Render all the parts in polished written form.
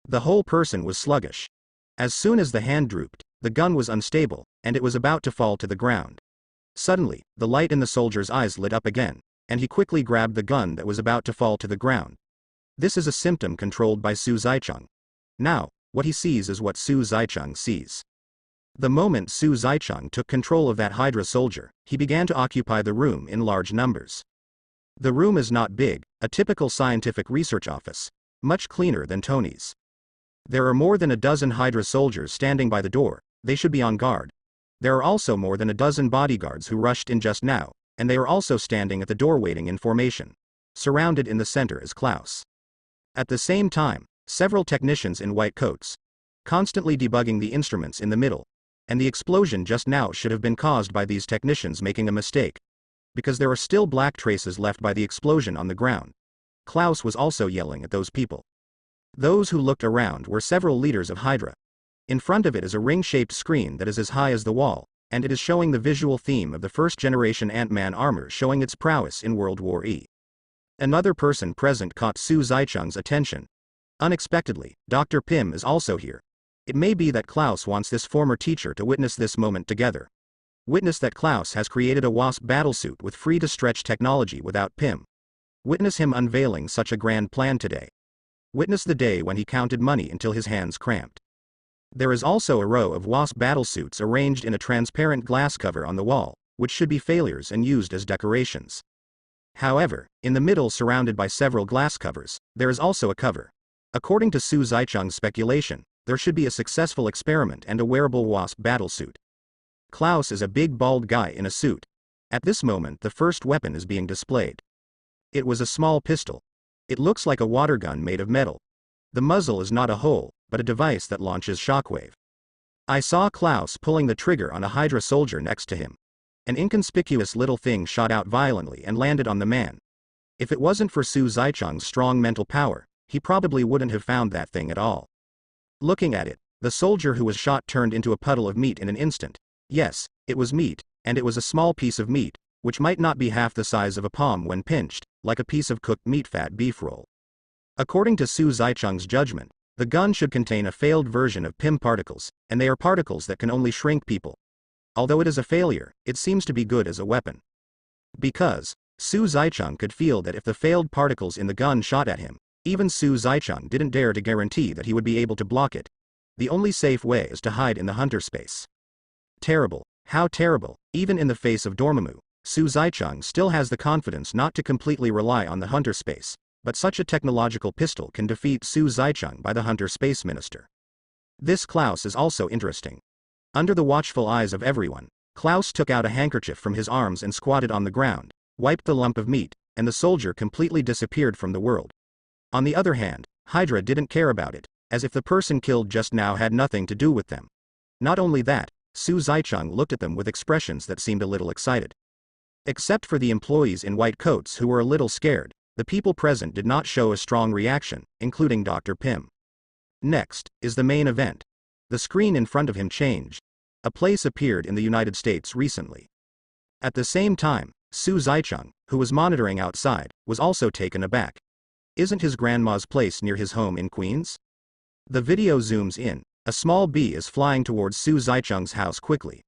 The whole person was sluggish. As soon as the hand drooped, the gun was unstable, and it was about to fall to the ground. Suddenly, the light in the soldier's eyes lit up again, and he quickly grabbed the gun that was about to fall to the ground. This is a symptom controlled by Su Zicheng. Now, what he sees is what Su Zicheng sees. The moment Su Zicheng took control of that Hydra soldier, he began to occupy the room in large numbers. The room is not big, a typical scientific research office, much cleaner than Tony's. There are more than a dozen Hydra soldiers standing by the door. They should be on guard. There are also more than a dozen bodyguards who rushed in just now, and they are also standing at the door waiting in formation. Surrounded in the center is Klaus. At the same time, several technicians in white coats, constantly debugging the instruments in the middle, and the explosion just now should have been caused by these technicians making a mistake, because there are still black traces left by the explosion on the ground. Klaus was also yelling at those people. Those who looked around were several leaders of Hydra. In front of it is a ring-shaped screen that is as high as the wall, and it is showing the visual theme of the first-generation Ant-Man armor showing its prowess in World War E. Another person present caught Su Zicheng's attention. Unexpectedly, Dr. Pym is also here. It may be that Klaus wants this former teacher to witness this moment together. Witness that Klaus has created a wasp battlesuit with free-to-stretch technology without Pym. Witness him unveiling such a grand plan today. Witness the day when he counted money until his hands cramped. There is also a row of wasp battlesuits arranged in a transparent glass cover on the wall, which should be failures and used as decorations. However, in the middle, surrounded by several glass covers, there is also a cover. According to Su Zicheng's speculation, there should be a successful experiment and a wearable wasp battlesuit. Klaus is a big bald guy in a suit. At this moment, the first weapon is being displayed. It was a small pistol. It looks like a water gun made of metal. The muzzle is not a hole, but a device that launches shockwave. I saw Klaus pulling the trigger on a Hydra soldier next to him. An inconspicuous little thing shot out violently and landed on the man. If it wasn't for Su Zicheng's strong mental power, he probably wouldn't have found that thing at all. Looking at it, the soldier who was shot turned into a puddle of meat in an instant. Yes, it was meat, and it was a small piece of meat, which might not be half the size of a palm when pinched, like a piece of cooked meat fat beef roll. According to Su Zicheng's judgment, the gun should contain a failed version of Pym particles, and they are particles that can only shrink people. Although it is a failure, it seems to be good as a weapon. Because Su Zicheng could feel that if the failed particles in the gun shot at him, even Su Zicheng didn't dare to guarantee that he would be able to block it. The only safe way is to hide in the hunter space. Terrible, how terrible. Even in the face of Dormammu, Su Zicheng still has the confidence not to completely rely on the hunter space, but such a technological pistol can defeat Su Zicheng by the hunter space minister. This Klaus is also interesting. Under the watchful eyes of everyone, Klaus took out a handkerchief from his arms and squatted on the ground, wiped the lump of meat, and the soldier completely disappeared from the world. On the other hand, Hydra didn't care about it, as if the person killed just now had nothing to do with them. Not only that, Su Zicheng looked at them with expressions that seemed a little excited. Except for the employees in white coats who were a little scared, the people present did not show a strong reaction, including Dr. Pym. Next is the main event. The screen in front of him changed. A place appeared in the United States recently. At the same time, Su Zicheng, who was monitoring outside, was also taken aback. Isn't his grandma's place near his home in Queens? The video zooms in. A small bee is flying towards Su Zicheng's house quickly.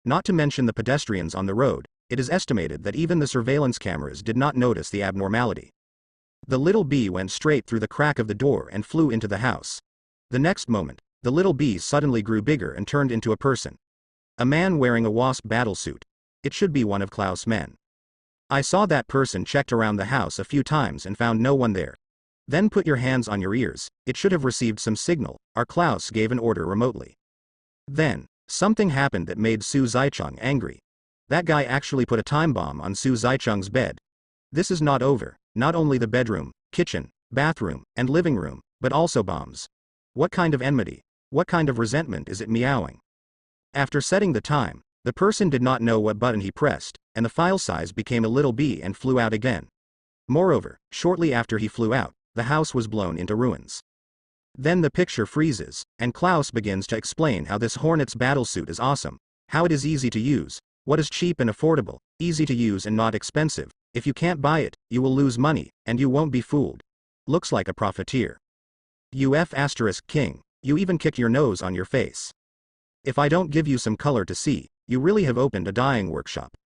Not to mention the pedestrians on the road, it is estimated that even the surveillance cameras did not notice the abnormality. The little bee went straight through the crack of the door and flew into the house. The next moment, the little bee suddenly grew bigger and turned into a person. A man wearing a wasp battlesuit. It should be one of Klaus' men. I saw that person checked around the house a few times and found no one there. Then put your hands on your ears, it should have received some signal, or Klaus gave an order remotely. Then, something happened that made Su Zicheng angry. That guy actually put a time bomb on Su Zicheng's bed. This is not over, not only the bedroom, kitchen, bathroom, and living room, but also bombs. What kind of enmity? What kind of resentment is it meowing? After setting the time, the person did not know what button he pressed, and the file size became a little bee and flew out again. Moreover, shortly after he flew out, the house was blown into ruins. Then the picture freezes, and Klaus begins to explain how this Hornet's battlesuit is awesome, how it is easy to use, what is cheap and affordable, easy to use and not expensive. If you can't buy it, you will lose money, and you won't be fooled. Looks like a profiteer. You F***king, you even kick your nose on your face. If I don't give you some color to see, you really have opened a dyeing workshop.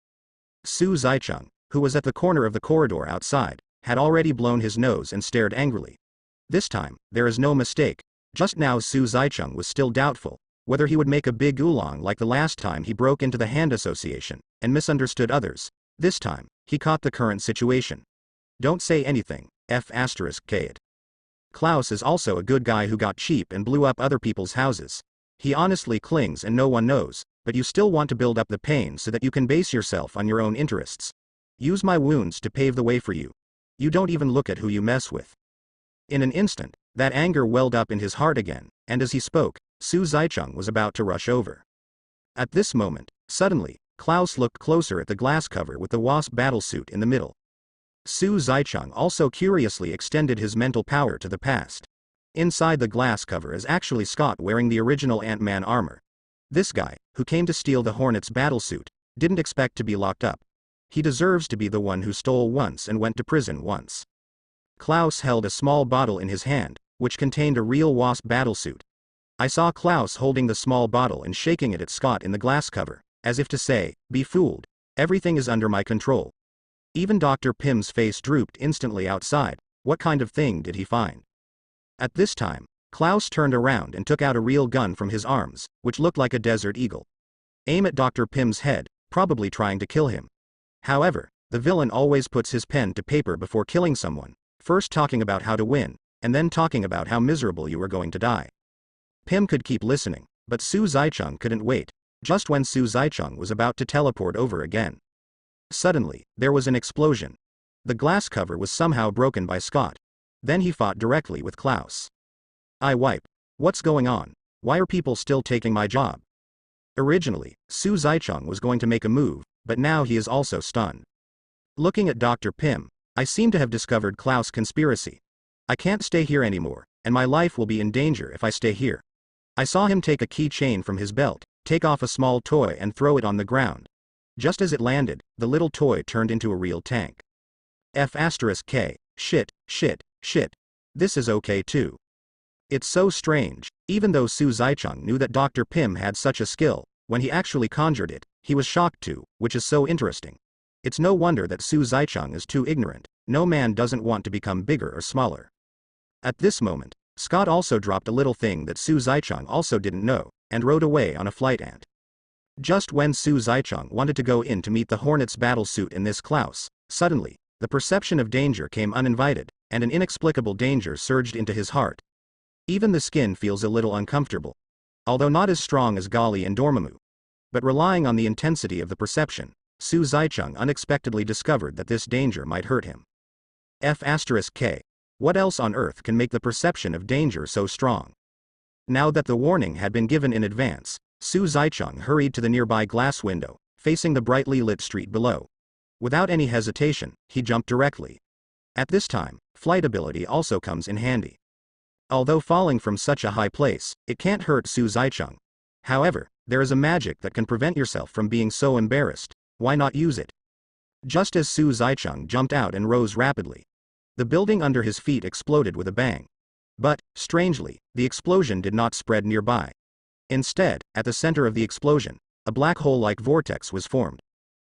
Su Zicheng, who was at the corner of the corridor outside, had already blown his nose and stared angrily. This time, there is no mistake. Just now Su Zicheng was still doubtful whether he would make a big oolong like the last time he broke into the hand association and misunderstood others. This time, he caught the current situation. Don't say anything, F***it. Klaus is also a good guy who got cheap and blew up other people's houses. He honestly clings and no one knows, but you still want to build up the pain so that you can base yourself on your own interests. Use my wounds to pave the way for you. You don't even look at who you mess with. In an instant, that anger welled up in his heart again, and as he spoke, Su Zicheng was about to rush over. At this moment, suddenly, Klaus looked closer at the glass cover with the wasp battlesuit in the middle. Su Zicheng also curiously extended his mental power to the past. Inside the glass cover is actually Scott wearing the original Ant-Man armor. This guy, who came to steal the Hornet's battlesuit, didn't expect to be locked up. He deserves to be the one who stole once and went to prison once. Klaus held a small bottle in his hand, which contained a real wasp battlesuit. I saw Klaus holding the small bottle and shaking it at Scott in the glass cover, as if to say, be fooled, everything is under my control. Even Dr. Pym's face drooped instantly outside. What kind of thing did he find? At this time, Klaus turned around and took out a real gun from his arms, which looked like a desert eagle. Aim at Dr. Pym's head, probably trying to kill him. However, the villain always puts his pen to paper before killing someone, first talking about how to win, and then talking about how miserable you are going to die. Pym could keep listening, but Su Zicheng couldn't wait, just when Su Zicheng was about to teleport over again. Suddenly, there was an explosion. The glass cover was somehow broken by Scott. Then he fought directly with Klaus. I wipe. What's going on? Why are people still taking my job? Originally, Su Zicheng was going to make a move, but now he is also stunned. Looking at Dr. Pym, I seem to have discovered Klaus' conspiracy. I can't stay here anymore, and my life will be in danger if I stay here. I saw him take a keychain from his belt, take off a small toy and throw it on the ground. Just as it landed, the little toy turned into a real tank. F***k, shit. This is okay too. It's so strange, even though Su Zicheng knew that Dr. Pym had such a skill, when he actually conjured it, he was shocked too, which is so interesting. It's no wonder that Su Zicheng is too ignorant. No man doesn't want to become bigger or smaller. At this moment, Scott also dropped a little thing that Su Zicheng also didn't know, and rode away on a flight ant. Just when Su Zicheng wanted to go in to meet the Hornet's battlesuit in this Klaus, suddenly, the perception of danger came uninvited, and an inexplicable danger surged into his heart. Even the skin feels a little uncomfortable. Although not as strong as Gali and Dormammu. But relying on the intensity of the perception, Su Zicheng unexpectedly discovered that this danger might hurt him. F***k. What else on earth can make the perception of danger so strong? Now that the warning had been given in advance, Su Zicheng hurried to the nearby glass window, facing the brightly lit street below. Without any hesitation, he jumped directly. At this time, flight ability also comes in handy. Although falling from such a high place, it can't hurt Su Zicheng. However, there is a magic that can prevent yourself from being so embarrassed. Why not use it? Just as Su Zicheng jumped out and rose rapidly, the building under his feet exploded with a bang. But, strangely, the explosion did not spread nearby. Instead, at the center of the explosion, a black hole-like vortex was formed.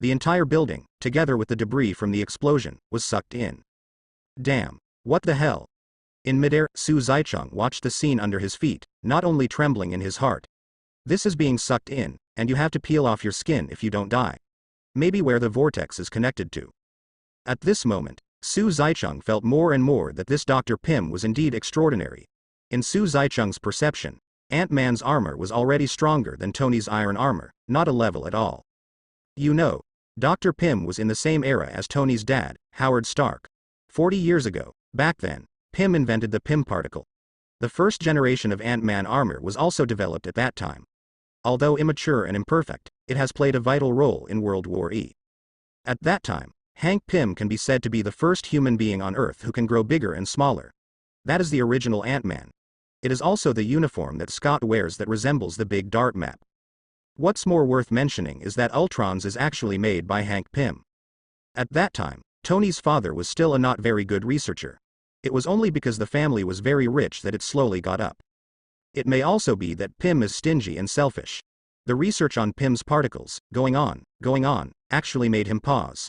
The entire building, together with the debris from the explosion, was sucked in. Damn. What the hell? In midair, Su Zicheng watched the scene under his feet, not only trembling in his heart. This is being sucked in, and you have to peel off your skin if you don't die. Maybe where the vortex is connected to. At this moment, Su Zicheng felt more and more that this Dr. Pym was indeed extraordinary. In Su Zicheng's perception, Ant-Man's armor was already stronger than Tony's iron armor, not a level at all. You know, Dr. Pym was in the same era as Tony's dad, Howard Stark. 40 years ago, back then, Pym invented the Pym particle. The first generation of Ant-Man armor was also developed at that time. Although immature and imperfect, it has played a vital role in World War E. At that time, Hank Pym can be said to be the first human being on Earth who can grow bigger and smaller. That is the original Ant-Man. It is also the uniform that Scott wears that resembles the big dart map. What's more worth mentioning is that Ultron's is actually made by Hank Pym. At that time, Tony's father was still a not very good researcher. It was only because the family was very rich that it slowly got up. It may also be that Pym is stingy and selfish. The research on Pym's particles, going on, actually made him pause.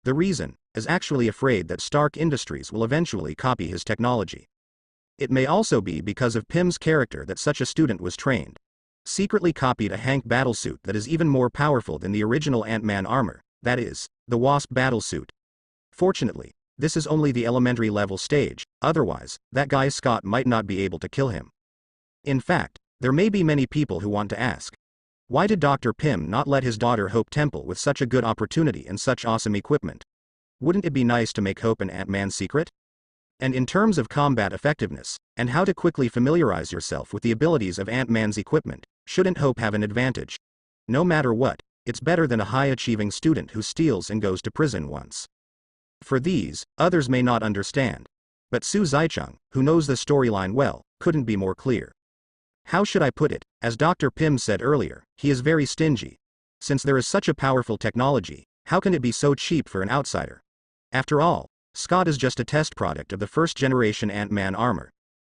The reason is actually afraid that Stark Industries will eventually copy his technology. It may also be because of Pym's character that such a student was trained. Secretly copied a Hank battlesuit that is even more powerful than the original Ant-Man armor, that is, the Wasp battlesuit. Fortunately, this is only the elementary level stage, otherwise, that guy Scott might not be able to kill him. In fact, there may be many people who want to ask, why did Dr. Pym not let his daughter Hope Temple with such a good opportunity and such awesome equipment? Wouldn't it be nice to make Hope an Ant-Man secret? And in terms of combat effectiveness, and how to quickly familiarize yourself with the abilities of Ant-Man's equipment, shouldn't Hope have an advantage? No matter what, it's better than a high-achieving student who steals and goes to prison once. For these, others may not understand. But Su Zaicheng, who knows the storyline well, couldn't be more clear. How should I put it? As Dr. Pym said earlier, he is very stingy. Since there is such a powerful technology, how can it be so cheap for an outsider? After all, Scott is just a test product of the first-generation Ant-Man armor.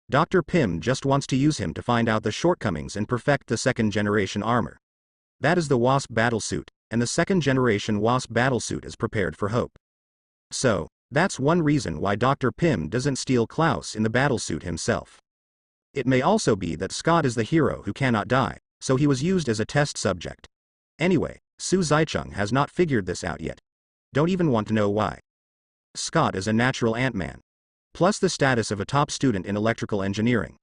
Dr. Pym just wants to use him to find out the shortcomings and perfect the second-generation armor. That is the Wasp battlesuit, and the second-generation Wasp battlesuit is prepared for Hope. So, that's one reason why Dr. Pym doesn't steal Klaus in the battlesuit himself. It may also be that Scott is the hero who cannot die, so he was used as a test subject. Anyway, Su Zaicheng has not figured this out yet. Don't even want to know why. Scott is a natural Ant-Man. Plus the status of a top student in electrical engineering.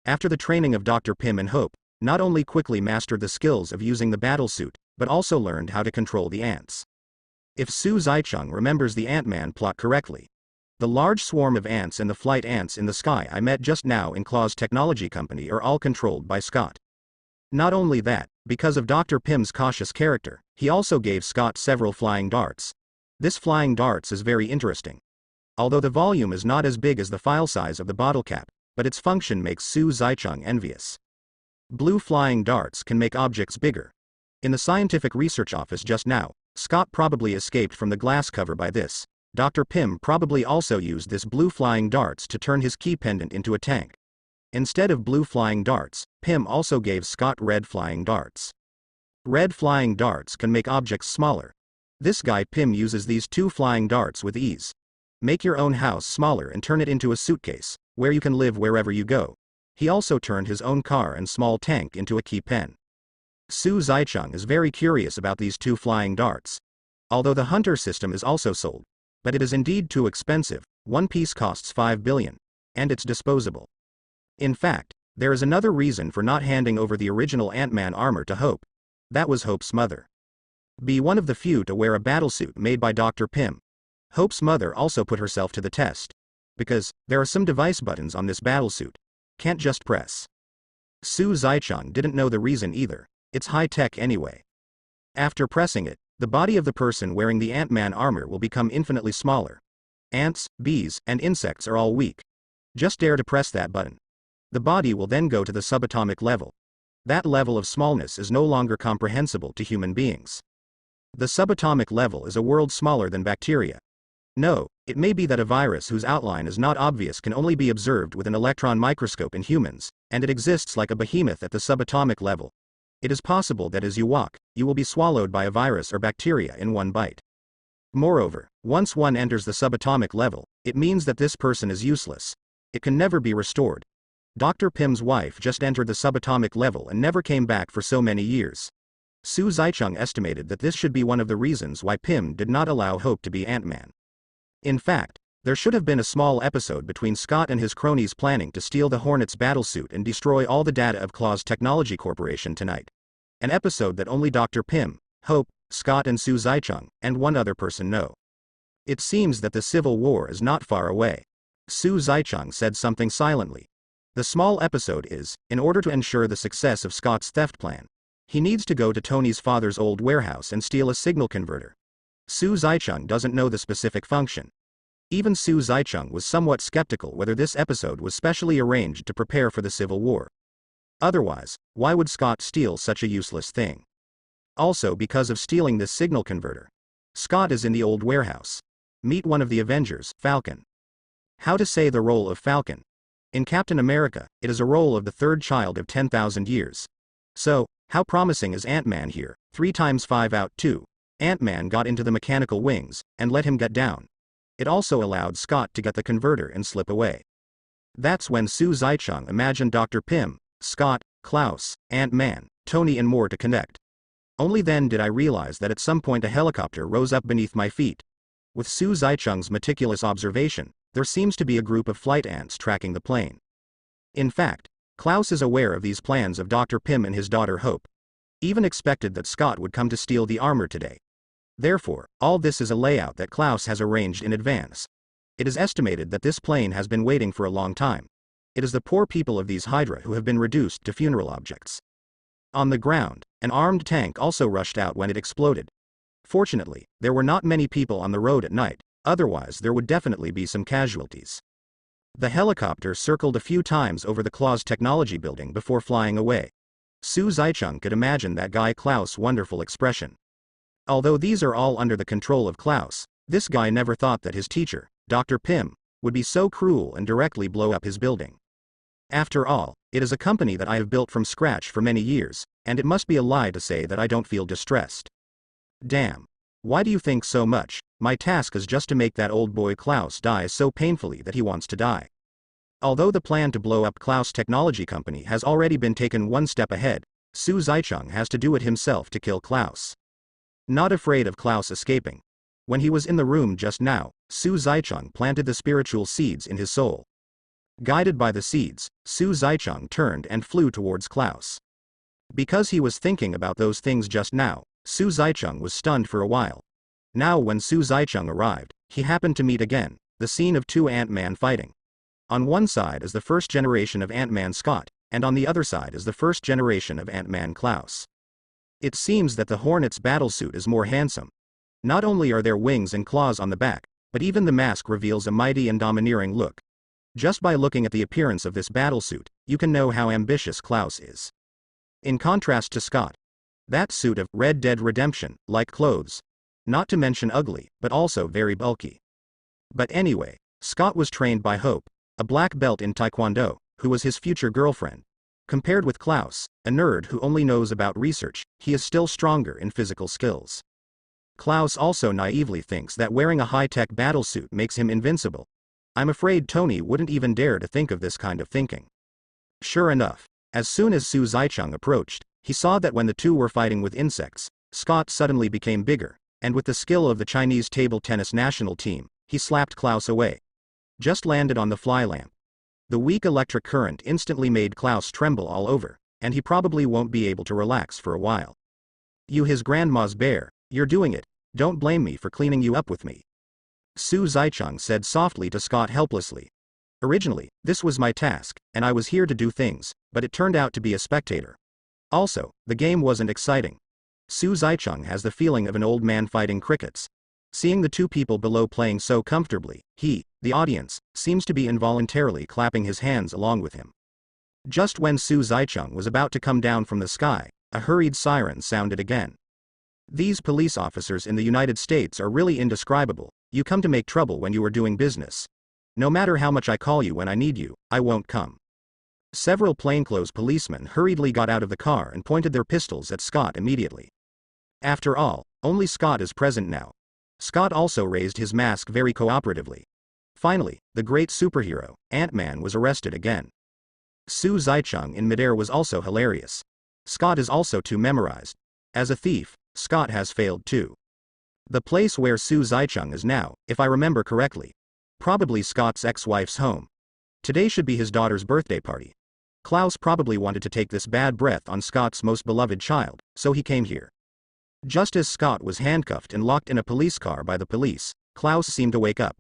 After the training of Dr. Pym and Hope, not only quickly mastered the skills of using the battlesuit, but also learned how to control the ants. If Su Zaicheng remembers the Ant-Man plot correctly, the large swarm of ants and the flight ants in the sky I met just now in Claw's technology company are all controlled by Scott. Not only that, because of Dr. Pym's cautious character, he also gave Scott several flying darts. This flying darts is very interesting. Although the volume is not as big as the file size of the bottle cap, but its function makes Su Zaicheng envious. Blue flying darts can make objects bigger. In the scientific research office just now, Scott probably escaped from the glass cover by this. Dr. Pym probably also used this blue flying darts to turn his key pendant into a tank. Instead of blue flying darts, Pym also gave Scott red flying darts. Red flying darts can make objects smaller. This guy Pym uses these two flying darts with ease. Make your own house smaller and turn it into a suitcase, where you can live wherever you go. He also turned his own car and small tank into a key pen. Su Zaicheng is very curious about these two flying darts. Although the Hunter system is also sold, but it is indeed too expensive. One piece costs 5 billion, and it's disposable. In fact, there is another reason for not handing over the original Ant-Man armor to Hope. That was Hope's mother. Be one of the few to wear a battlesuit made by Dr. Pym. Hope's mother also put herself to the test. Because, there are some device buttons on this battlesuit. Can't just press. Su Zaicheng didn't know the reason either. It's high-tech anyway. After pressing it, the body of the person wearing the Ant-Man armor will become infinitely smaller. Ants, bees, and insects are all weak. Just dare to press that button. The body will then go to the subatomic level. That level of smallness is no longer comprehensible to human beings. The subatomic level is a world smaller than bacteria. No, it may be that a virus whose outline is not obvious can only be observed with an electron microscope in humans, and it exists like a behemoth at the subatomic level. It is possible that as you walk, you will be swallowed by a virus or bacteria in one bite. Moreover, once one enters the subatomic level, it means that this person is useless. It can never be restored. Dr. Pym's wife just entered the subatomic level and never came back for so many years. Su Zaicheng estimated that this should be one of the reasons why Pym did not allow Hope to be Ant-Man. In fact, there should have been a small episode between Scott and his cronies planning to steal the Hornet's battlesuit and destroy all the data of Claw's Technology Corporation tonight. An episode that only Dr. Pym, Hope, Scott and Su Zaicheng, and one other person know. It seems that the Civil War is not far away. Su Zaicheng said something silently. The small episode is, in order to ensure the success of Scott's theft plan, he needs to go to Tony's father's old warehouse and steal a signal converter. Su Zaicheng doesn't know the specific function. Even Su Zaicheng was somewhat skeptical whether this episode was specially arranged to prepare for the Civil War. Otherwise, why would Scott steal such a useless thing? Also because of stealing this signal converter. Scott is in the old warehouse. Meet one of the Avengers, Falcon. How to say the role of Falcon. In Captain America, it is a role of the third child of 10,000 years. So, how promising is Ant-Man here? 3 times 5 out 2. Ant-Man got into the mechanical wings, and let him get down. It also allowed Scott to get the converter and slip away. That's when Su Zaicheng imagined Dr. Pym, Scott, Klaus, Ant-Man, Tony and more to connect. Only then did I realize that at some point a helicopter rose up beneath my feet. With Su Zaicheng's meticulous observation, there seems to be a group of flight ants tracking the plane. In fact, Klaus is aware of these plans of Dr. Pym and his daughter Hope. Even expected that Scott would come to steal the armor today. Therefore, all this is a layout that Klaus has arranged in advance. It is estimated that this plane has been waiting for a long time. It is the poor people of these Hydra who have been reduced to funeral objects. On the ground, an armed tank also rushed out when it exploded. Fortunately, there were not many people on the road at night, otherwise there would definitely be some casualties. The helicopter circled a few times over the Claus Technology building before flying away. Su Zaicheng could imagine that guy Klaus' wonderful expression. Although these are all under the control of Klaus, this guy never thought that his teacher, Dr. Pym, would be so cruel and directly blow up his building. After all, it is a company that I have built from scratch for many years, and it must be a lie to say that I don't feel distressed. Damn. Why do you think so much? My task is just to make that old boy Klaus die so painfully that he wants to die. Although the plan to blow up Klaus Technology Company has already been taken one step ahead, Su Zaicheng has to do it himself to kill Klaus. Not afraid of Klaus escaping. When he was in the room just now, Su Zaicheng planted the spiritual seeds in his soul. Guided by the seeds, Su Zaicheng turned and flew towards Klaus. Because he was thinking about those things just now, Su Zaicheng was stunned for a while. Now when Su Zaicheng arrived, he happened to meet again, the scene of 2 Ant-Man fighting. On one side is the first generation of Ant-Man Scott, and on the other side is the first generation of Ant-Man Klaus. It seems that the Hornet's battlesuit is more handsome. Not only are there wings and claws on the back, but even the mask reveals a mighty and domineering look. Just by looking at the appearance of this battlesuit, you can know how ambitious Klaus is. In contrast to Scott, that suit of Red Dead Redemption, like clothes. Not to mention ugly, but also very bulky. But anyway, Scott was trained by Hope, a black belt in Taekwondo, who was his future girlfriend. Compared with Klaus, a nerd who only knows about research, he is still stronger in physical skills. Klaus also naively thinks that wearing a high-tech battlesuit makes him invincible. I'm afraid Tony wouldn't even dare to think of this kind of thinking. Sure enough, as soon as Su Zaicheng approached, he saw that when the two were fighting with insects, Scott suddenly became bigger, and with the skill of the Chinese table tennis national team, he slapped Klaus away. Just landed on the fly lamp. The weak electric current instantly made Klaus tremble all over, and he probably won't be able to relax for a while. You his grandma's bear, you're doing it, don't blame me for cleaning you up with me. Su Zaicheng said softly to Scott helplessly. Originally, this was my task, and I was here to do things, but it turned out to be a spectator. Also, the game wasn't exciting. Su Zaicheng has the feeling of an old man fighting crickets. Seeing the two people below playing so comfortably, he, the audience, seems to be involuntarily clapping his hands along with him. Just when Su Zaicheng was about to come down from the sky, a hurried siren sounded again. These police officers in the United States are really indescribable. You come to make trouble when you are doing business. No matter how much I call you when I need you, I won't come. Several plainclothes policemen hurriedly got out of the car and pointed their pistols at Scott immediately. After all, only Scott is present now. Scott also raised his mask very cooperatively. Finally, the great superhero, Ant-Man, was arrested again. Su Zaicheng in midair was also hilarious. Scott is also too memorized. As a thief, Scott has failed too. The place where Su Zaicheng is now, if I remember correctly, probably Scott's ex-wife's home. Today should be his daughter's birthday party. Klaus probably wanted to take this bad breath on Scott's most beloved child, so he came here. Just as Scott was handcuffed and locked in a police car by the police, Klaus seemed to wake up.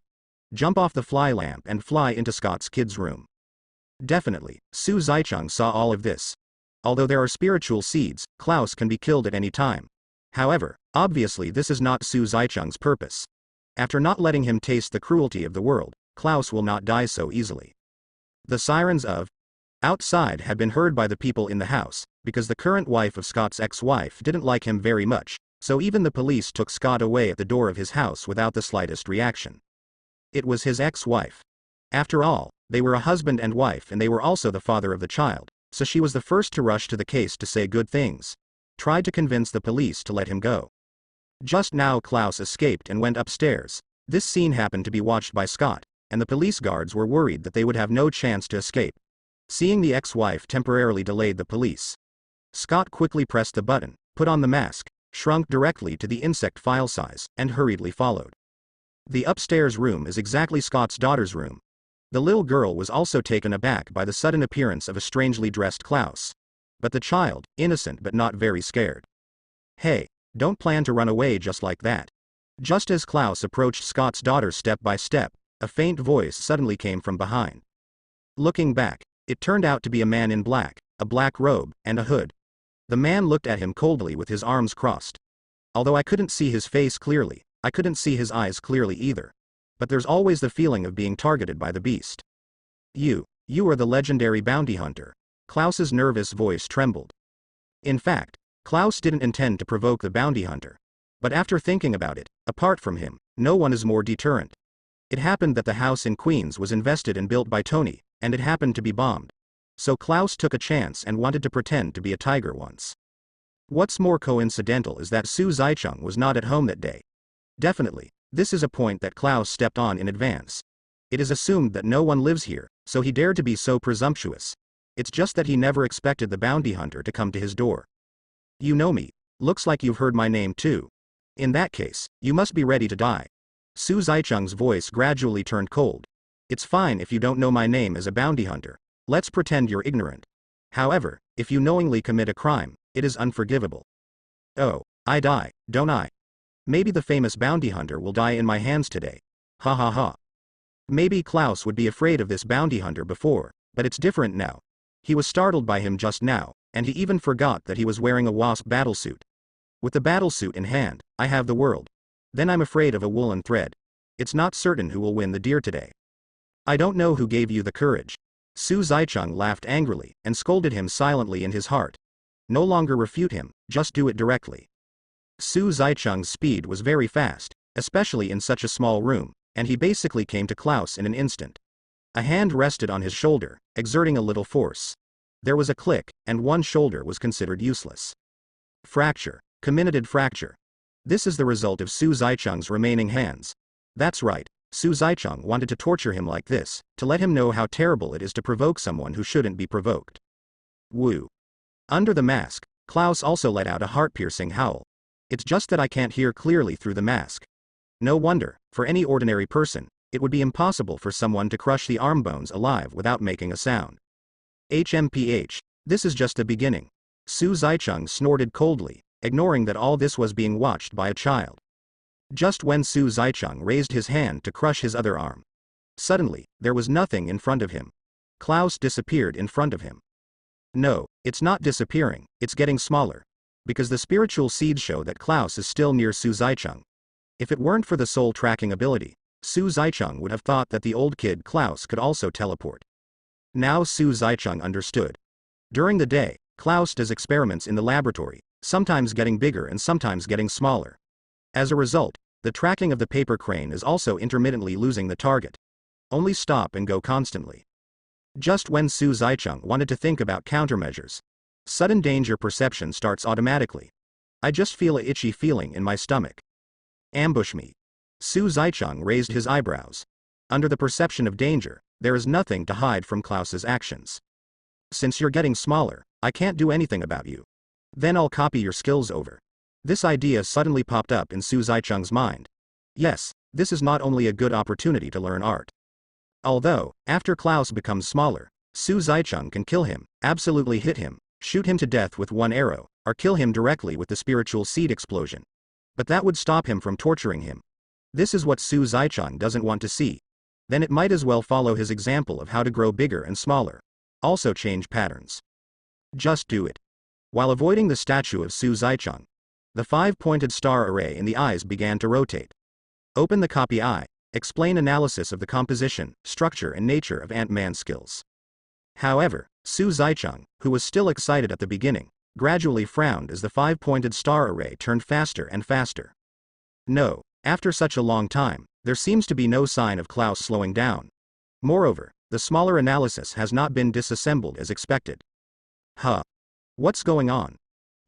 Jump off the fly lamp and fly into Scott's kid's room. Definitely, Su Zaicheng saw all of this. Although there are spiritual seeds, Klaus can be killed at any time. However, obviously this is not Su Zaicheng's purpose. After not letting him taste the cruelty of the world, Klaus will not die so easily. The sirens of outside had been heard by the people in the house, because the current wife of Scott's ex-wife didn't like him very much, so even the police took Scott away at the door of his house without the slightest reaction. It was his ex-wife. After all, they were a husband and wife and they were also the father of the child, so she was the first to rush to the case to say good things. Tried to convince the police to let him go. Just now Klaus escaped and went upstairs. This scene happened to be watched by Scott, and the police guards were worried that they would have no chance to escape. Seeing the ex-wife temporarily delayed the police. Scott quickly pressed the button, put on the mask, shrunk directly to the insect file size, and hurriedly followed. The upstairs room is exactly Scott's daughter's room. The little girl was also taken aback by the sudden appearance of a strangely dressed Klaus. But the child, innocent but not very scared. Hey, don't plan to run away just like that. Just as Klaus approached Scott's daughter step by step, a faint voice suddenly came from behind. Looking back, it turned out to be a man in black, a black robe, and a hood. The man looked at him coldly with his arms crossed. Although I couldn't see his face clearly, I couldn't see his eyes clearly either. But there's always the feeling of being targeted by the beast. You are the legendary bounty hunter. Klaus's nervous voice trembled. In fact, Klaus didn't intend to provoke the bounty hunter. But after thinking about it, apart from him, no one is more deterrent. It happened that the house in Queens was invested and built by Tony, and it happened to be bombed. So Klaus took a chance and wanted to pretend to be a tiger once. What's more coincidental is that Su Zaicheng was not at home that day. Definitely, this is a point that Klaus stepped on in advance. It is assumed that no one lives here, so he dared to be so presumptuous. It's just that he never expected the bounty hunter to come to his door. You know me. Looks like you've heard my name too. In that case, you must be ready to die. Su Zaicheng's voice gradually turned cold. It's fine if you don't know my name as a bounty hunter. Let's pretend you're ignorant. However, if you knowingly commit a crime, it is unforgivable. Oh, I die, don't I? Maybe the famous bounty hunter will die in my hands today. Ha ha ha. Maybe Klaus would be afraid of this bounty hunter before, but it's different now. He was startled by him just now, and he even forgot that he was wearing a wasp battlesuit. With the battlesuit in hand, I have the world. Then I'm afraid of a woolen thread. It's not certain who will win the deer today. I don't know who gave you the courage. Su Zaicheng laughed angrily, and scolded him silently in his heart. No longer refute him, just do it directly. Su Zaicheng's speed was very fast, especially in such a small room, and he basically came to Klaus in an instant. A hand rested on his shoulder, exerting a little force. There was a click, and one shoulder was considered useless. Fracture. Comminuted fracture. This is the result of Su Zaicheng's remaining hands. That's right, Su Zaicheng wanted to torture him like this, to let him know how terrible it is to provoke someone who shouldn't be provoked. Woo. Under the mask, Klaus also let out a heart-piercing howl. It's just that I can't hear clearly through the mask. No wonder, for any ordinary person, it would be impossible for someone to crush the arm bones alive without making a sound. HMPH, this is just the beginning. Su Zaicheng snorted coldly, ignoring that all this was being watched by a child. Just when Su Zaicheng raised his hand to crush his other arm. Suddenly, there was nothing in front of him. Klaus disappeared in front of him. No, it's not disappearing, it's getting smaller. Because the spiritual seeds show that Klaus is still near Su Zaicheng. If it weren't for the soul tracking ability, Su Zaicheng would have thought that the old kid Klaus could also teleport. Now Su Zaicheng understood. During the day, Klaus does experiments in the laboratory, sometimes getting bigger and sometimes getting smaller. As a result, the tracking of the paper crane is also intermittently losing the target. Only stop and go constantly. Just when Su Zaicheng wanted to think about countermeasures, sudden danger perception starts automatically. I just feel a itchy feeling in my stomach. Ambush me. Su Zaicheng raised his eyebrows. Under the perception of danger, there is nothing to hide from Klaus's actions. Since you're getting smaller, I can't do anything about you. Then I'll copy your skills over. This idea suddenly popped up in Su Zaicheng's mind. Yes, this is not only a good opportunity to learn art. Although, after Klaus becomes smaller, Su Zaicheng can kill him, absolutely hit him, shoot him to death with one arrow, or kill him directly with the spiritual seed explosion. But that would stop him from torturing him. This is what Su Zaicheng doesn't want to see. Then it might as well follow his example of how to grow bigger and smaller. Also change patterns. Just do it. While avoiding the statue of Su Zaicheng, the 5-pointed star array in the eyes began to rotate. Open the copy eye. Explain analysis of the composition, structure and nature of Ant-Man skills. However, Su Zaicheng, who was still excited at the beginning, gradually frowned as the 5-pointed star array turned faster and faster. No, after such a long time, there seems to be no sign of Klaus slowing down. Moreover, the smaller analysis has not been disassembled as expected. Huh. What's going on?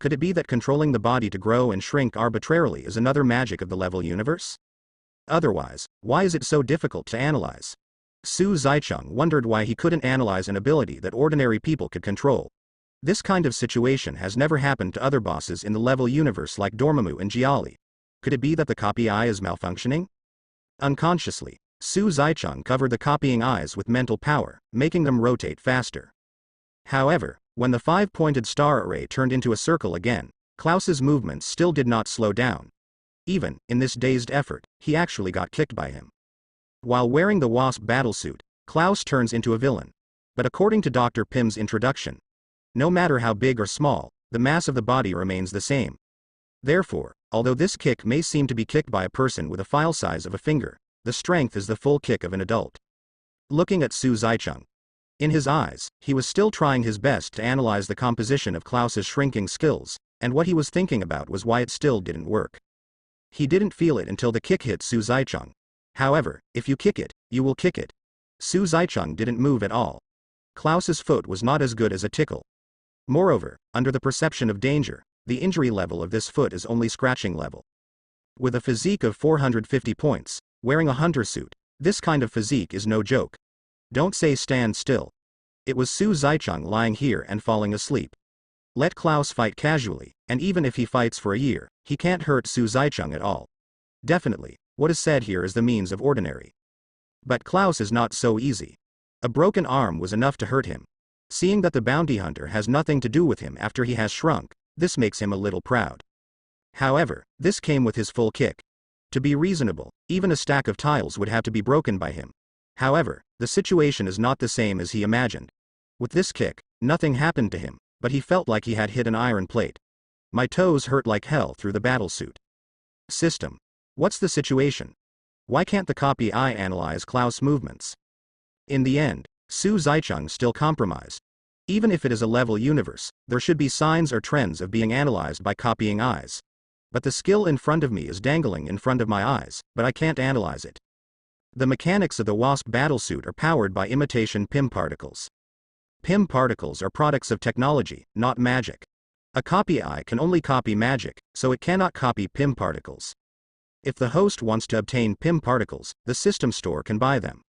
Could it be that controlling the body to grow and shrink arbitrarily is another magic of the level universe? Otherwise, why is it so difficult to analyze? Su Zaicheng wondered why he couldn't analyze an ability that ordinary people could control. This kind of situation has never happened to other bosses in the level universe like Dormammu and Jiali. Could it be that the copy eye is malfunctioning? Unconsciously, Su Zaicheng covered the copying eyes with mental power, making them rotate faster. However, when the 5-pointed star array turned into a circle again, Klaus's movements still did not slow down. Even, in this dazed effort, he actually got kicked by him. While wearing the wasp battlesuit, Klaus turns into a villain. But according to Dr. Pim's introduction, no matter how big or small, the mass of the body remains the same. Therefore, although this kick may seem to be kicked by a person with a file size of a finger, the strength is the full kick of an adult. Looking at Su Zaicheng, in his eyes, he was still trying his best to analyze the composition of Klaus's shrinking skills, and what he was thinking about was why it still didn't work. He didn't feel it until the kick hit Su Zaicheng. However, if you kick it, you will kick it. Su Zaicheng didn't move at all. Klaus's foot was not as good as a tickle. Moreover, under the perception of danger, the injury level of this foot is only scratching level. With a physique of 450 points, wearing a hunter suit, this kind of physique is no joke. Don't say stand still. It was Su Zaicheng lying here and falling asleep. Let Klaus fight casually, and even if he fights for a year, he can't hurt Su Zaicheng at all. Definitely, what is said here is the means of ordinary. But Klaus is not so easy. A broken arm was enough to hurt him. Seeing that the bounty hunter has nothing to do with him after he has shrunk, this makes him a little proud. However, this came with his full kick. To be reasonable, even a stack of tiles would have to be broken by him. However, the situation is not the same as he imagined. With this kick, nothing happened to him, but he felt like he had hit an iron plate. My toes hurt like hell through the battlesuit. System. What's the situation? Why can't the copy eye analyze Klaus' movements? In the end, Su Zaicheng still compromised. Even if it is a level universe, there should be signs or trends of being analyzed by copying eyes. But the skill in front of me is dangling in front of my eyes, but I can't analyze it. The mechanics of the wasp battlesuit are powered by imitation PIM particles. PIM particles are products of technology, not magic. A copy eye can only copy magic, so it cannot copy PIM particles. If the host wants to obtain PIM particles, the system store can buy them.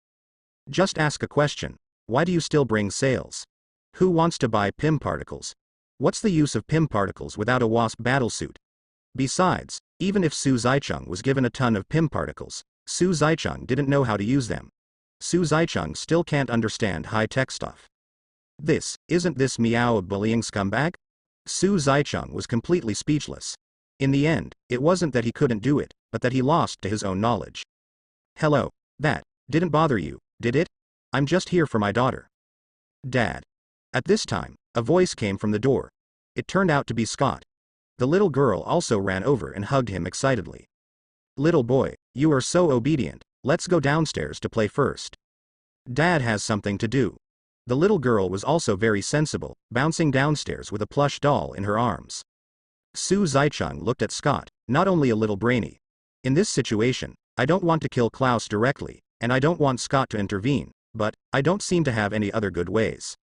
Just ask a question. Why do you still bring sales? Who wants to buy PIM particles? What's the use of PIM particles without a wasp battlesuit? Besides, even if Su Zaicheng was given a ton of PIM particles, Su Zaicheng didn't know how to use them. Su Zaicheng still can't understand high-tech stuff. Isn't this meow a bullying scumbag? Su Zaicheng was completely speechless. In the end, it wasn't that he couldn't do it, but that he lost to his own knowledge. Hello. That didn't bother you, did it? I'm just here for my daughter. Dad. At this time, a voice came from the door. It turned out to be Scott. The little girl also ran over and hugged him excitedly. Little boy, you are so obedient, let's go downstairs to play first. Dad has something to do. The little girl was also very sensible, bouncing downstairs with a plush doll in her arms. Su Zaicheng looked at Scott, not only a little brainy. In this situation, I don't want to kill Klaus directly, and I don't want Scott to intervene, but I don't seem to have any other good ways.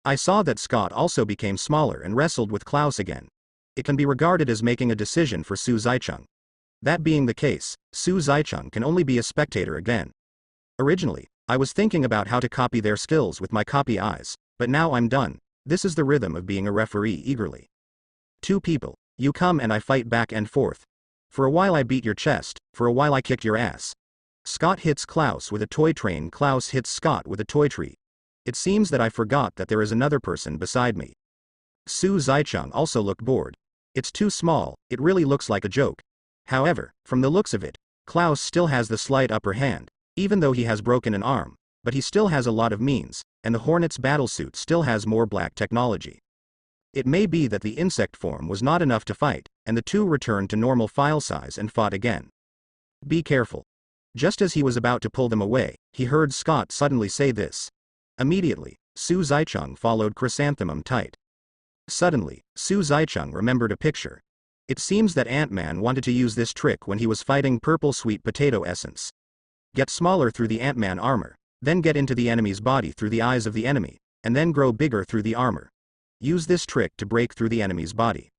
I saw that Scott also became smaller and wrestled with Klaus again. It can be regarded as making a decision for Su Zaicheng. That being the case, Su Zaicheng can only be a spectator again. Originally, I was thinking about how to copy their skills with my copy eyes, but now I'm done. This is the rhythm of being a referee eagerly. Two people, you come and I fight back and forth. For a while I beat your chest, for a while I kick your ass. Scott hits Klaus with a toy train, Klaus hits Scott with a toy tree. It seems that I forgot that there is another person beside me. Su Zaicheng also looked bored. It's too small, it really looks like a joke. However, from the looks of it, Klaus still has the slight upper hand, even though he has broken an arm, but he still has a lot of means, and the Hornet's battlesuit still has more black technology. It may be that the insect form was not enough to fight, and the two returned to normal file size and fought again. Be careful. Just as he was about to pull them away, he heard Scott suddenly say this. Immediately, Su Zaicheng followed Chrysanthemum tight. Suddenly, Su Zaicheng remembered a picture. It seems that Ant-Man wanted to use this trick when he was fighting Purple Sweet Potato Essence. Get smaller through the Ant-Man armor. then get into the enemy's body through the eyes of the enemy, and then grow bigger through the armor. Use this trick to break through the enemy's body.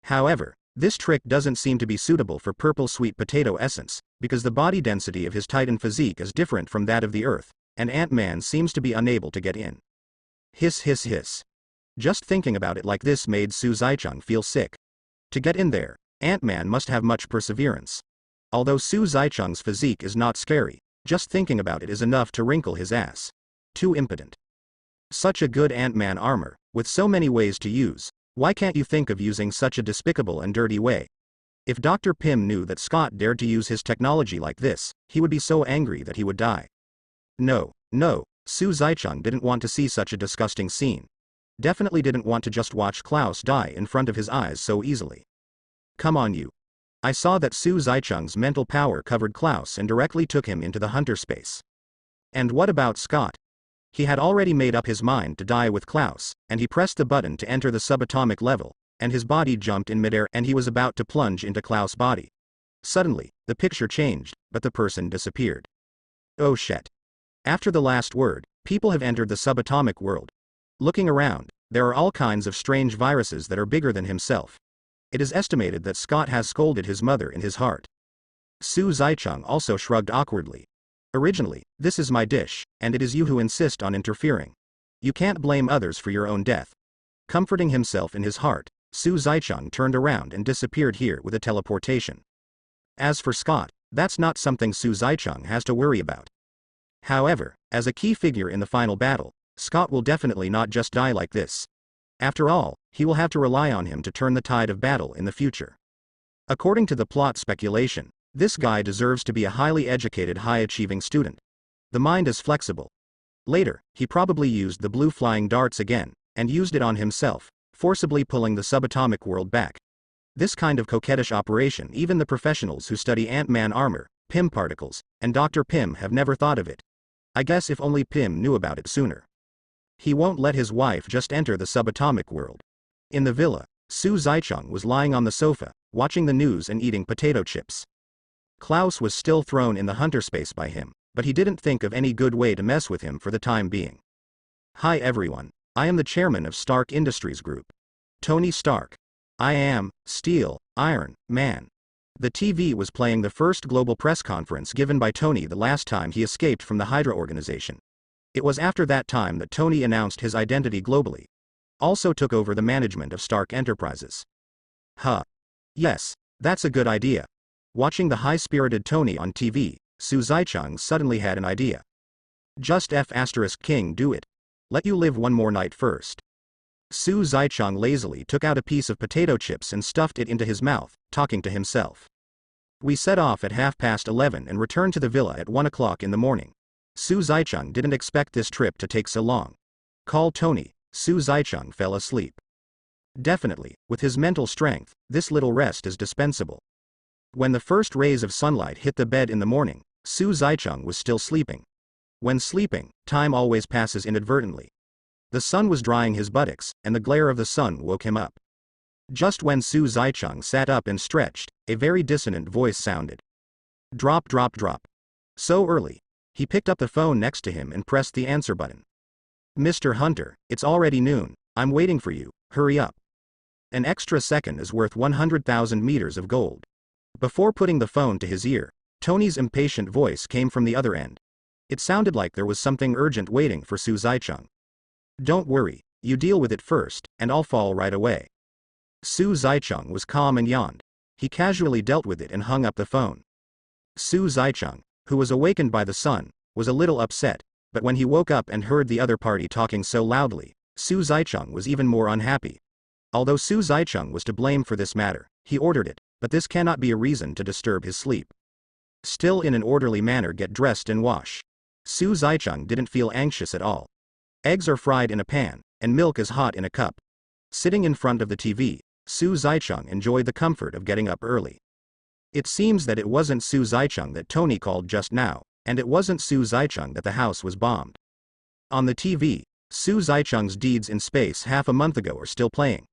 However, this trick doesn't seem to be suitable for purple sweet potato essence, because the body density of his Titan physique is different from that of the Earth, and Ant-Man seems to be unable to get in. Hiss hiss hiss. Just thinking about it like this made Su Zaichang feel sick. To get in there, Ant-Man must have much perseverance. Although Su Zaichang's physique is not scary, just thinking about it is enough to wrinkle his ass. Too impotent. Such a good Ant-Man armor, with so many ways to use, why can't you think of using such a despicable and dirty way? If Dr. Pym knew that Scott dared to use his technology like this, he would be so angry that he would die. No, Su Zaichang didn't want to see such a disgusting scene. Definitely didn't want to just watch Klaus die in front of his eyes so easily. Come on you. I saw that Su Zaichang's mental power covered Klaus and directly took him into the hunter space. And what about Scott? He had already made up his mind to die with Klaus, and he pressed the button to enter the subatomic level, and his body jumped in midair and he was about to plunge into Klaus' body. Suddenly, the picture changed, but the person disappeared. Oh shit. After the last word, people have entered the subatomic world. Looking around, there are all kinds of strange viruses that are bigger than himself. It is estimated that Scott has scolded his mother in his heart. Su Zaichang also shrugged awkwardly. Originally, this is my dish, and it is you who insist on interfering. You can't blame others for your own death. Comforting himself in his heart, Su Zaichang turned around and disappeared here with a teleportation. As for Scott, that's not something Su Zaichang has to worry about. However, as a key figure in the final battle, Scott will definitely not just die like this. After all, he will have to rely on him to turn the tide of battle in the future. According to the plot speculation, this guy deserves to be a highly educated, high-achieving student. The mind is flexible. Later, he probably used the blue flying darts again, and used it on himself, forcibly pulling the subatomic world back. This kind of coquettish operation even the professionals who study Ant-Man armor, Pym particles, and Dr. Pym have never thought of it. I guess if only Pym knew about it sooner. He won't let his wife just enter the subatomic world. In the villa, Su Zaichang was lying on the sofa, watching the news and eating potato chips. Klaus was still thrown in the hunter space by him, but he didn't think of any good way to mess with him for the time being. Hi everyone, I am the chairman of Stark Industries Group. Tony Stark. I am, Steel, Iron, Man. The TV was playing the first global press conference given by Tony the last time he escaped from the Hydra organization. It was after that time that Tony announced his identity globally. Also took over the management of Stark Enterprises. Huh. Yes, that's a good idea. Watching the high-spirited Tony on TV, Su Zaichang suddenly had an idea. Just King do it. Let you live one more night first. Su Zaichang lazily took out a piece of potato chips and stuffed it into his mouth, talking to himself. We set off at 11:30 and returned to the villa at 1 o'clock in the morning. Su Zaichang didn't expect this trip to take so long. Call Tony. Su Zaichang fell asleep. Definitely, with his mental strength, this little rest is dispensable. When the first rays of sunlight hit the bed in the morning, Su Zaichang was still sleeping. When sleeping, time always passes inadvertently. The sun was drying his buttocks, and the glare of the sun woke him up. Just when Su Zaichang sat up and stretched, a very dissonant voice sounded. Drop drop drop. So early. He picked up the phone next to him and pressed the answer button. Mr. Hunter, it's already noon, I'm waiting for you, hurry up. An extra second is worth 100,000 meters of gold. Before putting the phone to his ear, Tony's impatient voice came from the other end. It sounded like there was something urgent waiting for Su Zaichang. Don't worry, you deal with it first, and I'll fall right away. Su Zaichang was calm and yawned. He casually dealt with it and hung up the phone. Su Zaichang, who was awakened by the sun, was a little upset, but when he woke up and heard the other party talking so loudly, Su Zaichang was even more unhappy. Although Su Zaichang was to blame for this matter, he ordered it, but this cannot be a reason to disturb his sleep. Still in an orderly manner get dressed and wash. Su Zaichang didn't feel anxious at all. Eggs are fried in a pan, and milk is hot in a cup. Sitting in front of the TV, Su Zaichang enjoyed the comfort of getting up early. It seems that it wasn't Su Zaichang that Tony called just now, and it wasn't Su Zaichang that the house was bombed. On the TV, Su Zaichang's deeds in space half a month ago are still playing.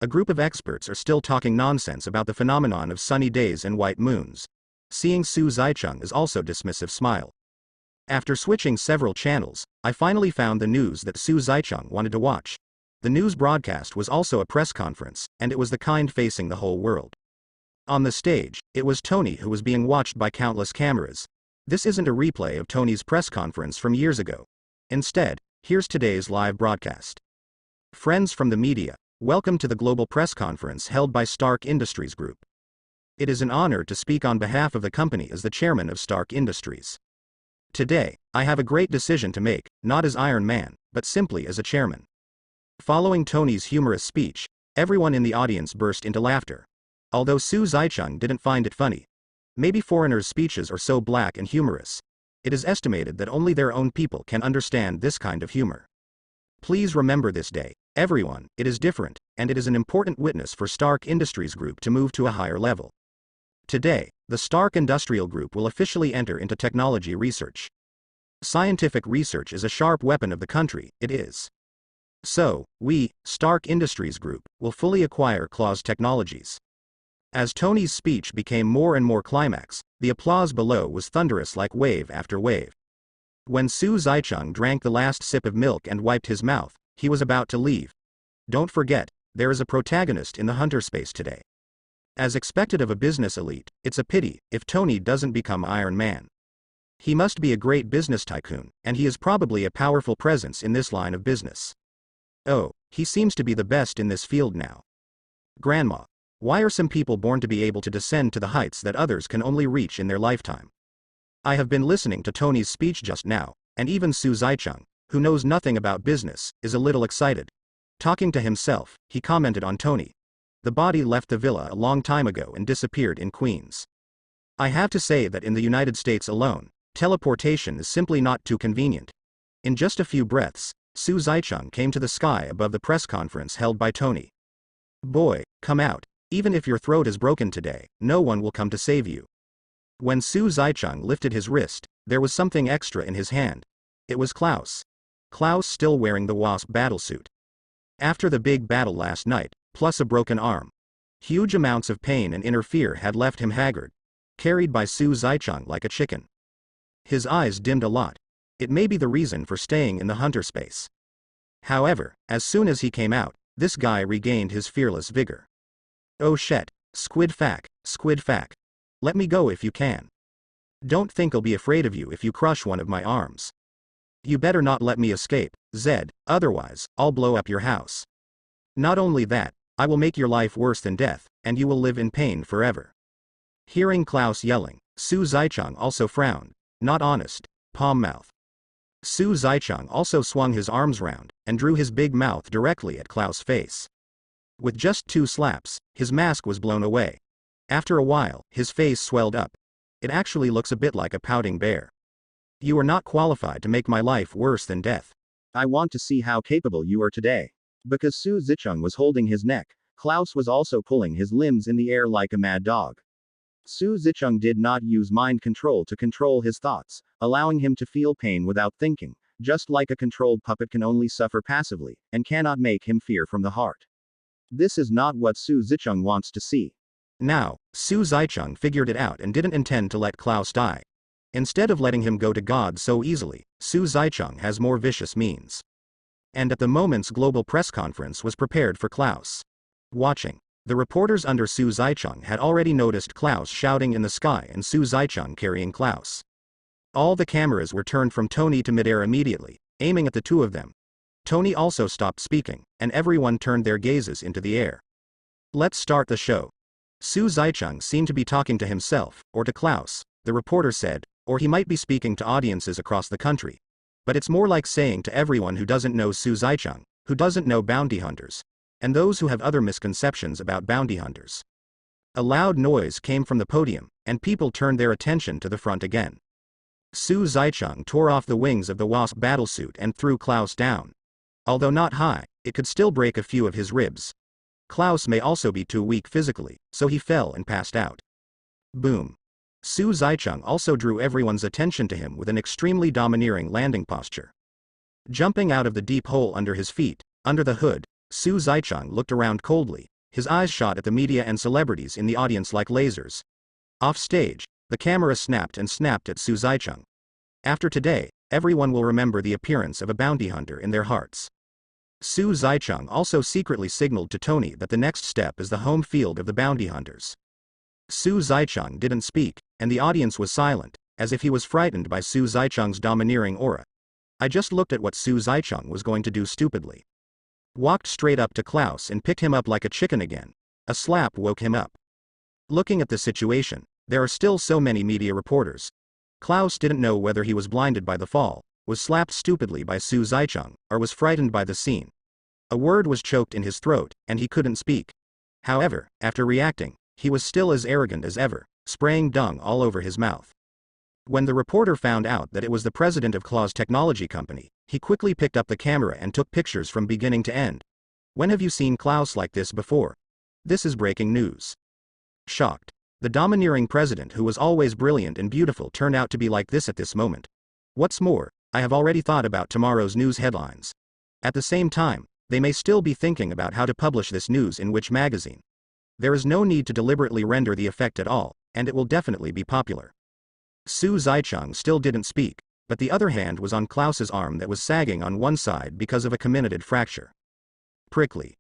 A group of experts are still talking nonsense about the phenomenon of sunny days and white moons. Seeing Su Zaichang is also dismissive smile. After switching several channels, I finally found the news that Su Zicheng wanted to watch. The news broadcast was also a press conference, and it was the kind facing the whole world. On the stage, it was Tony who was being watched by countless cameras. This isn't a replay of Tony's press conference from years ago. Instead, here's today's live broadcast. Friends from the media, welcome to the global press conference held by Stark Industries Group. It is an honor to speak on behalf of the company as the chairman of Stark Industries. Today, I have a great decision to make, not as Iron Man, but simply as a chairman. Following Tony's humorous speech, everyone in the audience burst into laughter. Although Su Zicheng didn't find it funny. Maybe foreigners' speeches are so black and humorous. It is estimated that only their own people can understand this kind of humor. Please remember this day, everyone, it is different, and it is an important witness for Stark Industries Group to move to a higher level. Today, the Stark Industrial Group will officially enter into technology research. Scientific research is a sharp weapon of the country, it is. So, we, Stark Industries Group, will fully acquire Claw's technologies. As Tony's speech became more and more climax, the applause below was thunderous like wave after wave. When Su Zicheng drank the last sip of milk and wiped his mouth, he was about to leave. Don't forget, there is a protagonist in the hunter space today. As expected of a business elite, it's a pity if Tony doesn't become Iron Man. He must be a great business tycoon, and he is probably a powerful presence in this line of business. Oh, he seems to be the best in this field now. Grandma, why are some people born to be able to descend to the heights that others can only reach in their lifetime? I have been listening to Tony's speech just now, and even Su Zicheng, who knows nothing about business, is a little excited. Talking to himself, he commented on Tony. The body left the villa a long time ago and disappeared in Queens. I have to say that in the United States alone, teleportation is simply not too convenient. In just a few breaths, Su Zicheng came to the sky above the press conference held by Tony. Boy, come out. Even if your throat is broken today, no one will come to save you. When Su Zicheng lifted his wrist, there was something extra in his hand. It was Klaus. Klaus still wearing the Wasp battlesuit. After the big battle last night, plus a broken arm. Huge amounts of pain and inner fear had left him haggard. Carried by Su Zicheng like a chicken. His eyes dimmed a lot. It may be the reason for staying in the hunter space. However, as soon as he came out, this guy regained his fearless vigor. Oh shit, squid fac. Let me go if you can. Don't think I'll be afraid of you if you crush one of my arms. You better not let me escape, Zed, otherwise, I'll blow up your house. Not only that, I will make your life worse than death, and you will live in pain forever. Hearing Klaus yelling, Su Zicheng also frowned. Not honest, palm mouth. Su Zicheng also swung his arms round, and drew his big mouth directly at Klaus' face. With just 2 slaps, his mask was blown away. After a while, his face swelled up. It actually looks a bit like a pouting bear. You are not qualified to make my life worse than death. I want to see how capable you are today. Because Su Zicheng was holding his neck, Klaus was also pulling his limbs in the air like a mad dog. Su Zicheng did not use mind control to control his thoughts, allowing him to feel pain without thinking, just like a controlled puppet can only suffer passively, and cannot make him fear from the heart. This is not what Su Zicheng wants to see. Now, Su Zicheng figured it out and didn't intend to let Klaus die. Instead of letting him go to God so easily, Su Zicheng has more vicious means. And at the moment's global press conference was prepared for Klaus. Watching. The reporters under Su Zicheng had already noticed Klaus shouting in the sky and Su Zicheng carrying Klaus. All the cameras were turned from Tony to midair immediately, aiming at the two of them. Tony also stopped speaking, and everyone turned their gazes into the air. Let's start the show. Su Zicheng seemed to be talking to himself, or to Klaus, the reporter said, or he might be speaking to audiences across the country. But it's more like saying to everyone who doesn't know Su Zicheng, who doesn't know bounty hunters, and those who have other misconceptions about bounty hunters. A loud noise came from the podium, and people turned their attention to the front again. Su Zicheng tore off the wings of the Wasp battlesuit and threw Klaus down. Although not high, it could still break a few of his ribs. Klaus may also be too weak physically, so he fell and passed out. Boom. Su Zicheng also drew everyone's attention to him with an extremely domineering landing posture. Jumping out of the deep hole under his feet, under the hood, Su Zicheng looked around coldly, his eyes shot at the media and celebrities in the audience like lasers. Off stage, the camera snapped and snapped at Su Zicheng. After today, everyone will remember the appearance of a bounty hunter in their hearts. Su Zicheng also secretly signaled to Tony that the next step is the home field of the bounty hunters. Su Zicheng didn't speak, and the audience was silent, as if he was frightened by Su Zicheng's domineering aura. I just looked at what Su Zicheng was going to do stupidly. Walked straight up to Klaus and picked him up like a chicken again. A slap woke him up. Looking at the situation, there are still so many media reporters. Klaus didn't know whether he was blinded by the fall, was slapped stupidly by Su Zicheng, or was frightened by the scene. A word was choked in his throat, and he couldn't speak. However, after reacting, he was still as arrogant as ever, spraying dung all over his mouth. When the reporter found out that it was the president of Klaus Technology Company, he quickly picked up the camera and took pictures from beginning to end. When have you seen Klaus like this before? This is breaking news. Shocked. The domineering president who was always brilliant and beautiful turned out to be like this at this moment. What's more, I have already thought about tomorrow's news headlines. At the same time, they may still be thinking about how to publish this news in which magazine. There is no need to deliberately render the effect at all, and it will definitely be popular. Su Zicheng still didn't speak, but the other hand was on Klaus's arm that was sagging on one side because of a comminuted fracture. Prickly.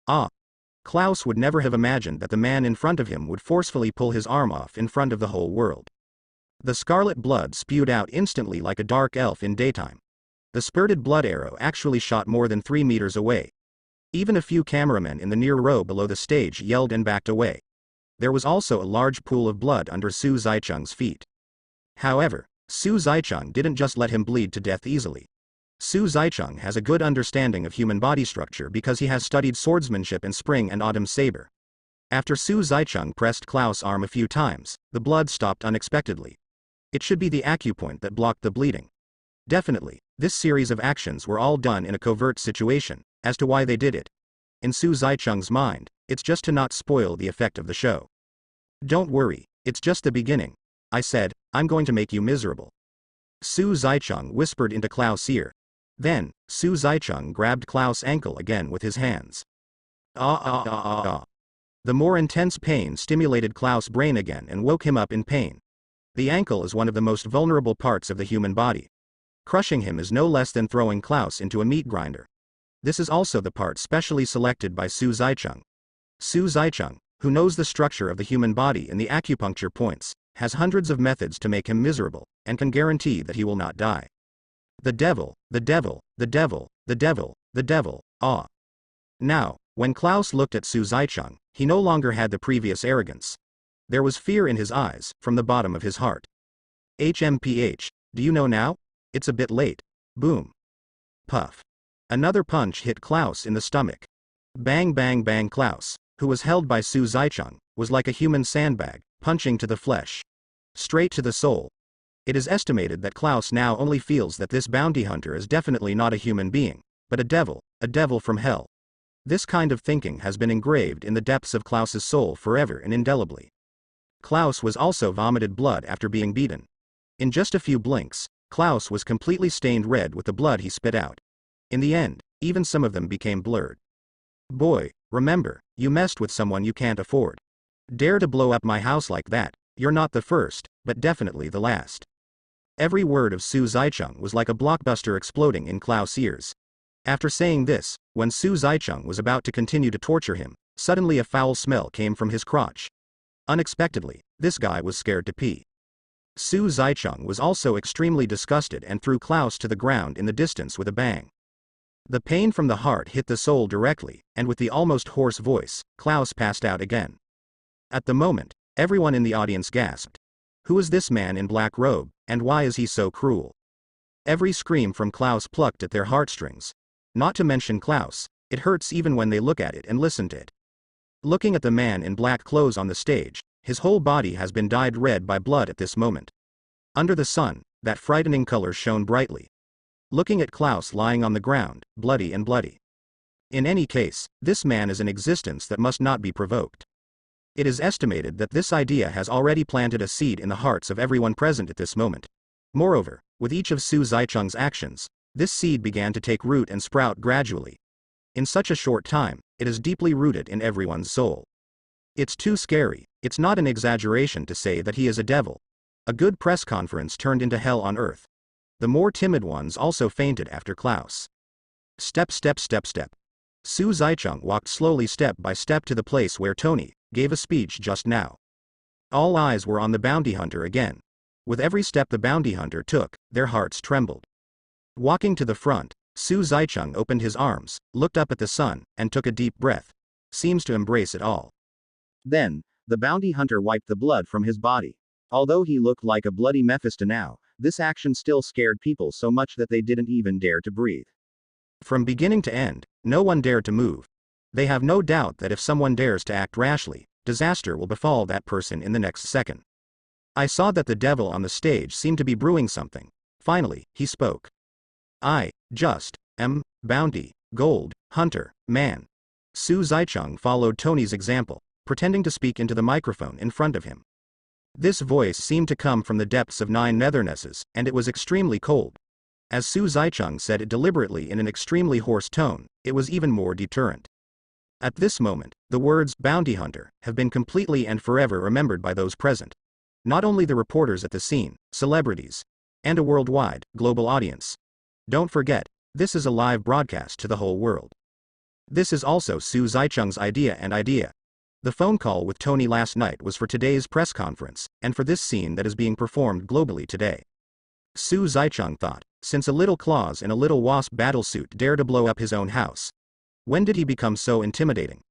Ah. Klaus would never have imagined that the man in front of him would forcefully pull his arm off in front of the whole world. The scarlet blood spewed out instantly like a dark elf in daytime. The spurted blood arrow actually shot more than 3 meters away. Even a few cameramen in the near row below the stage yelled and backed away. There was also a large pool of blood under Su Zicheng's feet. However, Su Zicheng didn't just let him bleed to death easily. Su Zicheng has a good understanding of human body structure because he has studied swordsmanship in Spring and Autumn Saber. After Su Zicheng pressed Klaus' arm a few times, the blood stopped unexpectedly. It should be the acupoint that blocked the bleeding. Definitely, this series of actions were all done in a covert situation. As to why they did it, in Su Zicheng's mind, it's just to not spoil the effect of the show. Don't worry, it's just the beginning. I said, I'm going to make you miserable. Su Zicheng whispered into Klaus' ear. Then, Su Zicheng grabbed Klaus' ankle again with his hands. The more intense pain stimulated Klaus' brain again and woke him up in pain. The ankle is one of the most vulnerable parts of the human body. Crushing him is no less than throwing Klaus into a meat grinder. This is also the part specially selected by Su Zicheng. Su Zicheng, who knows the structure of the human body and the acupuncture points, has hundreds of methods to make him miserable, and can guarantee that he will not die. The devil, the devil, the devil, the devil, the devil, ah. Now, when Klaus looked at Su Zicheng, he no longer had the previous arrogance. There was fear in his eyes, from the bottom of his heart. HMPH, do you know now? It's a bit late. Boom. Puff. Another punch hit Klaus in the stomach. Bang bang bang. Klaus, who was held by Su Zicheng, was like a human sandbag, punching to the flesh. Straight to the soul. It is estimated that Klaus now only feels that this bounty hunter is definitely not a human being, but a devil from hell. This kind of thinking has been engraved in the depths of Klaus's soul forever and indelibly. Klaus was also vomited blood after being beaten. In just a few blinks, Klaus was completely stained red with the blood he spit out. In the end, even some of them became blurred. Boy, remember, you messed with someone you can't afford. Dare to blow up my house like that, you're not the first, but definitely the last. Every word of Su Zicheng was like a blockbuster exploding in Klaus' ears. After saying this, when Su Zicheng was about to continue to torture him, suddenly a foul smell came from his crotch. Unexpectedly, this guy was scared to pee. Su Zicheng was also extremely disgusted and threw Klaus to the ground in the distance with a bang. The pain from the heart hit the soul directly, and with the almost hoarse voice, Klaus passed out again. At the moment, everyone in the audience gasped. Who is this man in black robe, and why is he so cruel? Every scream from Klaus plucked at their heartstrings. Not to mention Klaus, it hurts even when they look at it and listen to it. Looking at the man in black clothes on the stage, his whole body has been dyed red by blood at this moment. Under the sun, that frightening color shone brightly. Looking at Klaus lying on the ground, bloody and bloody. In any case, this man is an existence that must not be provoked. It is estimated that this idea has already planted a seed in the hearts of everyone present at this moment. Moreover, with each of Su Zicheng's actions, this seed began to take root and sprout gradually. In such a short time, it is deeply rooted in everyone's soul. It's too scary. It's not an exaggeration to say that he is a devil. A good press conference turned into hell on earth. The more timid ones also fainted after Klaus. Step, step, step, step. Su Zicheng walked slowly step by step to the place where Tony gave a speech just now. All eyes were on the bounty hunter again. With every step the bounty hunter took, their hearts trembled. Walking to the front, Su Zicheng opened his arms, looked up at the sun, and took a deep breath. Seems to embrace it all. Then, the bounty hunter wiped the blood from his body. Although he looked like a bloody Mephisto now, this action still scared people so much that they didn't even dare to breathe. From beginning to end, no one dared to move. They have no doubt that if someone dares to act rashly, disaster will befall that person in the next second. I saw that the devil on the stage seemed to be brewing something. Finally, he spoke. I, just, am, bounty, gold, hunter, man. Su Zicheng followed Tony's example, pretending to speak into the microphone in front of him. This voice seemed to come from the depths of 9 nethernesses, and it was extremely cold. As Su Zicheng said it deliberately in an extremely hoarse tone, it was even more deterrent. At this moment, the words bounty hunter have been completely and forever remembered by those present. Not only the reporters at the scene, celebrities, and a worldwide, global audience. Don't forget, this is a live broadcast to the whole world. This is also Su Zicheng's idea. The phone call with Tony last night was for today's press conference, and for this scene that is being performed globally today. Su Zicheng thought, since a little claws in a little wasp battlesuit dare to blow up his own house. When did he become so intimidating?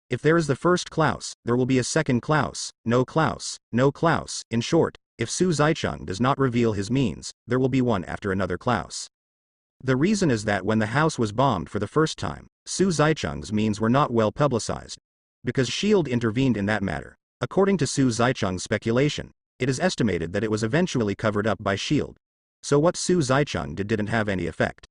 If there is the first Klaus, there will be a second Klaus, no Klaus, no Klaus. In short, if Su Zicheng does not reveal his means, there will be one after another Klaus. The reason is that when the house was bombed for the first time, Su Zicheng's means were not well publicized. Because S.H.I.E.L.D. intervened in that matter. According to Su Zicheng's speculation, it is estimated that it was eventually covered up by S.H.I.E.L.D. So what Su Zicheng did didn't have any effect.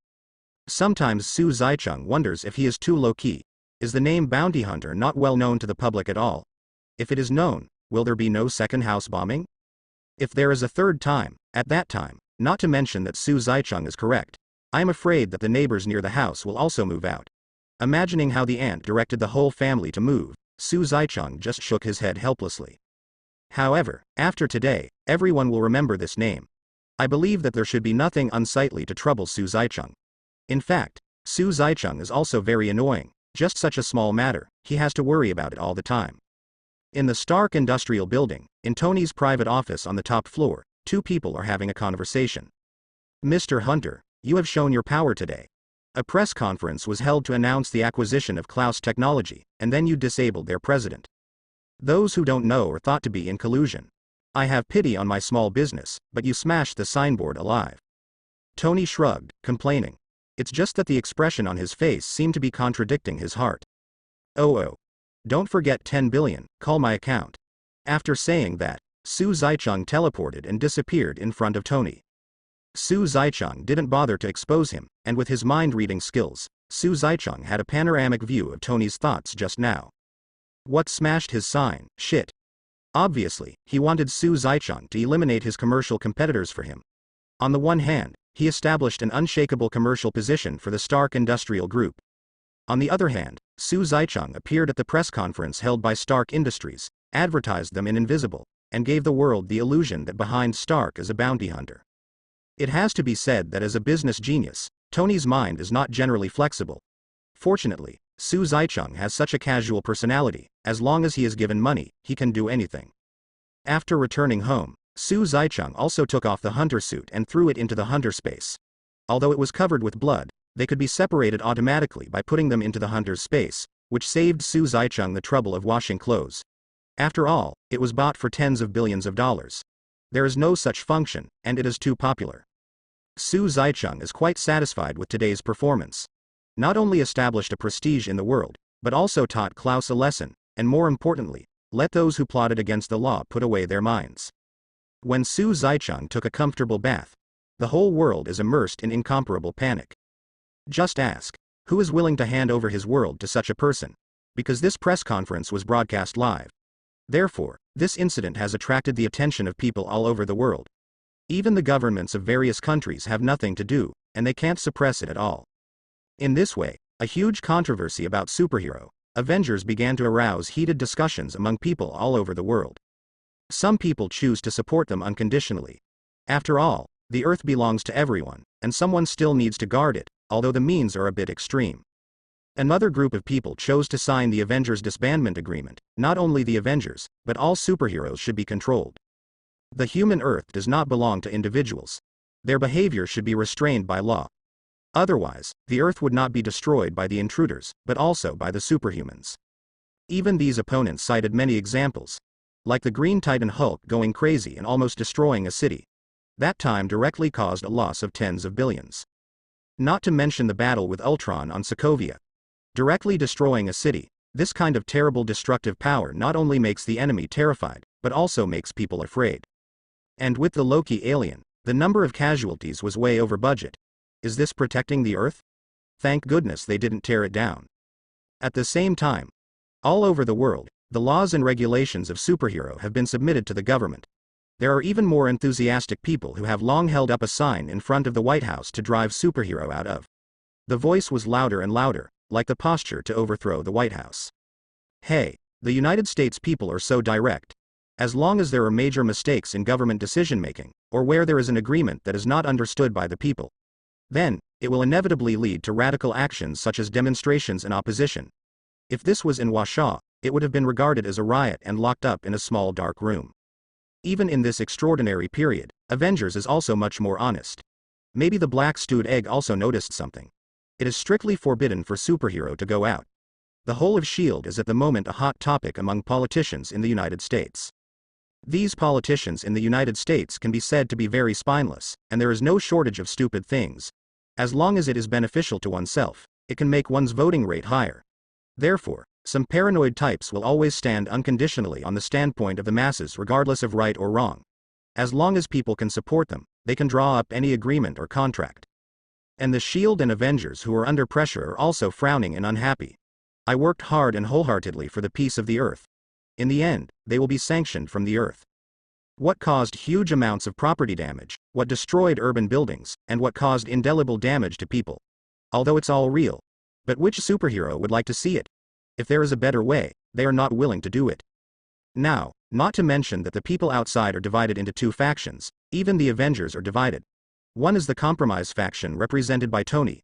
Sometimes Su Zicheng wonders if he is too low-key. Is the name bounty hunter not well known to the public at all? If it is known, will there be no second house bombing? If there is a third time, at that time, not to mention that Su Zicheng is correct, I am afraid that the neighbors near the house will also move out. Imagining how the aunt directed the whole family to move, Su Zicheng just shook his head helplessly. However, after today, everyone will remember this name. I believe that there should be nothing unsightly to trouble Su Zicheng. In fact, Su Zicheng is also very annoying, just such a small matter, he has to worry about it all the time. In the Stark Industrial Building, in Tony's private office on the top floor, 2 people are having a conversation. Mr. Hunter, you have shown your power today. A press conference was held to announce the acquisition of Klaus Technology, and then you disabled their president. Those who don't know are thought to be in collusion. I have pity on my small business, but you smashed the signboard alive. Tony shrugged, complaining. It's just that the expression on his face seemed to be contradicting his heart. Oh. Don't forget 10 billion, call my account. After saying that, Su Zicheng teleported and disappeared in front of Tony. Su Zicheng didn't bother to expose him, and with his mind-reading skills, Su Zicheng had a panoramic view of Tony's thoughts just now. What smashed his sign? Shit. Obviously, he wanted Su Zicheng to eliminate his commercial competitors for him. On the one hand, he established an unshakable commercial position for the Stark Industrial Group. On the other hand, Su Zicheng appeared at the press conference held by Stark Industries, advertised them in invisible, and gave the world the illusion that behind Stark is a bounty hunter. It has to be said that as a business genius, Tony's mind is not generally flexible. Fortunately, Su Zicheng has such a casual personality, as long as he is given money, he can do anything. After returning home, Su Zicheng also took off the hunter suit and threw it into the hunter space. Although it was covered with blood, they could be separated automatically by putting them into the hunter's space, which saved Su Zicheng the trouble of washing clothes. After all, it was bought for tens of billions of dollars. There is no such function, and it is too popular. Su Zicheng is quite satisfied with today's performance. Not only established a prestige in the world, but also taught Klaus a lesson, and more importantly, let those who plotted against the law put away their minds. When Su Zicheng took a comfortable bath, the whole world is immersed in incomparable panic. Just ask, who is willing to hand over his world to such a person? Because this press conference was broadcast live. Therefore, this incident has attracted the attention of people all over the world. Even the governments of various countries have nothing to do, and they can't suppress it at all. In this way, a huge controversy about superhero Avengers began to arouse heated discussions among people all over the world. Some people choose to support them unconditionally. After all, The Earth belongs to everyone, and someone still needs to guard it, although the means are a bit extreme. Another group of people chose to sign the Avengers Disbandment Agreement. Not only the Avengers, but all superheroes should be controlled. The human Earth does not belong to individuals. Their behavior should be restrained by law. Otherwise, the Earth would not be destroyed by the intruders, but also by the superhumans. Even these opponents cited many examples, like the Green Titan Hulk going crazy and almost destroying a city. That time directly caused a loss of tens of billions. Not to mention the battle with Ultron on Sokovia. Directly destroying a city. This kind of terrible destructive power not only makes the enemy terrified, but also makes people afraid. And with the Loki alien, the number of casualties was way over budget. Is this protecting the Earth? Thank goodness they didn't tear it down. At the same time, all over the world, the laws and regulations of superhero have been submitted to the government. There are even more enthusiastic people who have long held up a sign in front of the White House to drive superhero out of. The voice was louder and louder, like the posture to overthrow the White House. Hey, the United States people are so direct. As long as there are major mistakes in government decision-making, or where there is an agreement that is not understood by the people, then, it will inevitably lead to radical actions such as demonstrations and opposition. If this was in Warsaw, it would have been regarded as a riot and locked up in a small dark room. Even in this extraordinary period, Avengers is also much more honest. Maybe the black stewed egg also noticed something. It is strictly forbidden for superhero to go out. The whole of S.H.I.E.L.D. is at the moment a hot topic among politicians in the United States. These politicians in the United States can be said to be very spineless, and there is no shortage of stupid things. As long as it is beneficial to oneself, it can make one's voting rate higher. Therefore, some paranoid types will always stand unconditionally on the standpoint of the masses regardless of right or wrong. As long as people can support them, they can draw up any agreement or contract. And the S.H.I.E.L.D. and Avengers who are under pressure are also frowning and unhappy. I worked hard and wholeheartedly for the peace of the Earth. In the end, they will be sanctioned from the Earth. What caused huge amounts of property damage, what destroyed urban buildings, and what caused indelible damage to people. Although it's all real. But which superhero would like to see it? If there is a better way, they are not willing to do it. Now, not to mention that the people outside are divided into two factions, even the Avengers are divided. One is the compromise faction represented by Tony.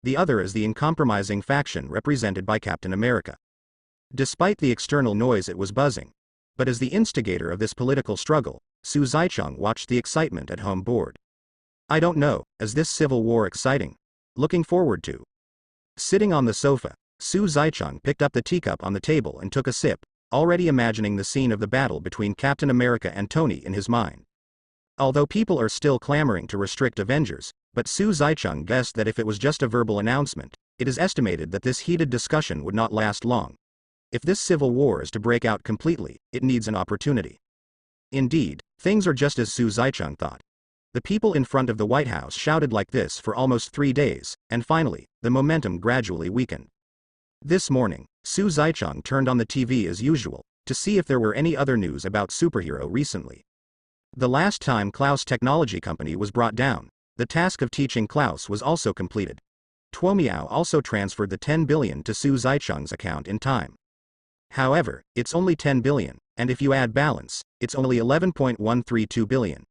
The other is the uncompromising faction represented by Captain America. Despite the external noise it was buzzing. But as the instigator of this political struggle, Su Zaicheng watched the excitement at home bored. I don't know, is this civil war exciting? Looking forward to. Sitting on the sofa, Su Zaicheng picked up the teacup on the table and took a sip, already imagining the scene of the battle between Captain America and Tony in his mind. Although people are still clamoring to restrict Avengers, but Su Zaicheng guessed that if it was just a verbal announcement, it is estimated that this heated discussion would not last long. If this civil war is to break out completely, it needs an opportunity. Indeed, things are just as Su Zaicheng thought. The people in front of the White House shouted like this for almost 3 days, and finally, the momentum gradually weakened. This morning, Su Zaicheng turned on the TV as usual, to see if there were any other news about superhero recently. The last time Klaus Technology Company was brought down, the task of teaching Klaus was also completed. Tuomiao also transferred the 10 billion to Su Zaicheng's account in time. However, it's only 10 billion, and if you add balance, it's only 11.132 billion.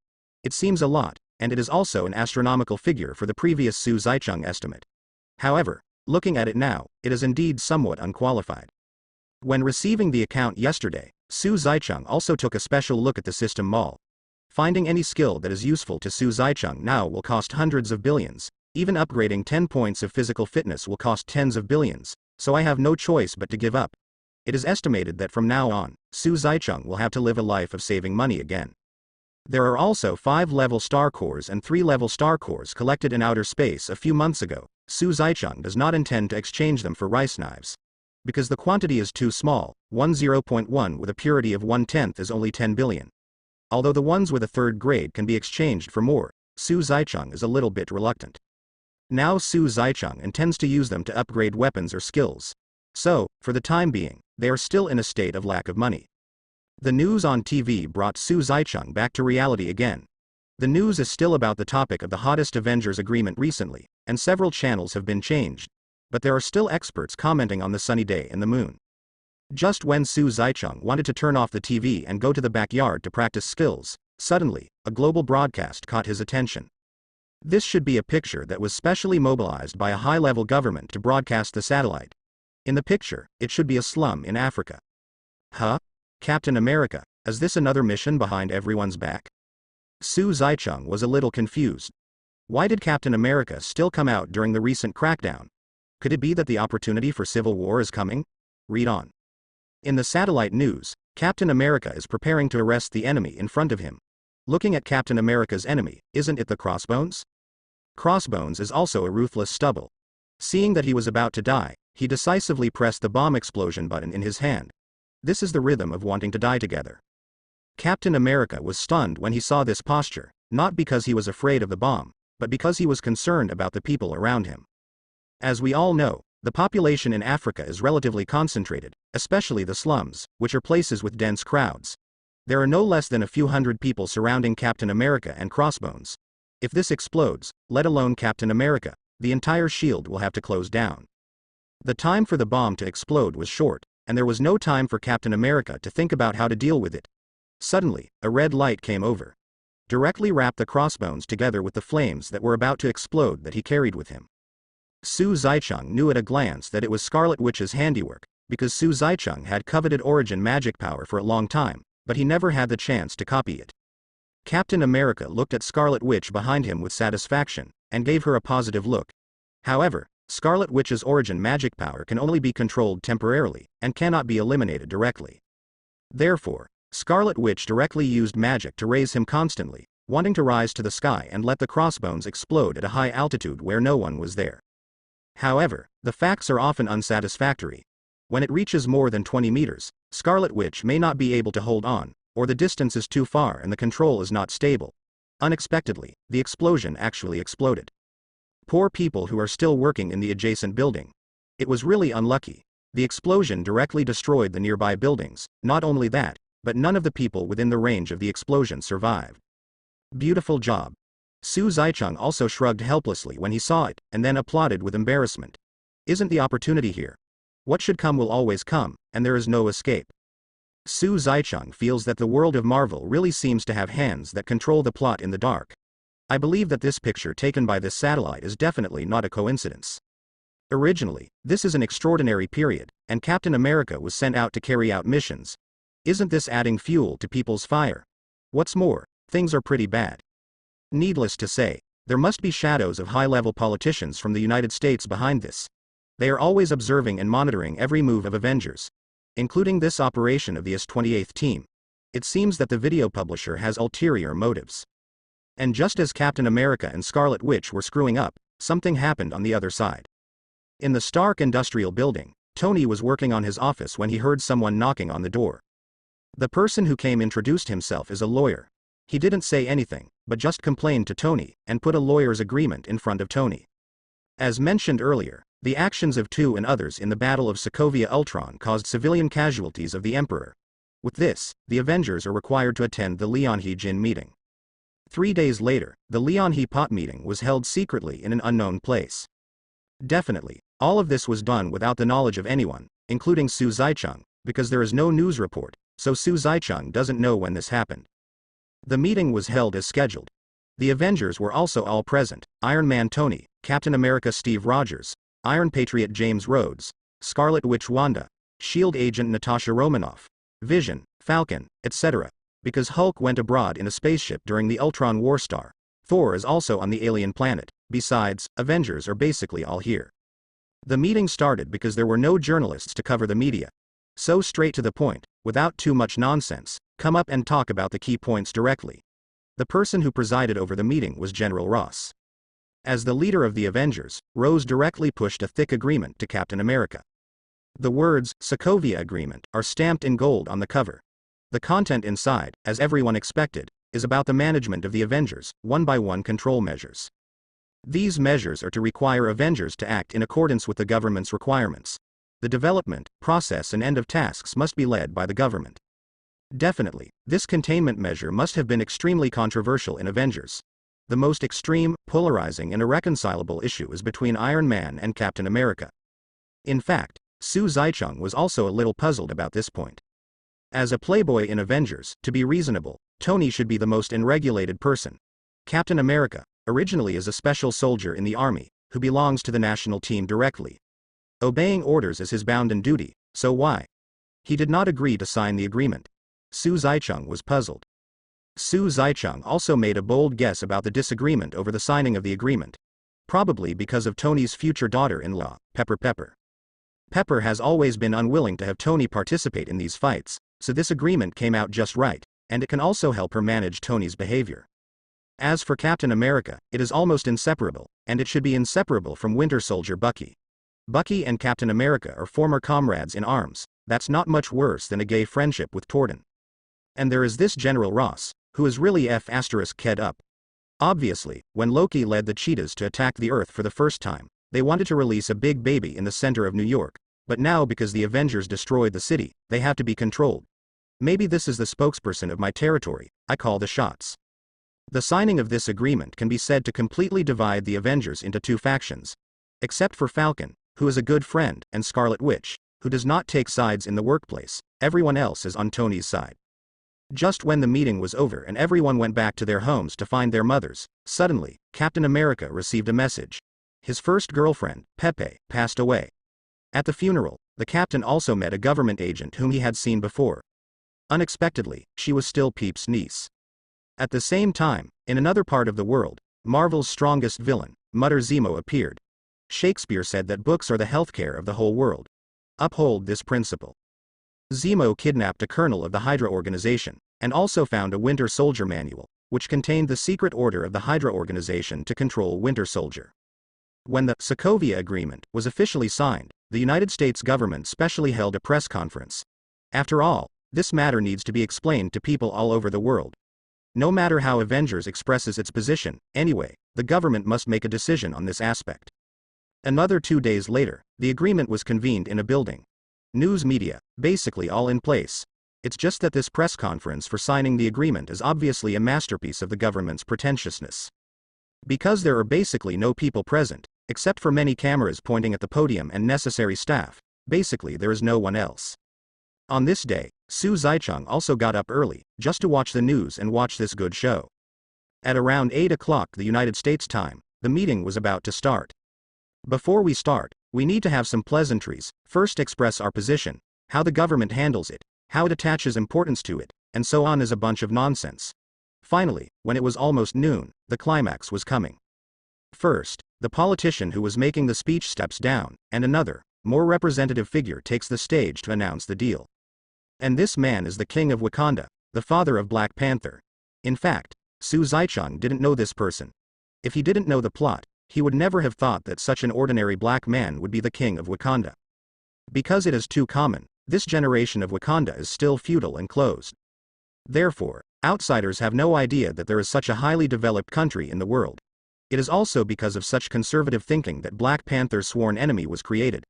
It seems a lot, and it is also an astronomical figure for the previous Su Zaicheng estimate. However, looking at it now, it is indeed somewhat unqualified. When receiving the account yesterday, Su Zaicheng also took a special look at the system mall. Finding any skill that is useful to Su Zaicheng now will cost hundreds of billions, even upgrading 10 points of physical fitness will cost tens of billions, so I have no choice but to give up. It is estimated that from now on, Su Zaicheng will have to live a life of saving money again. There are also 5-level star cores and 3-level star cores collected in outer space a few months ago. Su Zaicheng does not intend to exchange them for rice knives. Because the quantity is too small, 10.1 with a purity of 1/10 is only 10 billion. Although the ones with a 3rd grade can be exchanged for more, Su Zaicheng is a little bit reluctant. Now Su Zaicheng intends to use them to upgrade weapons or skills. So, for the time being, they are still in a state of lack of money. The news on TV brought Su Zaicheng back to reality again. The news is still about the topic of the hottest Avengers agreement recently, and several channels have been changed. But there are still experts commenting on the sunny day and the moon. Just when Su Zaicheng wanted to turn off the TV and go to the backyard to practice skills, suddenly, a global broadcast caught his attention. This should be a picture that was specially mobilized by a high-level government to broadcast the satellite. In the picture, it should be a slum in Africa. Huh? Captain America, is this another mission behind everyone's back? Su Zaicheng was a little confused. Why did Captain America still come out during the recent crackdown? Could it be that the opportunity for civil war is coming? Read on. In the satellite news, Captain America is preparing to arrest the enemy in front of him. Looking at Captain America's enemy, isn't it the Crossbones? Crossbones is also a ruthless stubble. Seeing that he was about to die, he decisively pressed the bomb explosion button in his hand. This is the rhythm of wanting to die together. Captain America was stunned when he saw this posture, not because he was afraid of the bomb, but because he was concerned about the people around him. As we all know, the population in Africa is relatively concentrated, especially the slums, which are places with dense crowds. There are no less than a few hundred people surrounding Captain America and Crossbones. If this explodes, let alone Captain America, the entire shield will have to close down. The time for the bomb to explode was short, and there was no time for Captain America to think about how to deal with it. Suddenly, a red light came over. Directly wrapped the Crossbones together with the flames that were about to explode that he carried with him. Su Zaicheng knew at a glance that it was Scarlet Witch's handiwork, because Su Zaicheng had coveted origin magic power for a long time, but he never had the chance to copy it. Captain America looked at Scarlet Witch behind him with satisfaction, and gave her a positive look. However, Scarlet Witch's origin magic power can only be controlled temporarily, and cannot be eliminated directly. Therefore, Scarlet Witch directly used magic to raise him constantly, wanting to rise to the sky and let the Crossbones explode at a high altitude where no one was there. However, the facts are often unsatisfactory. When it reaches more than 20 meters, Scarlet Witch may not be able to hold on, or the distance is too far and the control is not stable. Unexpectedly, the explosion actually exploded. Poor people who are still working in the adjacent building. It was really unlucky. The explosion directly destroyed the nearby buildings. Not only that, but none of the people within the range of the explosion survived. Beautiful job. Su Zaicheng also shrugged helplessly when he saw it, and then applauded with embarrassment. Isn't the opportunity here? What should come will always come, and there is no escape. Su Zaicheng feels that the world of Marvel really seems to have hands that control the plot in the dark. I believe that this picture taken by this satellite is definitely not a coincidence. Originally, this is an extraordinary period, and Captain America was sent out to carry out missions. Isn't this adding fuel to people's fire? What's more, things are pretty bad. Needless to say, there must be shadows of high-level politicians from the United States behind this. They are always observing and monitoring every move of Avengers, including this operation of the S-28th team. It seems that the video publisher has ulterior motives. And just as Captain America and Scarlet Witch were screwing up, something happened on the other side. In the Stark Industrial Building, Tony was working on his office when he heard someone knocking on the door. The person who came introduced himself as a lawyer. He didn't say anything, but just complained to Tony, and put a lawyer's agreement in front of Tony. As mentioned earlier, the actions of Tu and others in the Battle of Sokovia Ultron caused civilian casualties of the Emperor. With this, the Avengers are required to attend the Lianhe Jin meeting. 3 days later, the Lianhe Pot meeting was held secretly in an unknown place. Definitely, all of this was done without the knowledge of anyone, including Su Zaicheng, because there is no news report, so Su Zaicheng doesn't know when this happened. The meeting was held as scheduled. The Avengers were also all present: Iron Man Tony, Captain America Steve Rogers, Iron Patriot James Rhodes, Scarlet Witch Wanda, SHIELD agent Natasha Romanoff, Vision, Falcon, etc. Because Hulk went abroad in a spaceship during the Ultron War Star. Thor is also on the alien planet. Besides, Avengers are basically all here. The meeting started because there were no journalists to cover the media. So straight to the point, without too much nonsense, come up and talk about the key points directly. The person who presided over the meeting was General Ross. As the leader of the Avengers, Rose directly pushed a thick agreement to Captain America. The words, Sokovia Agreement, are stamped in gold on the cover. The content inside, as everyone expected, is about the management of the Avengers, one-by-one control measures. These measures are to require Avengers to act in accordance with the government's requirements. The development, process and end of tasks must be led by the government. Definitely, this containment measure must have been extremely controversial in Avengers. The most extreme, polarizing and irreconcilable issue is between Iron Man and Captain America. In fact, Su Zaicheng was also a little puzzled about this point. As a playboy in Avengers, to be reasonable, Tony should be the most unregulated person. Captain America, originally as a special soldier in the army, who belongs to the national team directly. Obeying orders is his bounden duty, so why? He did not agree to sign the agreement. Su Zicheng was puzzled. Su Zicheng also made a bold guess about the disagreement over the signing of the agreement. Probably because of Tony's future daughter-in-law, Pepper. Pepper has always been unwilling to have Tony participate in these fights, so this agreement came out just right, and it can also help her manage Tony's behavior. As for Captain America, it is almost inseparable, and it should be inseparable from Winter Soldier Bucky. Bucky and Captain America are former comrades in arms. That's not much worse than a gay friendship with Torton. And there is this General Ross, who is really F***ked up. Obviously, when Loki led the cheetahs to attack the Earth for the first time, they wanted to release a big baby in the center of New York, but now because the Avengers destroyed the city, they have to be controlled. Maybe this is the spokesperson of my territory, I call the shots. The signing of this agreement can be said to completely divide the Avengers into two factions. Except for Falcon, who is a good friend, and Scarlet Witch, who does not take sides in the workplace, everyone else is on Tony's side. Just when the meeting was over and everyone went back to their homes to find their mothers, suddenly, Captain America received a message. His first girlfriend, Pepe, passed away. At the funeral, the captain also met a government agent whom he had seen before. Unexpectedly, she was still Peep's niece. At the same time, in another part of the world, Marvel's strongest villain, Mutter Zemo, appeared. Shakespeare said that books are the healthcare of the whole world. Uphold this principle. Zemo kidnapped a colonel of the Hydra organization, and also found a Winter Soldier manual, which contained the secret order of the Hydra organization to control Winter Soldier. When the Sokovia Agreement was officially signed, the United States government specially held a press conference. After all, this matter needs to be explained to people all over the world. No matter how Avengers expresses its position, anyway, the government must make a decision on this aspect. Another 2 days later, the agreement was convened in a building. News media, basically all in place. It's just that this press conference for signing the agreement is obviously a masterpiece of the government's pretentiousness. Because there are basically no people present, except for many cameras pointing at the podium and necessary staff, basically there is no one else. On this day, Su Zicheng also got up early, just to watch the news and watch this good show. At around 8 o'clock the United States time, the meeting was about to start. Before we start, we need to have some pleasantries, first express our position, how the government handles it, how it attaches importance to it, and so on is a bunch of nonsense. Finally, when it was almost noon, the climax was coming. First, the politician who was making the speech steps down, and another, more representative figure takes the stage to announce the deal. And this man is the king of Wakanda, the father of Black Panther. In fact, Su Zicheng didn't know this person. If he didn't know the plot, he would never have thought that such an ordinary black man would be the king of Wakanda. Because it is too common, this generation of Wakanda is still feudal and closed. Therefore, outsiders have no idea that there is such a highly developed country in the world. It is also because of such conservative thinking that Black Panther's sworn enemy was created.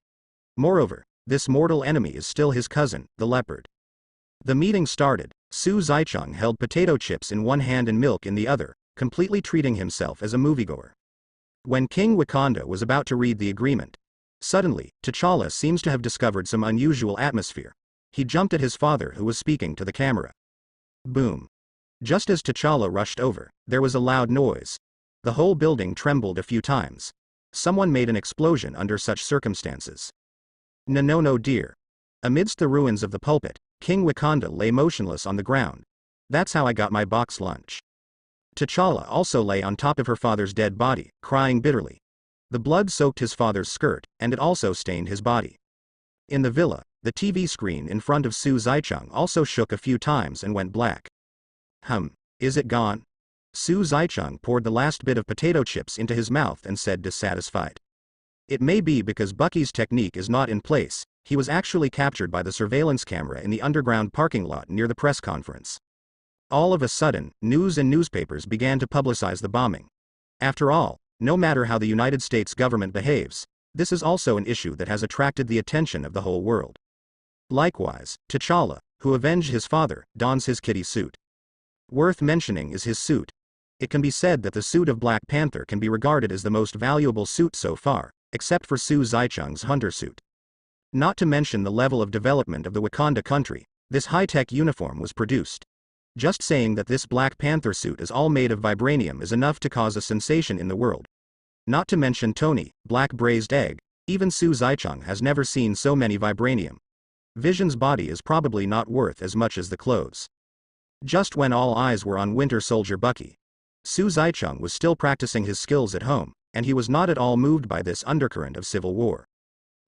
Moreover, this mortal enemy is still his cousin, the leopard. The meeting started. Su Zicheng held potato chips in one hand and milk in the other, completely treating himself as a moviegoer. When King Wakanda was about to read the agreement, suddenly, T'Challa seems to have discovered some unusual atmosphere. He jumped at his father who was speaking to the camera. Boom. Just as T'Challa rushed over, there was a loud noise. The whole building trembled a few times. Someone made an explosion under such circumstances. No dear. Amidst the ruins of the pulpit, King Wakanda lay motionless on the ground. That's how I got my box lunch. T'Challa also lay on top of her father's dead body, crying bitterly. The blood soaked his father's skirt, and it also stained his body. In the villa, the TV screen in front of Su Zicheng also shook a few times and went black. Is it gone? Su Zicheng poured the last bit of potato chips into his mouth and said dissatisfied. It may be because Bucky's technique is not in place. He was actually captured by the surveillance camera in the underground parking lot near the press conference. All of a sudden, news and newspapers began to publicize the bombing. After all, no matter how the United States government behaves, this is also an issue that has attracted the attention of the whole world. Likewise, T'Challa, who avenged his father, dons his kitty suit. Worth mentioning is his suit. It can be said that the suit of Black Panther can be regarded as the most valuable suit so far, except for Su Zicheng's hunter suit. Not to mention the level of development of the Wakanda country, this high-tech uniform was produced. Just saying that this Black Panther suit is all made of vibranium is enough to cause a sensation in the world. Not to mention Tony, Black Braised Egg, even Su Zaichang has never seen so many vibranium. Vision's body is probably not worth as much as the clothes. Just when all eyes were on Winter Soldier Bucky, Su Zaichang was still practicing his skills at home, and he was not at all moved by this undercurrent of civil war.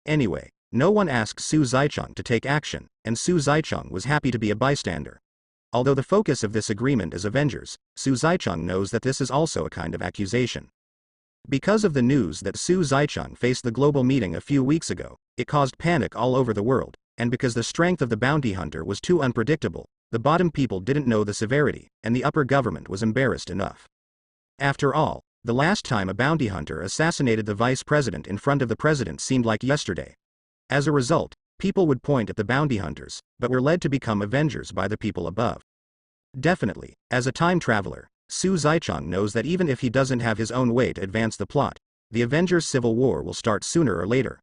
Anyway, no one asked Su Zaichang to take action, and Su Zaichang was happy to be a bystander. Although the focus of this agreement is Avengers, Su Zaichang knows that this is also a kind of accusation. Because of the news that Su Zaichang faced the global meeting a few weeks ago, it caused panic all over the world, and because the strength of the bounty hunter was too unpredictable, the bottom people didn't know the severity, and the upper government was embarrassed enough. After all, the last time a bounty hunter assassinated the vice president in front of the president seemed like yesterday. As a result, people would point at the bounty hunters, but were led to become Avengers by the people above. Definitely, as a time traveler, Su Zaichang knows that even if he doesn't have his own way to advance the plot, the Avengers' civil war will start sooner or later.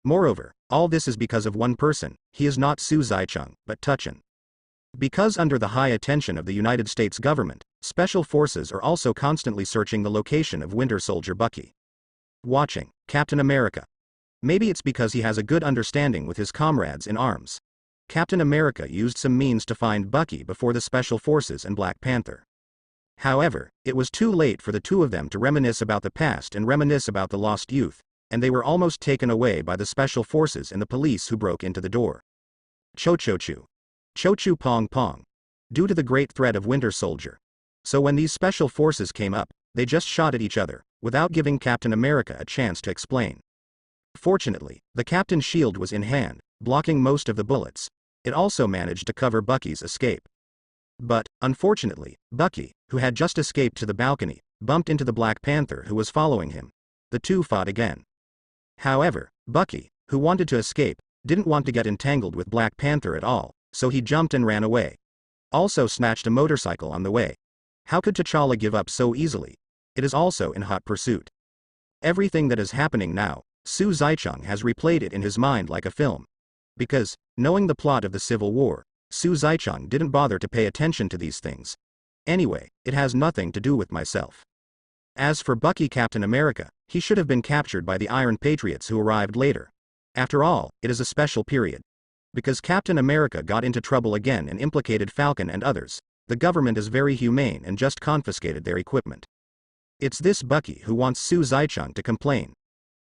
Moreover, all this is because of one person. He is not Su Zaichang, but Tuchin. Because under the high attention of the United States government, special forces are also constantly searching the location of Winter Soldier Bucky. Watching Captain America. Maybe it's because he has a good understanding with his comrades in arms. Captain America used some means to find Bucky before the Special Forces and Black Panther. However, it was too late for the two of them to reminisce about the past and reminisce about the lost youth, and they were almost taken away by the Special Forces and the police who broke into the door. Cho-cho-chu. Cho-chu pong pong. Due to the great threat of Winter Soldier. So when these Special Forces came up, they just shot at each other, without giving Captain America a chance to explain. Fortunately, the Captain's shield was in hand, blocking most of the bullets. It also managed to cover Bucky's escape. But, unfortunately, Bucky, who had just escaped to the balcony, bumped into the Black Panther who was following him. The two fought again. However, Bucky, who wanted to escape, didn't want to get entangled with Black Panther at all, so he jumped and ran away. Also snatched a motorcycle on the way. How could T'Challa give up so easily? It is also in hot pursuit. Everything that is happening now, Su Zaichang has replayed it in his mind like a film. Because, knowing the plot of the Civil War, Su Zaichang didn't bother to pay attention to these things. Anyway, it has nothing to do with myself. As for Bucky Captain America, he should have been captured by the Iron Patriots who arrived later. After all, it is a special period. Because Captain America got into trouble again and implicated Falcon and others, the government is very humane and just confiscated their equipment. It's this Bucky who wants Su Zaichang to complain.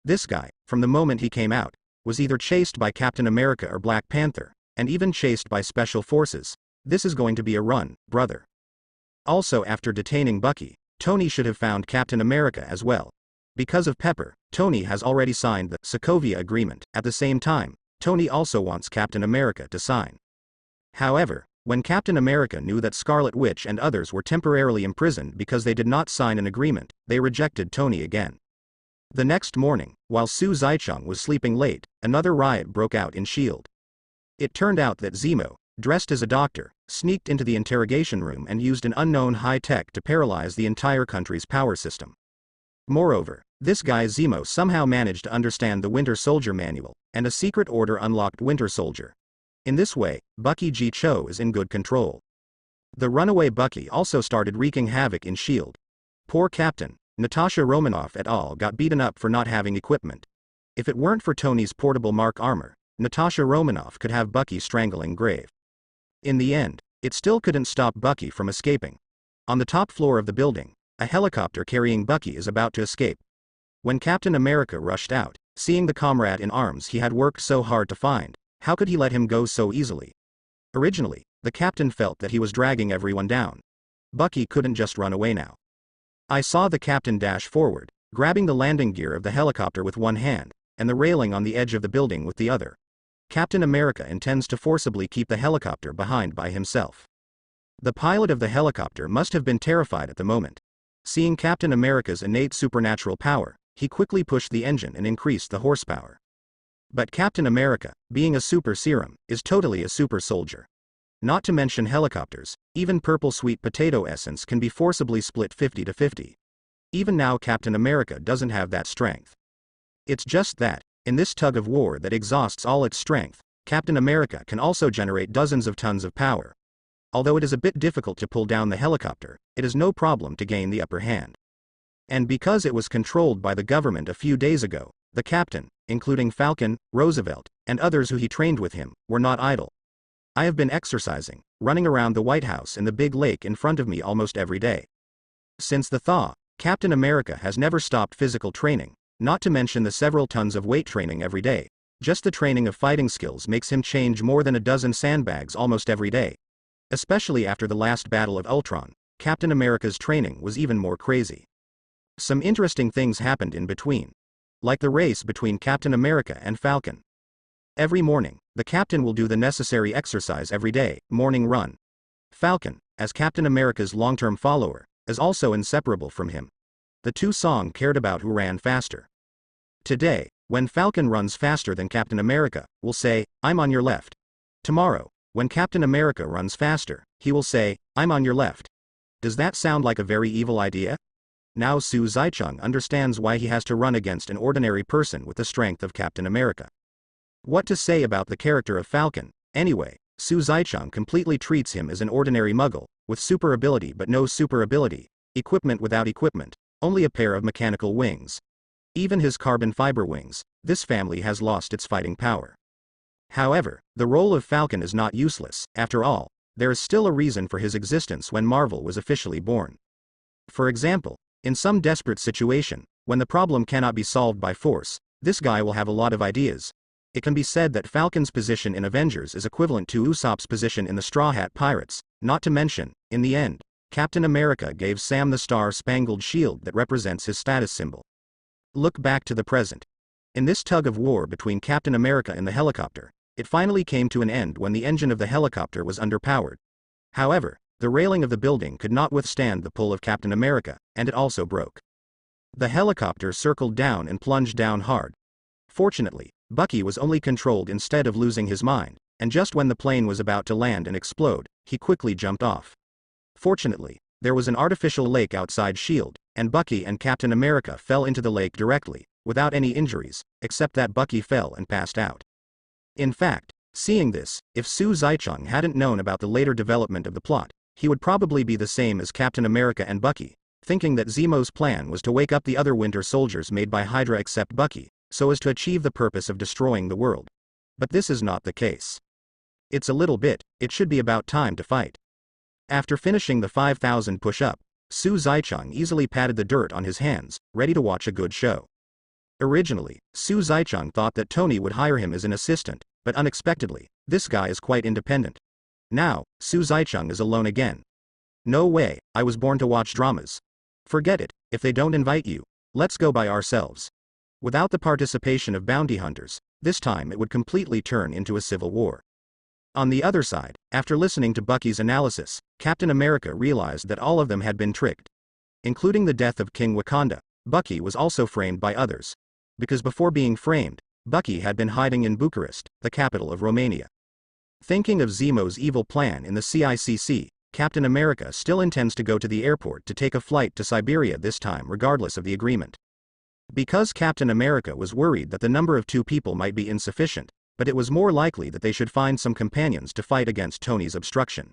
This guy, from the moment he came out, was either chased by Captain America or Black Panther, and even chased by Special Forces. This is going to be a run, brother. Also, after detaining Bucky, Tony should have found Captain America as well. Because of Pepper, Tony has already signed the Sokovia Agreement. At the same time, Tony also wants Captain America to sign. However, when Captain America knew that Scarlet Witch and others were temporarily imprisoned because they did not sign an agreement, they rejected Tony again. The next morning, while Su Zaichang was sleeping late, another riot broke out in S.H.I.E.L.D. It turned out that Zemo, dressed as a doctor, sneaked into the interrogation room and used an unknown high-tech to paralyze the entire country's power system. Moreover, this guy Zemo somehow managed to understand the Winter Soldier manual, and a secret order unlocked Winter Soldier. In this way, Bucky G. Cho is in good control. The runaway Bucky also started wreaking havoc in S.H.I.E.L.D. Poor Captain Natasha Romanoff et al. Got beaten up for not having equipment. If it weren't for Tony's portable Mark armor, Natasha Romanoff could have Bucky strangling grave. In the end, it still couldn't stop Bucky from escaping. On the top floor of the building, a helicopter carrying Bucky is about to escape. When Captain America rushed out, seeing the comrade in arms he had worked so hard to find, how could he let him go so easily? Originally, the captain felt that he was dragging everyone down. Bucky couldn't just run away now. I saw the captain dash forward, grabbing the landing gear of the helicopter with one hand, and the railing on the edge of the building with the other. Captain America intends to forcibly keep the helicopter behind by himself. The pilot of the helicopter must have been terrified at the moment. Seeing Captain America's innate supernatural power, he quickly pushed the engine and increased the horsepower. But Captain America, being a super serum, is totally a super soldier. Not to mention helicopters, even purple sweet potato essence can be forcibly split 50-50. Even now Captain America doesn't have that strength. It's just that, in this tug of war that exhausts all its strength, Captain America can also generate dozens of tons of power. Although it is a bit difficult to pull down the helicopter, it is no problem to gain the upper hand. And because it was controlled by the government a few days ago, the captain, including Falcon, Roosevelt, and others who he trained with him, were not idle. I have been exercising, running around the White House and the big lake in front of me almost every day. Since the thaw, Captain America has never stopped physical training, not to mention the several tons of weight training every day. Just the training of fighting skills makes him change more than a dozen sandbags almost every day. Especially after the last Battle of Ultron, Captain America's training was even more crazy. Some interesting things happened in between. Like the race between Captain America and Falcon. Every morning, the captain will do the necessary exercise every day, morning run. Falcon, as Captain America's long-term follower, is also inseparable from him. The two song cared about who ran faster. Today, when Falcon runs faster than Captain America, will say, "I'm on your left." Tomorrow, when Captain America runs faster, he will say, "I'm on your left." Does that sound like a very evil idea? Now Su Zaicheng understands why he has to run against an ordinary person with the strength of Captain America. What to say about the character of Falcon, anyway? Su Zaicheng completely treats him as an ordinary muggle, with super ability but no super ability, equipment without equipment, only a pair of mechanical wings. Even his carbon fiber wings, this family has lost its fighting power. However, the role of Falcon is not useless. After all, there is still a reason for his existence when Marvel was officially born. For example, in some desperate situation, when the problem cannot be solved by force, this guy will have a lot of ideas. It can be said that Falcon's position in Avengers is equivalent to Usopp's position in the Straw Hat Pirates, not to mention, in the end, Captain America gave Sam the star-spangled shield that represents his status symbol. Look back to the present. In this tug of war between Captain America and the helicopter, it finally came to an end when the engine of the helicopter was underpowered. However, the railing of the building could not withstand the pull of Captain America, and it also broke. The helicopter circled down and plunged down hard. Fortunately, Bucky was only controlled instead of losing his mind, and just when the plane was about to land and explode, he quickly jumped off. Fortunately, there was an artificial lake outside S.H.I.E.L.D., and Bucky and Captain America fell into the lake directly, without any injuries, except that Bucky fell and passed out. In fact, seeing this, if Su Zaicheng hadn't known about the later development of the plot, he would probably be the same as Captain America and Bucky, thinking that Zemo's plan was to wake up the other Winter Soldiers made by Hydra except Bucky, so as to achieve the purpose of destroying the world. But this is not the case. It's a little bit, it should be about time to fight. After finishing the 5,000 push-up, Su Zaicheng easily patted the dirt on his hands, ready to watch a good show. Originally, Su Zaicheng thought that Tony would hire him as an assistant, but unexpectedly, this guy is quite independent. Now, Su Zaicheng is alone again. No way, I was born to watch dramas. Forget it, if they don't invite you, let's go by ourselves. Without the participation of bounty hunters, this time it would completely turn into a civil war. On the other side, after listening to Bucky's analysis, Captain America realized that all of them had been tricked. Including the death of King Wakanda, Bucky was also framed by others. Because before being framed, Bucky had been hiding in Bucharest, the capital of Romania. Thinking of Zemo's evil plan in the CICC, Captain America still intends to go to the airport to take a flight to Siberia this time regardless of the agreement. Because Captain America was worried that the number of 2 people might be insufficient, but it was more likely that they should find some companions to fight against Tony's obstruction.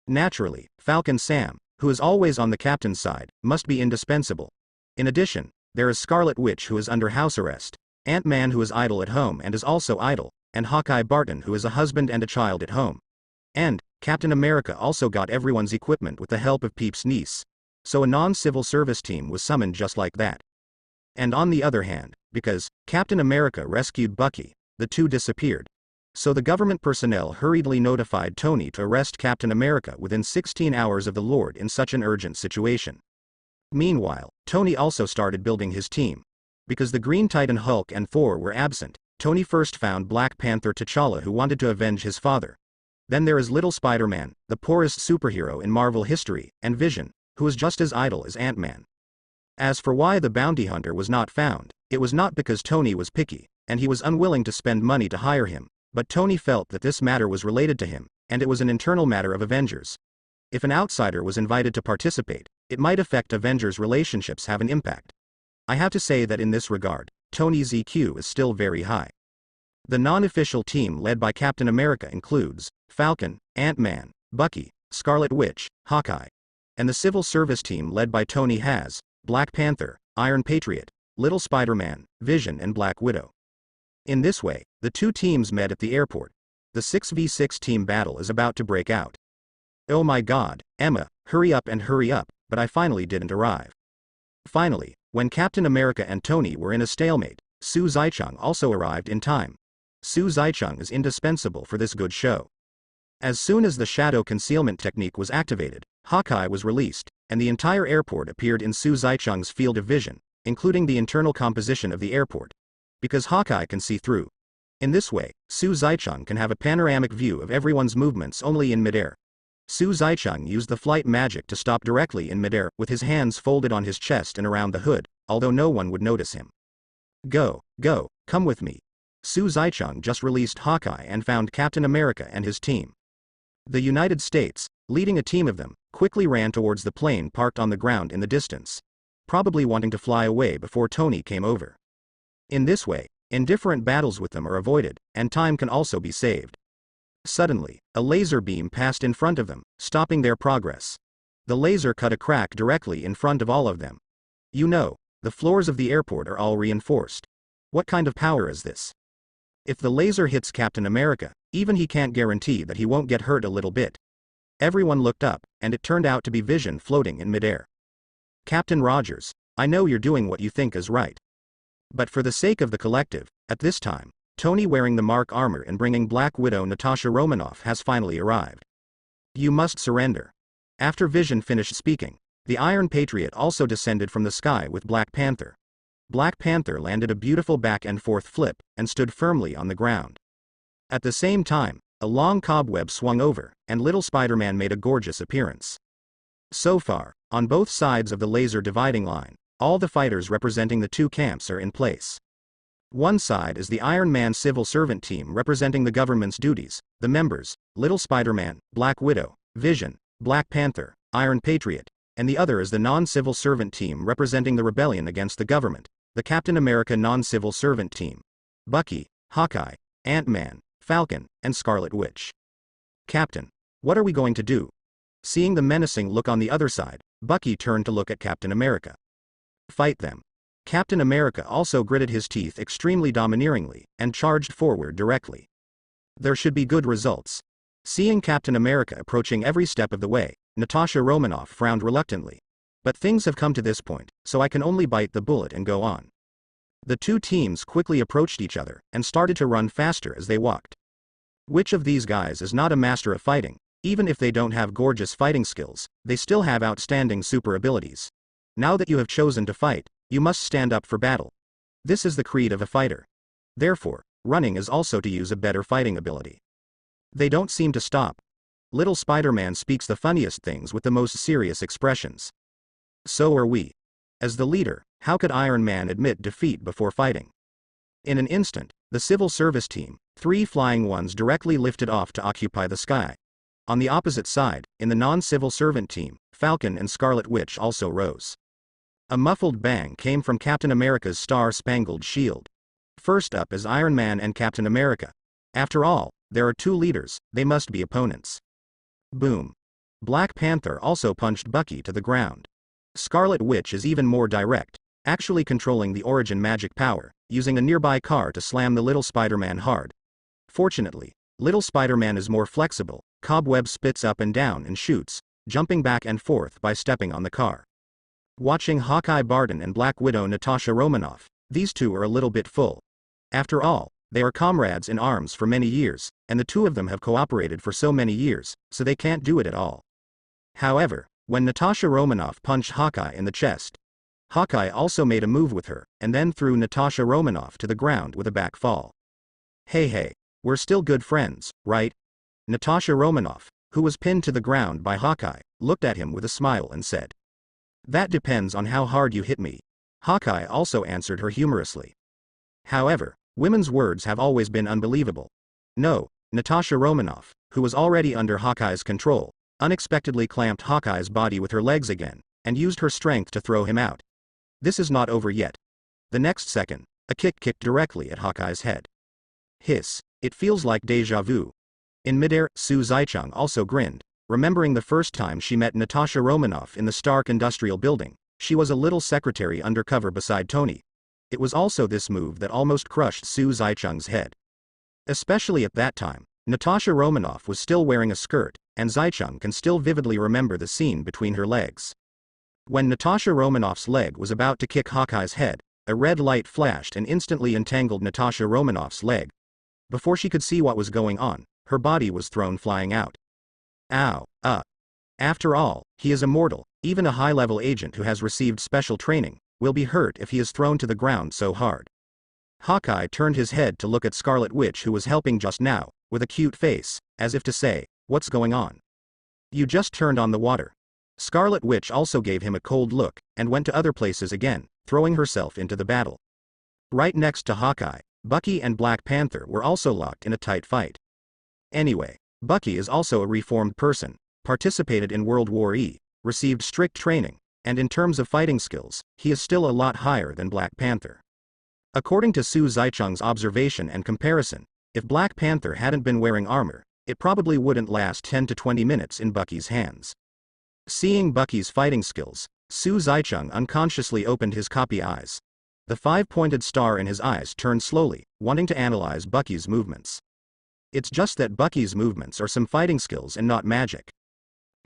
Naturally, Falcon Sam, who is always on the captain's side, must be indispensable. In addition, there is Scarlet Witch who is under house arrest, Ant-Man who is idle at home and is also idle, and Hawkeye Barton who is a husband and a child at home. And, Captain America also got everyone's equipment with the help of Peep's niece. So a non-civil service team was summoned just like that. And on the other hand, because Captain America rescued Bucky, the two disappeared. So the government personnel hurriedly notified Tony to arrest Captain America within 16 hours of the Lord in such an urgent situation. Meanwhile, Tony also started building his team. Because the Green Titan Hulk and Thor were absent, Tony first found Black Panther T'Challa who wanted to avenge his father. Then there is Little Spider-Man, the poorest superhero in Marvel history, and Vision, who is just as idle as Ant-Man. As for why the bounty hunter was not found, it was not because Tony was picky, and he was unwilling to spend money to hire him, but Tony felt that this matter was related to him, and it was an internal matter of Avengers. If an outsider was invited to participate, it might affect Avengers' relationships have an impact. I have to say that in this regard, Tony's EQ is still very high. The non-official team led by Captain America includes Falcon, Ant-Man, Bucky, Scarlet Witch, Hawkeye. And the civil service team led by Tony Has, Black Panther, Iron Patriot, Little Spider-Man, Vision and Black Widow. In this way, the two teams met at the airport. The 6v6 team battle is about to break out. Oh my god, Emma, hurry up, but I finally didn't arrive. Finally, when Captain America and Tony were in a stalemate, Su Zaicheng also arrived in time. Su Zaicheng is indispensable for this good show. As soon as the shadow concealment technique was activated, Hawkeye was released, and the entire airport appeared in Su Zaicheng's field of vision, including the internal composition of the airport. Because Hawkeye can see through. In this way, Su Zaicheng can have a panoramic view of everyone's movements only in midair. Su Zaicheng used the flight magic to stop directly in midair with his hands folded on his chest and around the hood, although no one would notice him. Go, come with me. Su Zaicheng just released Hawkeye and found Captain America and his team. The United States, leading a team of them, quickly ran towards the plane parked on the ground in the distance, probably wanting to fly away before Tony came over. In this way, indifferent battles with them are avoided, and time can also be saved. Suddenly, a laser beam passed in front of them, stopping their progress. The laser cut a crack directly in front of all of them. You know, the floors of the airport are all reinforced. What kind of power is this? If the laser hits Captain America, even he can't guarantee that he won't get hurt a little bit. Everyone looked up, and it turned out to be Vision floating in midair. Captain Rogers, I know you're doing what you think is right. But for the sake of the collective, at this time, Tony wearing the Mark armor and bringing Black Widow Natasha Romanoff has finally arrived. You must surrender. After Vision finished speaking, the Iron Patriot also descended from the sky with Black Panther. Black Panther landed a beautiful back and forth flip, and stood firmly on the ground. At the same time, a long cobweb swung over, and Little Spider-Man made a gorgeous appearance. So far, on both sides of the laser dividing line, all the fighters representing the two camps are in place. One side is the Iron Man civil servant team representing the government's duties, the members, Little Spider-Man, Black Widow, Vision, Black Panther, Iron Patriot, and the other is the non-civil servant team representing the rebellion against the government, the Captain America non-civil servant team. Bucky, Hawkeye, Ant-Man, Falcon, and Scarlet Witch. Captain, what are we going to do? Seeing the menacing look on the other side, Bucky turned to look at Captain America. Fight them. Captain America also gritted his teeth extremely domineeringly, and charged forward directly. There should be good results. Seeing Captain America approaching every step of the way, Natasha Romanoff frowned reluctantly. But things have come to this point, so I can only bite the bullet and go on. The two teams quickly approached each other, and started to run faster as they walked. Which of these guys is not a master of fighting? Even if they don't have gorgeous fighting skills, they still have outstanding super abilities. Now that you have chosen to fight, you must stand up for battle. This is the creed of a fighter. Therefore, running is also to use a better fighting ability. They don't seem to stop. Little Spider-Man speaks the funniest things with the most serious expressions. So are we. As the leader, how could Iron Man admit defeat before fighting? In an instant, the civil service team, 3 flying ones directly lifted off to occupy the sky. On the opposite side, in the non-civil servant team, Falcon and Scarlet Witch also rose. A muffled bang came from Captain America's star-spangled shield. First up is Iron Man and Captain America. After all, there are 2 leaders, they must be opponents. Boom. Black Panther also punched Bucky to the ground. Scarlet Witch is even more direct, actually controlling the origin magic power, using a nearby car to slam the Little Spider-Man hard. Fortunately, Little Spider-Man is more flexible, cobweb spits up and down and shoots, jumping back and forth by stepping on the car. Watching Hawkeye Barton and Black Widow Natasha Romanoff, these two are a little bit full. After all, they are comrades in arms for many years, and the two of them have cooperated for so many years, so they can't do it at all. However, when Natasha Romanoff punched Hawkeye in the chest, Hawkeye also made a move with her, and then threw Natasha Romanoff to the ground with a back fall. Hey, we're still good friends, right? Natasha Romanoff, who was pinned to the ground by Hawkeye, looked at him with a smile and said. That depends on how hard you hit me. Hawkeye also answered her humorously. However, women's words have always been unbelievable. No, Natasha Romanoff, who was already under Hawkeye's control, unexpectedly clamped Hawkeye's body with her legs again, and used her strength to throw him out. This is not over yet. The next second, a kick kicked directly at Hawkeye's head. Hiss, it feels like deja vu. In midair, Su Zaicheng also grinned, remembering the first time she met Natasha Romanoff in the Stark Industrial Building. She was a little secretary undercover beside Tony. It was also this move that almost crushed Su Zicheng's head. Especially at that time, Natasha Romanoff was still wearing a skirt, and Zicheng can still vividly remember the scene between her legs. When Natasha Romanoff's leg was about to kick Hawkeye's head, a red light flashed and instantly entangled Natasha Romanoff's leg. Before she could see what was going on, her body was thrown flying out. Ow, After all, he is immortal. Even a high-level agent who has received special training will be hurt if he is thrown to the ground so hard. Hawkeye turned his head to look at Scarlet Witch, who was helping just now, with a cute face, as if to say, "What's going on? You just turned on the water." Scarlet Witch also gave him a cold look, and went to other places again, throwing herself into the battle. Right next to Hawkeye, Bucky and Black Panther were also locked in a tight fight. Anyway, Bucky is also a reformed person, participated in World War E, received strict training, and in terms of fighting skills, he is still a lot higher than Black Panther. According to Su Zicheng's observation and comparison, if Black Panther hadn't been wearing armor, it probably wouldn't last 10 to 20 minutes in Bucky's hands. Seeing Bucky's fighting skills, Su Zicheng unconsciously opened his copy eyes. The five-pointed star in his eyes turned slowly, wanting to analyze Bucky's movements. It's just that Bucky's movements are some fighting skills and not magic.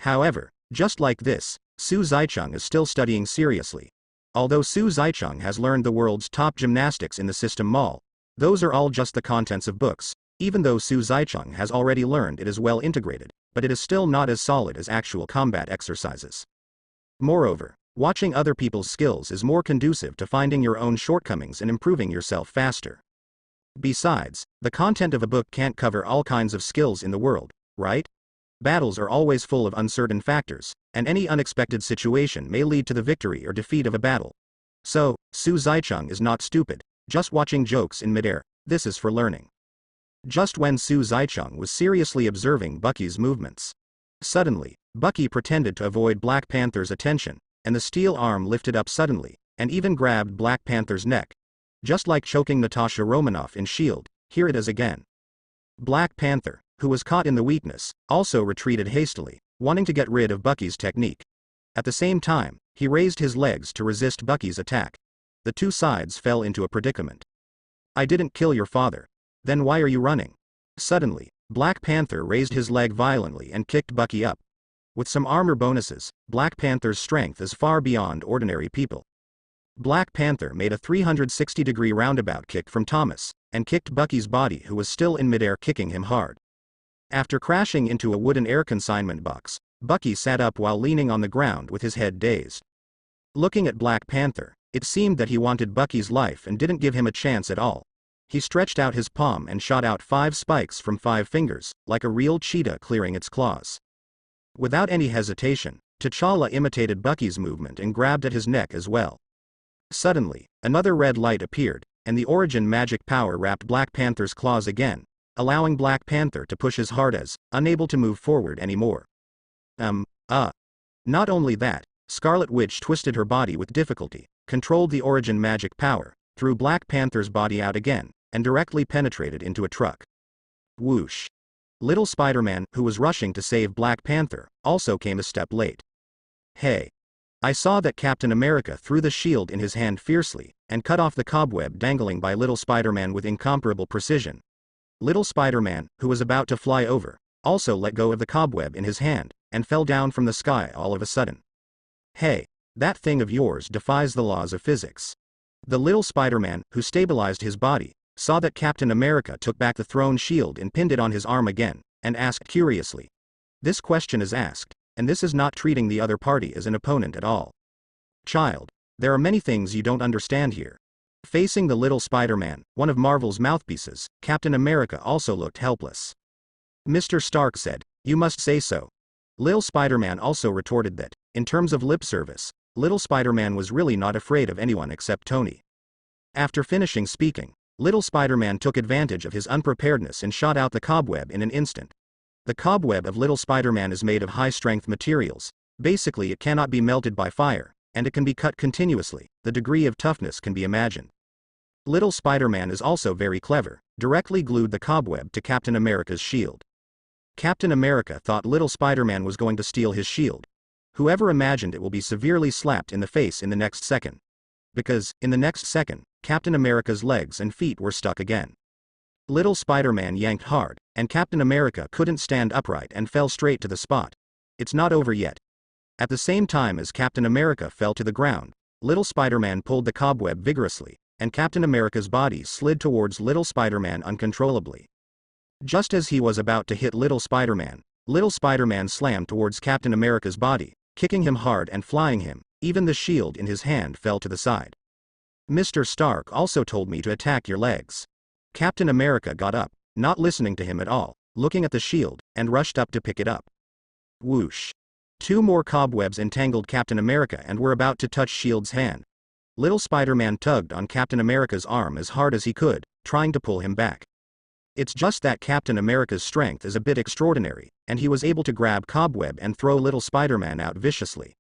However, just like this, Su Zicheng is still studying seriously. Although Su Zicheng has learned the world's top gymnastics in the system mall, those are all just the contents of books. Even though Su Zicheng has already learned it is well integrated, but it is still not as solid as actual combat exercises. Moreover, watching other people's skills is more conducive to finding your own shortcomings and improving yourself faster. Besides, the content of a book can't cover all kinds of skills in the world, right? Battles are always full of uncertain factors, and any unexpected situation may lead to the victory or defeat of a battle. So, Su Zicheng is not stupid, just watching jokes in midair. This is for learning. Just when Su Zicheng was seriously observing Bucky's movements, suddenly, Bucky pretended to avoid Black Panther's attention, and the steel arm lifted up suddenly, and even grabbed Black Panther's neck. Just like choking Natasha Romanoff in S.H.I.E.L.D., here it is again. Black Panther, who was caught in the weakness, also retreated hastily, wanting to get rid of Bucky's technique. At the same time, he raised his legs to resist Bucky's attack. The two sides fell into a predicament. "I didn't kill your father. Then why are you running?" Suddenly, Black Panther raised his leg violently and kicked Bucky up. With some armor bonuses, Black Panther's strength is far beyond ordinary people. Black Panther made a 360-degree roundabout kick from Thomas, and kicked Bucky's body, who was still in midair, kicking him hard. After crashing into a wooden air consignment box, Bucky sat up while leaning on the ground with his head dazed. Looking at Black Panther, it seemed that he wanted Bucky's life and didn't give him a chance at all. He stretched out his palm and shot out 5 spikes from 5 fingers, like a real cheetah clearing its claws. Without any hesitation, T'Challa imitated Bucky's movement and grabbed at his neck as well. Suddenly, another red light appeared, and the origin magic power wrapped Black Panther's claws again, allowing Black Panther to push as hard as, unable to move forward anymore. Not only that, Scarlet Witch twisted her body with difficulty, controlled the origin magic power, threw Black Panther's body out again, and directly penetrated into a truck. Whoosh. Little Spider-Man, who was rushing to save Black Panther, also came a step late. "Hey. I saw that Captain America threw the shield in his hand fiercely, and cut off the cobweb dangling by Little Spider-Man with incomparable precision. Little Spider-Man, who was about to fly over, also let go of the cobweb in his hand, and fell down from the sky all of a sudden. Hey, that thing of yours defies the laws of physics." The Little Spider-Man, who stabilized his body, saw that Captain America took back the thrown shield and pinned it on his arm again, and asked curiously. This question is asked, and this is not treating the other party as an opponent at all. "Child, there are many things you don't understand here." Facing the Little Spider-Man, one of Marvel's mouthpieces, Captain America also looked helpless. Mr. Stark said, "You must say so." Little Spider-Man also retorted that, in terms of lip service, Little Spider-Man was really not afraid of anyone except Tony. After finishing speaking, Little Spider-Man took advantage of his unpreparedness and shot out the cobweb in an instant. The cobweb of Little Spider-Man is made of high-strength materials. Basically, it cannot be melted by fire, and it can be cut continuously. The degree of toughness can be imagined. Little Spider-Man is also very clever, directly glued the cobweb to Captain America's shield. Captain America thought little Spider-Man was going to steal his shield. Whoever imagined it will be severely slapped in the face in the next second. Because, in the next second, Captain America's legs and feet were stuck again. Little Spider-Man yanked hard, and Captain America couldn't stand upright and fell straight to the spot. It's not over yet. At the same time as Captain America fell to the ground, little Spider-Man pulled the cobweb vigorously, and Captain America's body slid towards little Spider-Man uncontrollably. Just as he was about to hit little Spider-Man slammed towards Captain America's body, kicking him hard and flying him. Even the shield in his hand fell to the side. Mr. Stark also told me to attack your legs. Captain America got up, not listening to him at all, looking at the shield, and rushed up to pick it up. Whoosh. 2 more cobwebs entangled Captain America and were about to touch Shield's hand. Little Spider-Man tugged on Captain America's arm as hard as he could, trying to pull him back. It's just that Captain America's strength is a bit extraordinary, and he was able to grab Cobweb and throw little Spider-Man out viciously.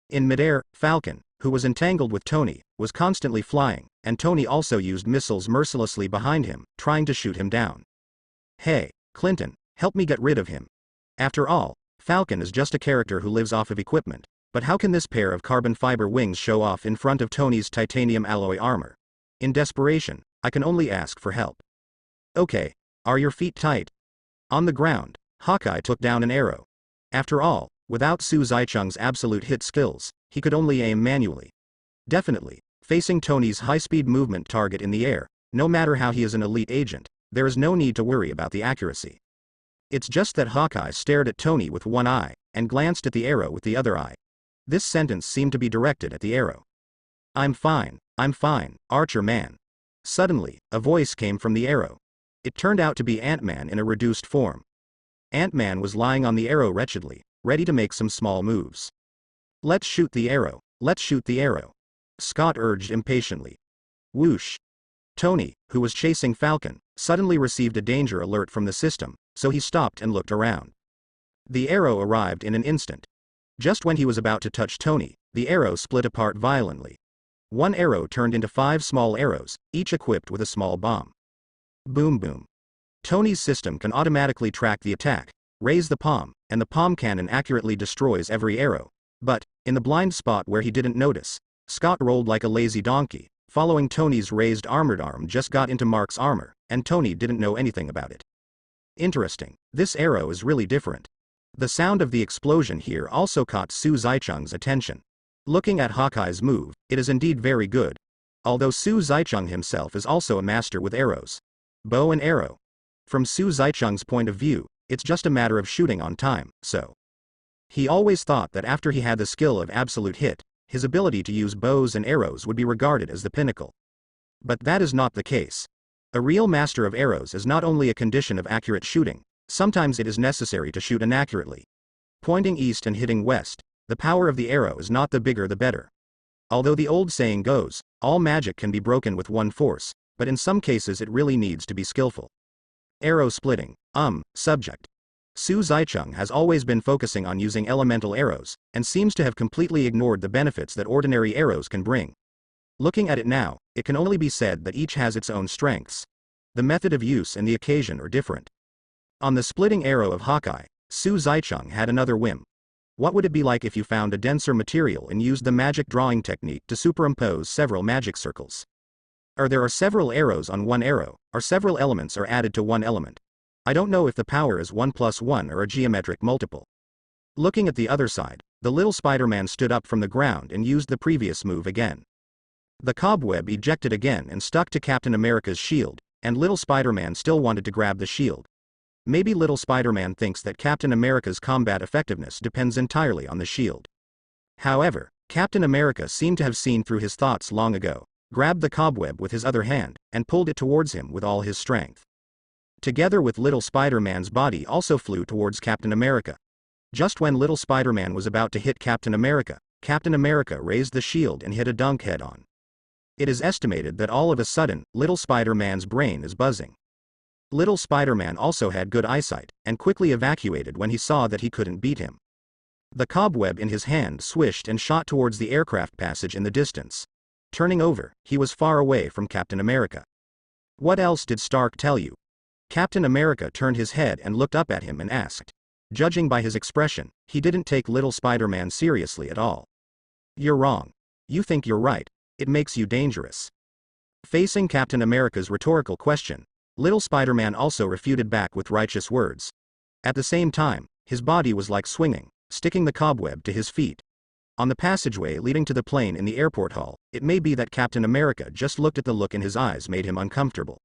In midair, Falcon, who was entangled with Tony, was constantly flying, and Tony also used missiles mercilessly behind him, trying to shoot him down. Hey, Clinton, help me get rid of him. After all, Falcon is just a character who lives off of equipment, but how can this pair of carbon fiber wings show off in front of Tony's titanium alloy armor? In desperation, I can only ask for help. Okay, are your feet tight? On the ground, Hawkeye took down an arrow. After all, without Su Zaicheng's absolute hit skills, he could only aim manually. Definitely, facing Tony's high-speed movement target in the air, no matter how he is an elite agent, there is no need to worry about the accuracy. It's just that Hawkeye stared at Tony with one eye, and glanced at the arrow with the other eye. This sentence seemed to be directed at the arrow. I'm fine, Archer Man. Suddenly, a voice came from the arrow. It turned out to be Ant-Man in a reduced form. Ant-Man was lying on the arrow wretchedly, ready to make some small moves. Let's shoot the arrow, Scott urged impatiently. Whoosh. Tony, who was chasing Falcon, suddenly received a danger alert from the system, so he stopped and looked around. The arrow arrived in an instant. Just when he was about to touch Tony, the arrow split apart violently. One arrow turned into 5 small arrows, each equipped with a small bomb. Boom boom. Tony's system can automatically track the attack, raise the palm, and the palm cannon accurately destroys every arrow. But, in the blind spot where he didn't notice, Scott rolled like a lazy donkey, following Tony's raised armored arm just got into Mark's armor, and Tony didn't know anything about it. Interesting, this arrow is really different. The sound of the explosion here also caught Su Zaicheng's attention. Looking at Hawkeye's move, it is indeed very good. Although Su Zaicheng himself is also a master with arrows. Bow and arrow. From Su Zaicheng's point of view, it's just a matter of shooting on time, so. He always thought that after he had the skill of absolute hit, his ability to use bows and arrows would be regarded as the pinnacle. But that is not the case. A real master of arrows is not only a condition of accurate shooting, sometimes it is necessary to shoot inaccurately. Pointing east and hitting west, the power of the arrow is not the bigger the better. Although the old saying goes, all magic can be broken with one force, but in some cases it really needs to be skillful. Arrow splitting, subject. Su Zaicheng has always been focusing on using elemental arrows, and seems to have completely ignored the benefits that ordinary arrows can bring. Looking at it now, it can only be said that each has its own strengths. The method of use and the occasion are different. On the splitting arrow of Hawkeye, Su Zaicheng had another whim. What would it be like if you found a denser material and used the magic drawing technique to superimpose several magic circles? Or there are several arrows on one arrow, or several elements are added to one element. I don't know if the power is 1 + 1 or a geometric multiple. Looking at the other side, the little Spider-Man stood up from the ground and used the previous move again. The cobweb ejected again and stuck to Captain America's shield, and little Spider-Man still wanted to grab the shield. Maybe little Spider-Man thinks that Captain America's combat effectiveness depends entirely on the shield. However, Captain America seemed to have seen through his thoughts long ago, grabbed the cobweb with his other hand, and pulled it towards him with all his strength. Together with little Spider-Man's body also flew towards Captain America. Just when little Spider-Man was about to hit Captain America raised the shield and hit a dunk head-on. It is estimated that all of a sudden, little Spider-Man's brain is buzzing. Little Spider-Man also had good eyesight, and quickly evacuated when he saw that he couldn't beat him. The cobweb in his hand swished and shot towards the aircraft passage in the distance. Turning over, he was far away from Captain America. What else did Stark tell you? Captain America turned his head and looked up at him and asked. Judging by his expression, he didn't take little Spider-Man seriously at all. You're wrong. You think you're right. It makes you dangerous. Facing Captain America's rhetorical question, little Spider-Man also refuted back with righteous words. At the same time, his body was like swinging, sticking the cobweb to his feet. On the passageway leading to the plane in the airport hall, it may be that Captain America just looked at the look in his eyes made him uncomfortable.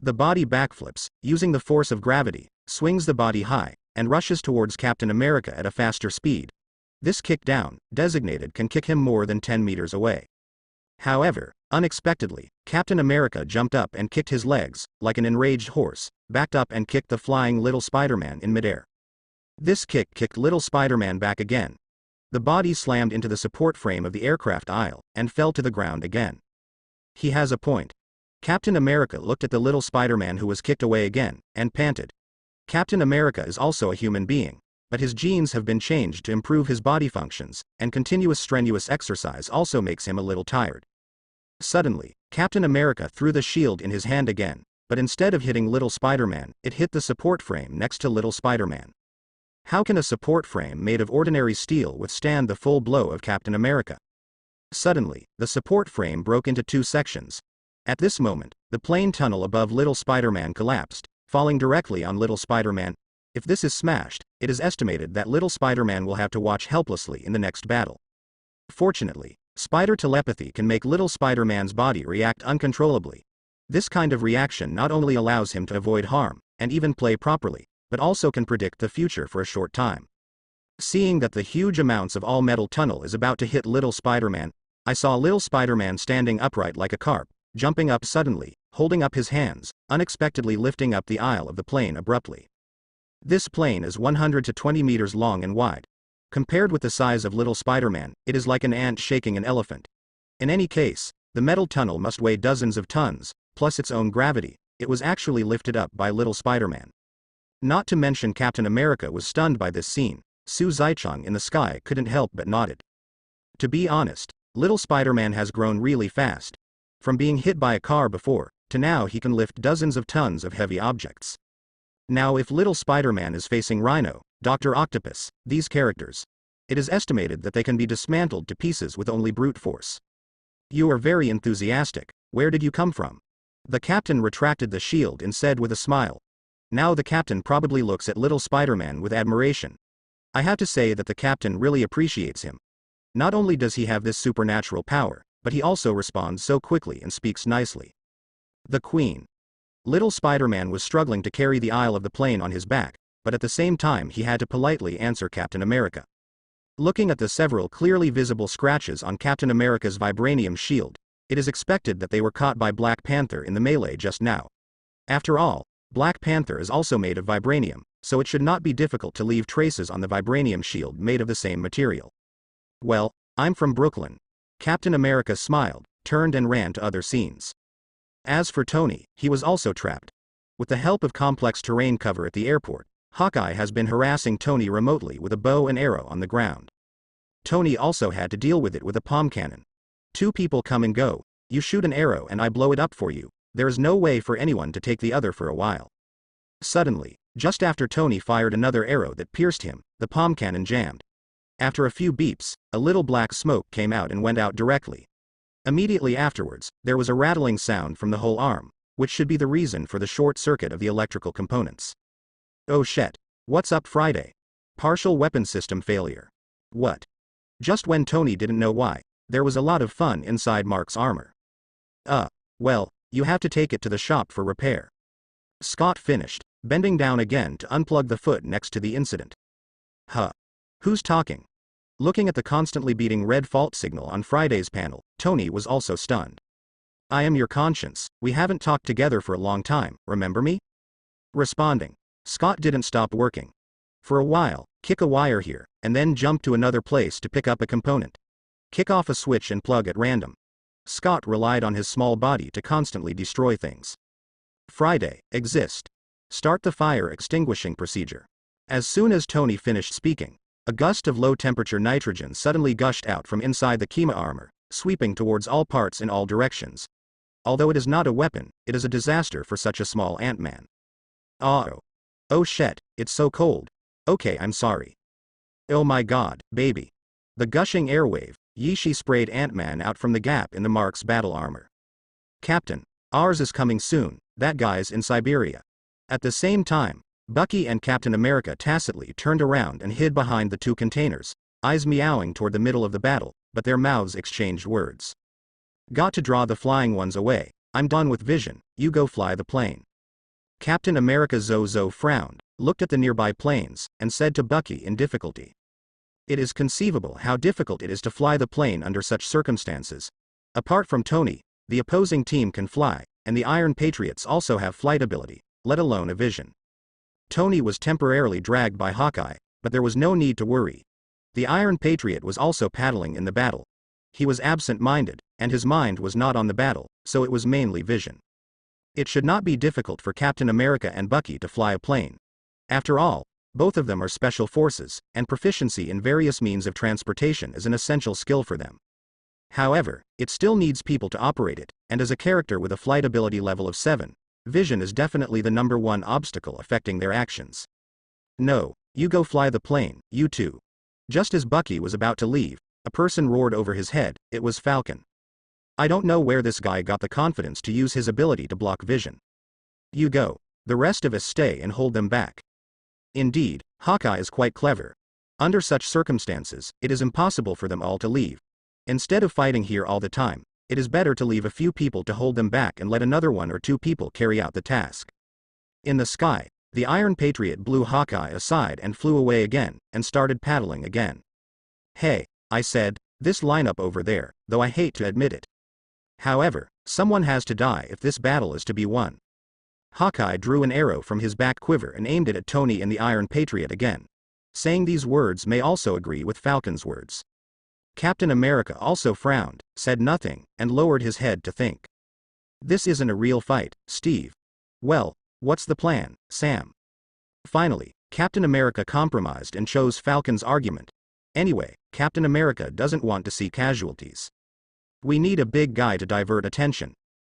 The body backflips, using the force of gravity, swings the body high, and rushes towards Captain America at a faster speed. This kick down, designated, can kick him more than 10 meters away. However, unexpectedly, Captain America jumped up and kicked his legs, like an enraged horse, backed up and kicked the flying little Spider-Man in midair. This kick kicked little Spider-Man back again. The body slammed into the support frame of the aircraft aisle, and fell to the ground again. He has a point. Captain America looked at the little Spider-Man who was kicked away again, and panted. Captain America is also a human being, but his genes have been changed to improve his body functions, and continuous strenuous exercise also makes him a little tired. Suddenly, Captain America threw the shield in his hand again, but instead of hitting little Spider-Man, it hit the support frame next to little Spider-Man. How can a support frame made of ordinary steel withstand the full blow of Captain America? Suddenly, the support frame broke into two sections. At this moment, the plane tunnel above little Spider-Man collapsed, falling directly on little Spider-Man. If this is smashed, it is estimated that little Spider-Man will have to watch helplessly in the next battle. Fortunately, spider telepathy can make little Spider-Man's body react uncontrollably. This kind of reaction not only allows him to avoid harm, and even play properly, but also can predict the future for a short time. Seeing that the huge amounts of all-metal tunnel is about to hit little Spider-Man, I saw little Spider-Man standing upright like a carp, jumping up suddenly, holding up his hands, unexpectedly lifting up the aisle of the plane abruptly. This plane is 100 to 20 meters long and wide. Compared with the size of little Spider-Man, it is like an ant shaking an elephant. In any case, the metal tunnel must weigh dozens of tons, plus its own gravity. It was actually lifted up by little Spider-Man. Not to mention Captain America was stunned by this scene. Su Zaichang in the sky couldn't help but nodded. To be honest, little Spider-Man has grown really fast. From being hit by a car before, to now he can lift dozens of tons of heavy objects. Now if little Spider-Man is facing Rhino, Dr. Octopus, these characters, it is estimated that they can be dismantled to pieces with only brute force. You are very enthusiastic. Where did you come from? The captain retracted the shield and said with a smile. Now the captain probably looks at little Spider-Man with admiration. I have to say that the captain really appreciates him. Not only does he have this supernatural power, but he also responds so quickly and speaks nicely. The Queen. Little Spider-Man was struggling to carry the aisle of the plane on his back, but at the same time he had to politely answer Captain America. Looking at the several clearly visible scratches on Captain America's vibranium shield, it is expected that they were caught by Black Panther in the melee just now. After all, Black Panther is also made of vibranium, so it should not be difficult to leave traces on the vibranium shield made of the same material. Well, I'm from Brooklyn. Captain America smiled, turned and ran to other scenes. As for Tony, he was also trapped. With the help of complex terrain cover at the airport, Hawkeye has been harassing Tony remotely with a bow and arrow on the ground. Tony also had to deal with it with a palm cannon. Two people come and go, you shoot an arrow and I blow it up for you, there is no way for anyone to take the other for a while. Suddenly, just after Tony fired another arrow that pierced him, the palm cannon jammed. After a few beeps, a little black smoke came out and went out directly. Immediately afterwards, there was a rattling sound from the whole arm, which should be the reason for the short circuit of the electrical components. Oh shit. What's up Friday? Partial weapon system failure. What? Just when Tony didn't know why, there was a lot of fun inside Mark's armor. Well, you have to take it to the shop for repair. Scott finished, bending down again to unplug the foot next to the incident. Huh. Who's talking? Looking at the constantly beating red fault signal on Friday's panel, Tony was also stunned. I am your conscience, we haven't talked together for a long time, remember me? Responding. Scott didn't stop working. For a while, kick a wire here, and then jump to another place to pick up a component. Kick off a switch and plug at random. Scott relied on his small body to constantly destroy things. Friday, exist. Start the fire extinguishing procedure. As soon as Tony finished speaking, a gust of low-temperature nitrogen suddenly gushed out from inside the Kima armor, sweeping towards all parts in all directions. Although it is not a weapon, it is a disaster for such a small Ant-Man. Oh. Oh shit, it's so cold. Okay, I'm sorry. Oh my god, baby. The gushing airwave, Yishi sprayed Ant-Man out from the gap in the Mark's battle armor. Captain, ours is coming soon, that guy's in Siberia. At the same time, Bucky and Captain America tacitly turned around and hid behind the two containers, eyes meowing toward the middle of the battle, but their mouths exchanged words. Got to draw the flying ones away, I'm done with vision, you go fly the plane. Captain America Zozo frowned, looked at the nearby planes, and said to Bucky in difficulty. It is conceivable how difficult it is to fly the plane under such circumstances. Apart from Tony, the opposing team can fly, and the Iron Patriots also have flight ability, let alone a vision. Tony was temporarily dragged by Hawkeye, but there was no need to worry. The Iron Patriot was also paddling in the battle. He was absent-minded, and his mind was not on the battle, so it was mainly vision. It should not be difficult for Captain America and Bucky to fly a plane. After all, both of them are special forces, and proficiency in various means of transportation is an essential skill for them. However, it still needs people to operate it, and as a character with a flight ability level of 7, vision is definitely the #1 obstacle affecting their actions. No, you go fly the plane, you two. Just as Bucky was about to leave, a person roared over his head. It was Falcon. I don't know where this guy got the confidence to use his ability to block vision. You go. The rest of us stay and hold them back. Indeed, Hawkeye is quite clever. Under such circumstances, it is impossible for them all to leave. Instead of fighting here all the time, it is better to leave a few people to hold them back and let another 1 or 2 people carry out the task. In the sky, the Iron Patriot blew Hawkeye aside and flew away again, and started paddling again. Hey, I said, this lineup over there, though I hate to admit it. However, someone has to die if this battle is to be won. Hawkeye drew an arrow from his back quiver and aimed it at Tony and the Iron Patriot again. Saying these words may also agree with Falcon's words. Captain America also frowned, said nothing, and lowered his head to think. This isn't a real fight, Steve. Well, what's the plan, Sam? Finally, Captain America compromised and chose Falcon's argument. Anyway, Captain America doesn't want to see casualties. We need a big guy to divert attention.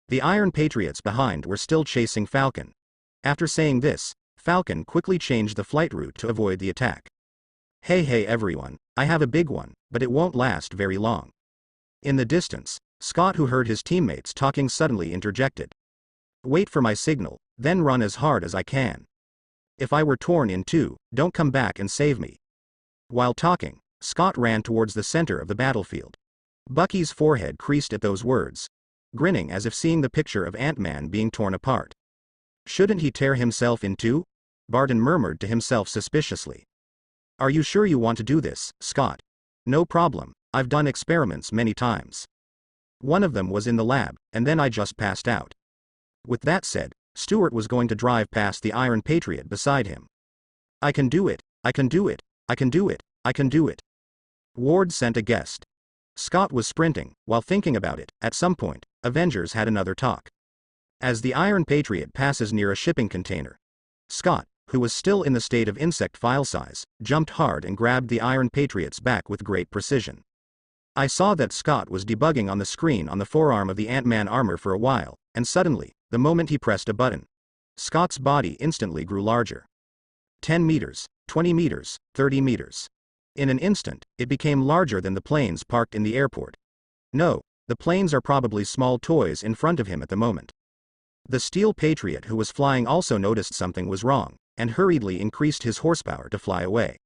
The Iron Patriots behind were still chasing Falcon. After saying this, Falcon quickly changed the flight route to avoid the attack. Hey everyone, I have a big one, but it won't last very long. In the distance, Scott, who heard his teammates talking, suddenly interjected. Wait for my signal, then run as hard as I can. If I were torn in two, don't come back and save me. While talking, Scott ran towards the center of the battlefield. Bucky's forehead creased at those words, grinning as if seeing the picture of Ant-Man being torn apart. Shouldn't he tear himself in two? Barton murmured to himself suspiciously. Are you sure you want to do this, Scott? No problem, I've done experiments many times. One of them was in the lab, and then I just passed out. With that said, Stewart was going to drive past the Iron Patriot beside him. I can do it, I can do it, I can do it, I can do it. Ward sent a guest. Scott was sprinting, while thinking about it. At some point, Avengers had another talk. As the Iron Patriot passes near a shipping container, Scott, who was still in the state of insect file size, jumped hard and grabbed the Iron Patriot's back with great precision. I saw that Scott was debugging on the screen on the forearm of the Ant-Man armor for a while, and suddenly, the moment he pressed a button, Scott's body instantly grew larger. 10 meters, 20 meters, 30 meters. In an instant, it became larger than the planes parked in the airport. No, the planes are probably small toys in front of him at the moment. The Steel Patriot, who was flying, also noticed something was wrong, and hurriedly increased his horsepower to fly away.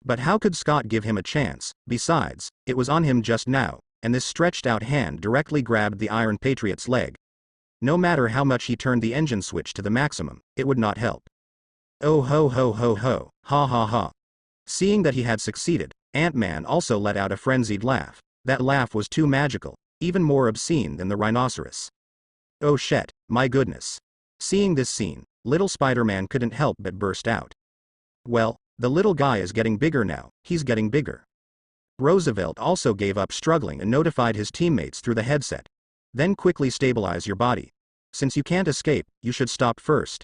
But how could Scott give him a chance? Besides, it was on him just now, and this stretched out hand directly grabbed the Iron Patriot's leg. No matter how much he turned the engine switch to the maximum, it would not help. Oh ho ho ho ho, ha ha ha. Seeing that he had succeeded, Ant-Man also let out a frenzied laugh. That laugh was too magical, even more obscene than the rhinoceros. Oh shit, my goodness. Seeing this scene, little Spider-Man couldn't help but burst out. Well, the little guy is getting bigger now, he's getting bigger. Roosevelt also gave up struggling and notified his teammates through the headset. Then quickly stabilize your body. Since you can't escape, you should stop first.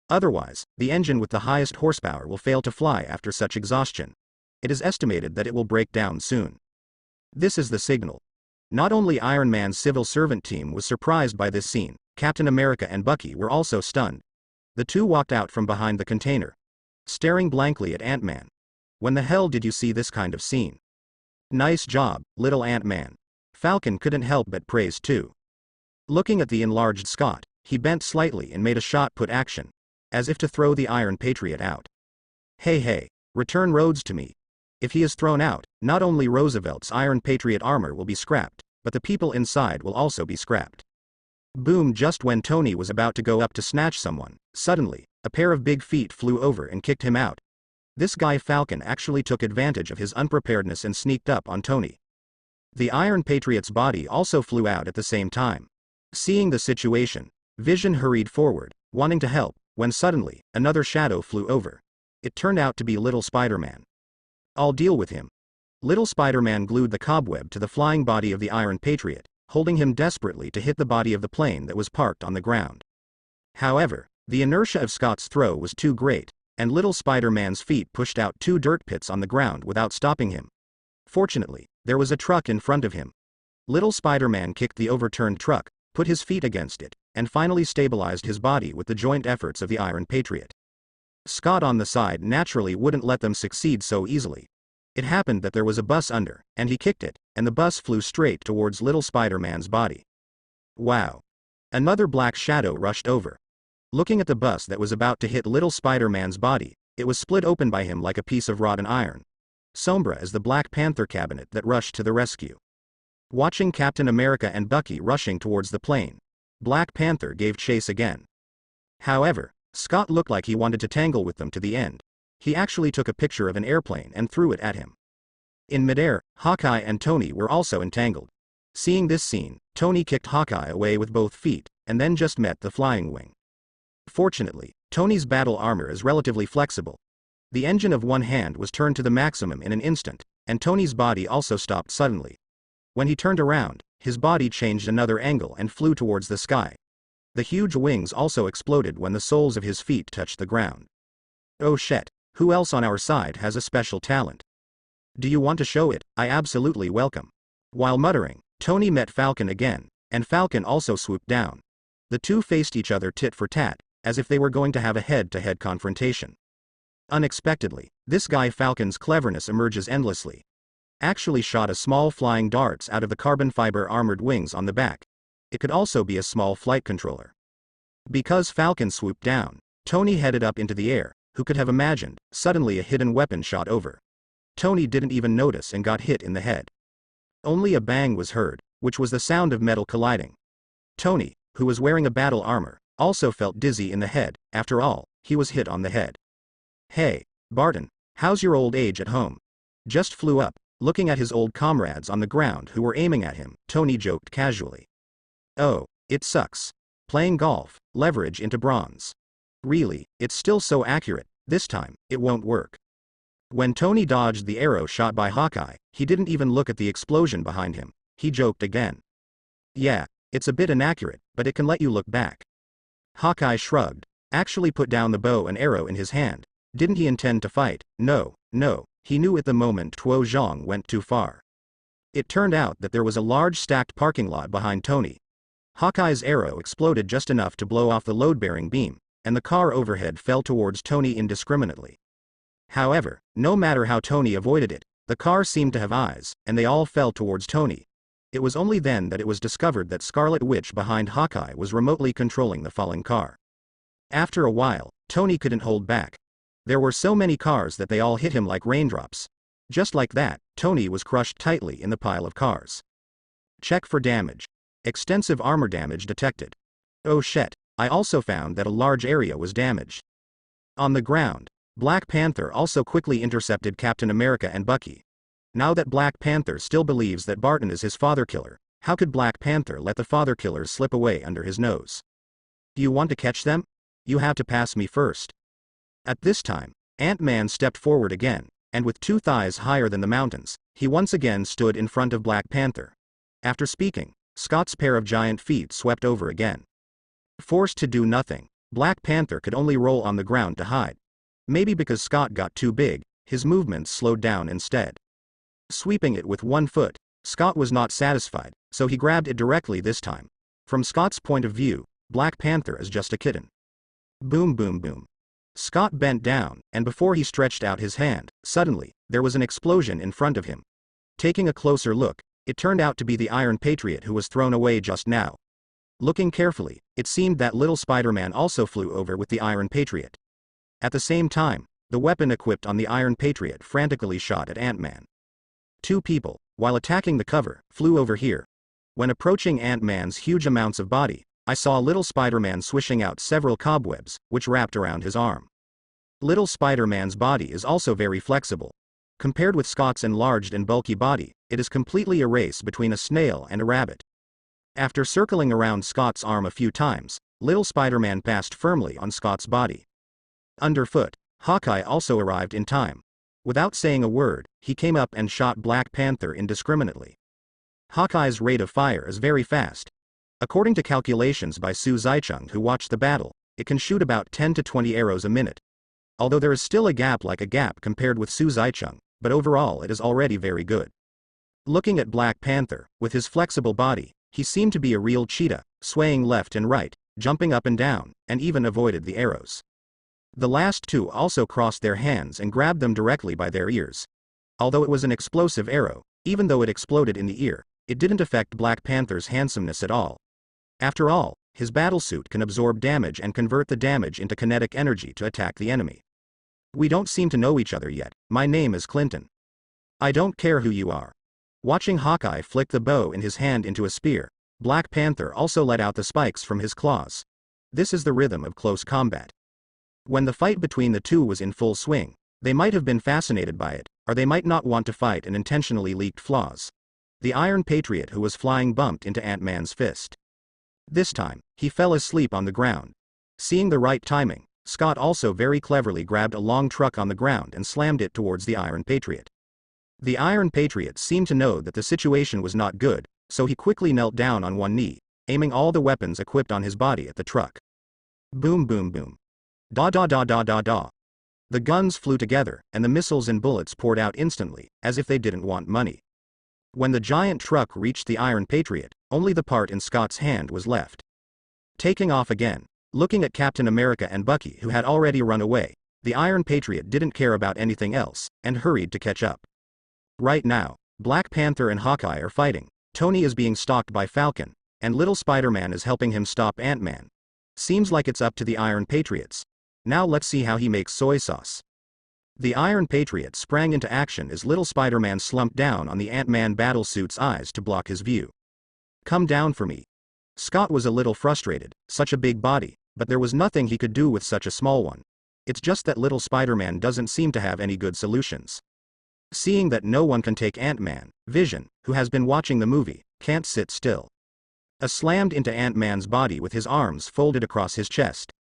Otherwise, the engine with the highest horsepower will fail to fly after such exhaustion. It is estimated that it will break down soon. This is the signal. Not only Iron Man's civil servant team was surprised by this scene, Captain America and Bucky were also stunned. The two walked out from behind the container, staring blankly at Ant-Man. When the hell did you see this kind of scene? Nice job, little Ant-Man. Falcon couldn't help but praise too. Looking at the enlarged Scott, he bent slightly and made a shot put action, as if to throw the Iron Patriot out. Hey, return Rhodes to me. If he is thrown out, not only Roosevelt's Iron Patriot armor will be scrapped, but the people inside will also be scrapped. Boom! Just when Tony was about to go up to snatch someone, suddenly, a pair of big feet flew over and kicked him out. This guy Falcon actually took advantage of his unpreparedness and sneaked up on Tony. The Iron Patriot's body also flew out at the same time. Seeing the situation, Vision hurried forward, wanting to help, when suddenly, another shadow flew over. It turned out to be Little Spider-Man. I'll deal with him. Little Spider-Man glued the cobweb to the flying body of the Iron Patriot, holding him desperately to hit the body of the plane that was parked on the ground. However, the inertia of Scott's throw was too great, and Little Spider-Man's feet pushed out 2 dirt pits on the ground without stopping him. Fortunately, there was a truck in front of him. Little Spider-Man kicked the overturned truck, put his feet against it, and finally stabilized his body with the joint efforts of the Iron Patriot. Scott on the side naturally wouldn't let them succeed so easily. It happened that there was a bus under, and he kicked it, and the bus flew straight towards Little Spider-Man's body. Wow! Another black shadow rushed over. Looking at the bus that was about to hit Little Spider-Man's body, it was split open by him like a piece of rotten iron. Sombra is the Black Panther cabinet that rushed to the rescue. Watching Captain America and Bucky rushing towards the plane, Black Panther gave chase again. However, Scott looked like he wanted to tangle with them to the end. He actually took a picture of an airplane and threw it at him. In midair, Hawkeye and Tony were also entangled. Seeing this scene, Tony kicked Hawkeye away with both feet, and then just met the flying wing. Fortunately, Tony's battle armor is relatively flexible. The engine of one hand was turned to the maximum in an instant, and Tony's body also stopped suddenly. When he turned around, his body changed another angle and flew towards the sky. The huge wings also exploded when the soles of his feet touched the ground. Oh shit, who else on our side has a special talent? Do you want to show it? I absolutely welcome. While muttering, Tony met Falcon again, and Falcon also swooped down. The two faced each other tit for tat, as if they were going to have a head-to-head confrontation. Unexpectedly, this guy Falcon's cleverness emerges endlessly. Actually shot a small flying darts out of the carbon fiber armored wings on the back. It could also be a small flight controller. Because Falcon swooped down, Tony headed up into the air. Who could have imagined? Suddenly a hidden weapon shot over. Tony didn't even notice and got hit in the head. Only a bang was heard, which was the sound of metal colliding. Tony, who was wearing a battle armor, also felt dizzy in the head. After all, he was hit on the head. Hey, Barton, how's your old age at home? Just flew up. Looking at his old comrades on the ground who were aiming at him, Tony joked casually. Oh, it sucks. Playing golf, leverage into bronze. Really, it's still so accurate. This time, it won't work. When Tony dodged the arrow shot by Hawkeye, he didn't even look at the explosion behind him. He joked again. Yeah, it's a bit inaccurate, but it can let you look back. Hawkeye shrugged, actually put down the bow and arrow in his hand. Didn't he intend to fight? No, he knew at the moment Tuo Zhang went too far. It turned out that there was a large stacked parking lot behind Tony. Hawkeye's arrow exploded just enough to blow off the load-bearing beam, and the car overhead fell towards Tony indiscriminately. However, no matter how Tony avoided it, the car seemed to have eyes, and they all fell towards Tony. It was only then that it was discovered that Scarlet Witch behind Hawkeye was remotely controlling the falling car. After a while, Tony couldn't hold back. There were so many cars that they all hit him like raindrops. Just like that, Tony was crushed tightly in the pile of cars. Check for damage. Extensive armor damage detected. Oh shit, I also found that a large area was damaged. On the ground, Black Panther also quickly intercepted Captain America and Bucky. Now that Black Panther still believes that Barton is his father killer, how could Black Panther let the father killers slip away under his nose? Do you want to catch them? You have to pass me first. At this time, Ant-Man stepped forward again, and with 2 thighs higher than the mountains, he once again stood in front of Black Panther. After speaking, Scott's pair of giant feet swept over again. Forced to do nothing, Black Panther could only roll on the ground to hide. Maybe because Scott got too big, his movements slowed down instead. Sweeping it with 1 foot, Scott was not satisfied, so he grabbed it directly this time. From Scott's point of view, Black Panther is just a kitten. Boom boom boom. Scott bent down, and before he stretched out his hand, suddenly, there was an explosion in front of him. Taking a closer look, it turned out to be the Iron Patriot who was thrown away just now. Looking carefully, it seemed that little Spider-Man also flew over with the Iron Patriot. At the same time, the weapon equipped on the Iron Patriot frantically shot at Ant-Man. Two people, while attacking the cover, flew over here. When approaching Ant-Man's huge amounts of body, I saw little Spider-Man swishing out several cobwebs, which wrapped around his arm. Little Spider-Man's body is also very flexible. Compared with Scott's enlarged and bulky body, it is completely a race between a snail and a rabbit. After circling around Scott's arm a few times, little Spider-Man passed firmly on Scott's body. Underfoot, Hawkeye also arrived in time. Without saying a word, he came up and shot Black Panther indiscriminately. Hawkeye's rate of fire is very fast. According to calculations by Su Zaicheng, who watched the battle, it can shoot about 10 to 20 arrows a minute. Although there is still a gap compared with Su Zaicheng, but overall it is already very good. Looking at Black Panther, with his flexible body, he seemed to be a real cheetah, swaying left and right, jumping up and down, and even avoided the arrows. The last two also crossed their hands and grabbed them directly by their ears. Although it was an explosive arrow, even though it exploded in the ear, it didn't affect Black Panther's handsomeness at all. After all, his battlesuit can absorb damage and convert the damage into kinetic energy to attack the enemy. We don't seem to know each other yet. My name is Clinton. I don't care who you are. Watching Hawkeye flick the bow in his hand into a spear, Black Panther also let out the spikes from his claws. This is the rhythm of close combat. When the fight between the two was in full swing, they might have been fascinated by it, or they might not want to fight and intentionally leaked flaws. The Iron Patriot who was flying bumped into Ant-Man's fist. This time, he fell asleep on the ground. Seeing the right timing, Scott also very cleverly grabbed a long truck on the ground and slammed it towards the Iron Patriot. The Iron Patriot seemed to know that the situation was not good, so he quickly knelt down on one knee, aiming all the weapons equipped on his body at the truck. Boom boom boom. Da da da da da da. The guns flew together, and the missiles and bullets poured out instantly, as if they didn't want money. When the giant truck reached the Iron Patriot, only the part in Scott's hand was left. Taking off again, looking at Captain America and Bucky who had already run away, the Iron Patriot didn't care about anything else, and hurried to catch up. Right now, Black Panther and Hawkeye are fighting, Tony is being stalked by Falcon, and little Spider-Man is helping him stop Ant-Man. Seems like it's up to the Iron Patriots. Now let's see how he makes soy sauce. The Iron Patriot sprang into action as little Spider-Man slumped down on the Ant-Man battlesuit's eyes to block his view. Come down for me. Scott was a little frustrated, such a big body, but there was nothing he could do with such a small one. It's just that little Spider-Man doesn't seem to have any good solutions. Seeing that no one can take Ant-Man, Vision, who has been watching the movie, can't sit still. Slammed into Ant-Man's body with his arms folded across his chest.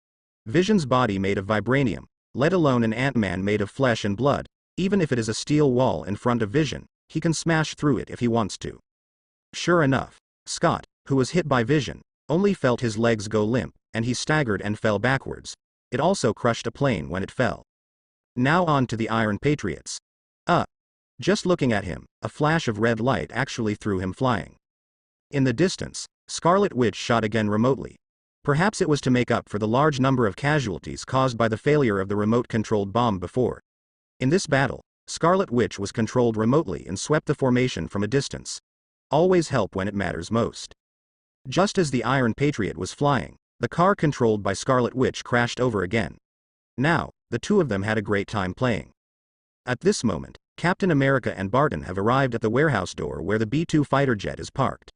Vision's body made of vibranium, let alone an Ant-Man made of flesh and blood. Even if it is a steel wall in front of Vision, he can smash through it if he wants to. Sure enough, Scott, who was hit by Vision, only felt his legs go limp, and he staggered and fell backwards. It also crushed a plane when it fell. Now on to the Iron Patriots. Just looking at him, a flash of red light actually threw him flying. In the distance, Scarlet Witch shot again remotely. Perhaps it was to make up for the large number of casualties caused by the failure of the remote-controlled bomb before. In this battle, Scarlet Witch was controlled remotely and swept the formation from a distance. Always help when it matters most. Just as the Iron Patriot was flying, the car controlled by Scarlet Witch crashed over again. Now, the two of them had a great time playing. At this moment, Captain America and Barton have arrived at the warehouse door where the B-2 fighter jet is parked.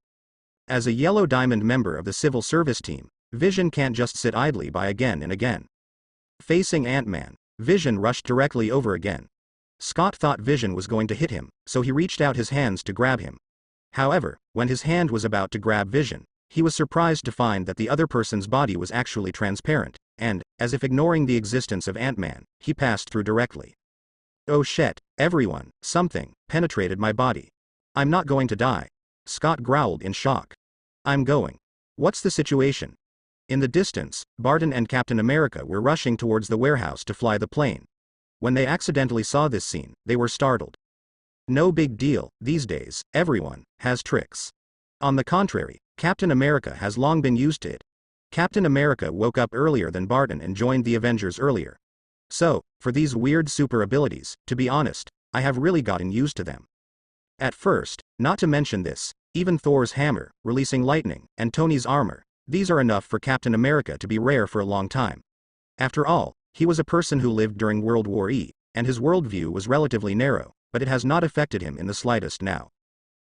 As a Yellow Diamond member of the Civil Service team, Vision can't just sit idly by again and again. Facing Ant-Man, Vision rushed directly over again. Scott thought Vision was going to hit him, so he reached out his hands to grab him. However, when his hand was about to grab Vision, he was surprised to find that the other person's body was actually transparent, and, as if ignoring the existence of Ant-Man, he passed through directly. Oh shit, everyone, something penetrated my body. I'm not going to die. Scott growled in shock. I'm going. What's the situation? In the distance, Barton and Captain America were rushing towards the warehouse to fly the plane. When they accidentally saw this scene, they were startled. No big deal, these days, everyone has tricks. On the contrary, Captain America has long been used to it. Captain America woke up earlier than Barton and joined the Avengers earlier. So, for these weird super abilities, to be honest, I have really gotten used to them. At first, not to mention this, even Thor's hammer, releasing lightning, and Tony's armor, these are enough for Captain America to be rare for a long time. After all, he was a person who lived during World War E, and his worldview was relatively narrow, but it has not affected him in the slightest now.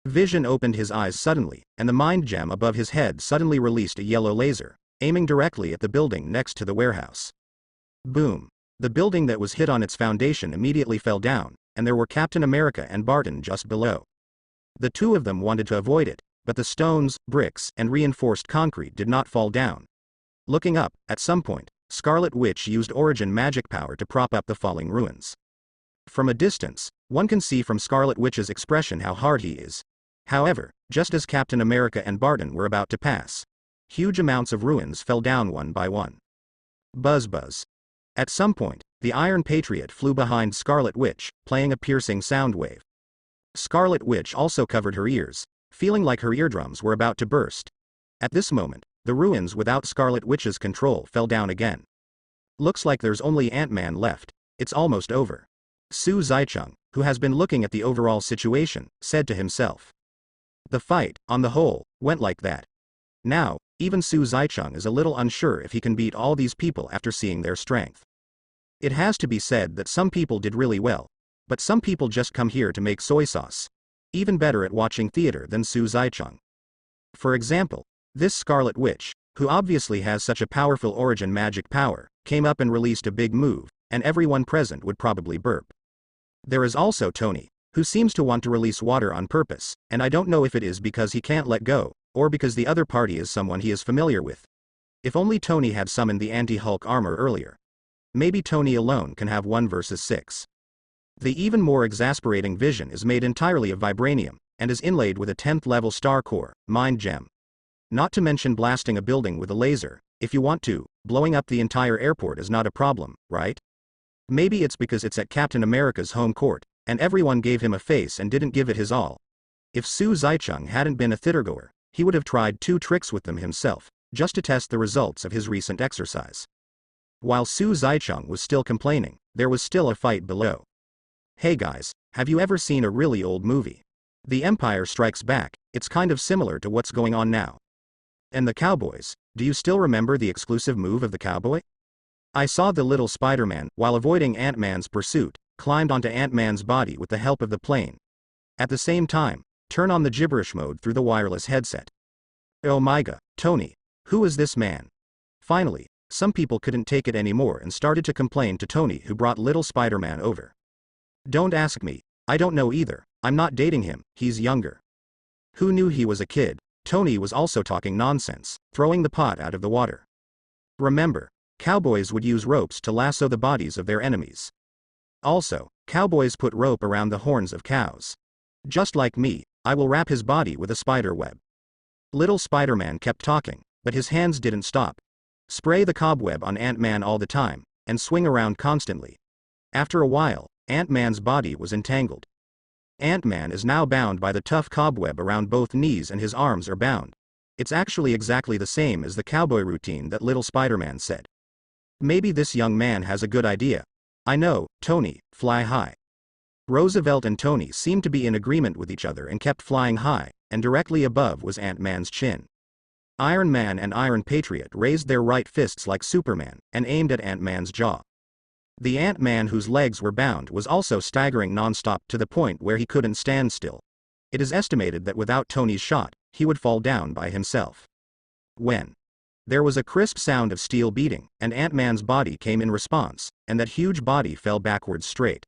Vision opened his eyes suddenly, and the mind gem above his head suddenly released a yellow laser, aiming directly at the building next to the warehouse. Boom. The building that was hit on its foundation immediately fell down, and there were Captain America and Barton just below. The two of them wanted to avoid it, but the stones, bricks, and reinforced concrete did not fall down. Looking up, at some point, Scarlet Witch used origin magic power to prop up the falling ruins. From a distance, one can see from Scarlet Witch's expression how hard he is. However, just as Captain America and Barton were about to pass, huge amounts of ruins fell down one by one. Buzz buzz. At some point, the Iron Patriot flew behind Scarlet Witch, playing a piercing sound wave. Scarlet Witch also covered her ears, feeling like her eardrums were about to burst. At this moment, the ruins without Scarlet Witch's control fell down again. Looks like there's only Ant-Man left. It's almost over. Su Zaicheng, who has been looking at the overall situation, said to himself. The fight, on the whole, went like that. Now, even Su Zaicheng is a little unsure if he can beat all these people after seeing their strength. It has to be said that some people did really well, but some people just come here to make soy sauce. Even better at watching theater than Su Zaicheng. For example, this Scarlet Witch, who obviously has such a powerful origin magic power, came up and released a big move, and everyone present would probably burp. There is also Tony, who seems to want to release water on purpose, and I don't know if it is because he can't let go, or because the other party is someone he is familiar with. If only Tony had summoned the anti-Hulk armor earlier. Maybe Tony alone can have 1 versus 6. The even more exasperating Vision is made entirely of vibranium, and is inlaid with a 10th level star core, mind gem. Not to mention blasting a building with a laser, if you want to, blowing up the entire airport is not a problem, right? Maybe it's because it's at Captain America's home court, and everyone gave him a face and didn't give it his all. If Su Zaicheng hadn't been a theatergoer, he would have tried 2 tricks with them himself, just to test the results of his recent exercise. While Su Zaicheng was still complaining, there was still a fight below. Hey guys, have you ever seen a really old movie? The Empire Strikes Back, it's kind of similar to what's going on now. And the cowboys, do you still remember the exclusive move of the cowboy? I saw the little Spider-Man, while avoiding Ant-Man's pursuit, climbed onto Ant-Man's body with the help of the plane. At the same time, turn on the gibberish mode through the wireless headset. Oh my god, Tony, who is this man? Finally, some people couldn't take it anymore and started to complain to Tony, who brought little Spider-Man over. Don't ask me, I don't know either, I'm not dating him, he's younger. Who knew he was a kid? Tony was also talking nonsense, throwing the pot out of the water. Remember, cowboys would use ropes to lasso the bodies of their enemies. Also, cowboys put rope around the horns of cows. Just like me, I will wrap his body with a spider web. Little Spider-Man kept talking, but his hands didn't stop. Spray the cobweb on Ant-Man all the time, and swing around constantly. After a while, Ant-Man's body was entangled. Ant-Man is now bound by the tough cobweb around both knees and his arms are bound. It's actually exactly the same as the cowboy routine that little Spider-Man said. Maybe this young man has a good idea. I know, Tony, fly high. Roosevelt and Tony seemed to be in agreement with each other and kept flying high, and directly above was Ant-Man's chin. Iron Man and Iron Patriot raised their right fists like Superman, and aimed at Ant-Man's jaw. The Ant-Man whose legs were bound was also staggering non-stop to the point where he couldn't stand still. It is estimated that without Tony's shot, he would fall down by himself. When there was a crisp sound of steel beating, and Ant-Man's body came in response, and that huge body fell backwards straight.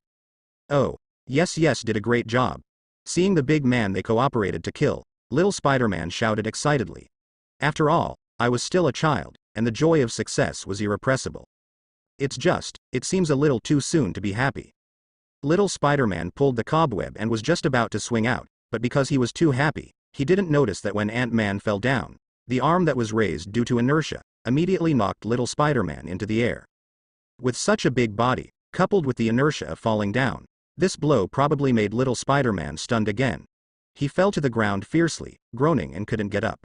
Oh, yes did a great job. Seeing the big man they cooperated to kill, little Spider-Man shouted excitedly. After all, I was still a child, and the joy of success was irrepressible. It seems a little too soon to be happy. Little Spider-Man pulled the cobweb and was just about to swing out, but because he was too happy, he didn't notice that when Ant-Man fell down, the arm that was raised due to inertia immediately knocked little Spider-Man into the air. With such a big body, coupled with the inertia of falling down, this blow probably made little Spider-Man stunned again. He fell to the ground fiercely, groaning and couldn't get up.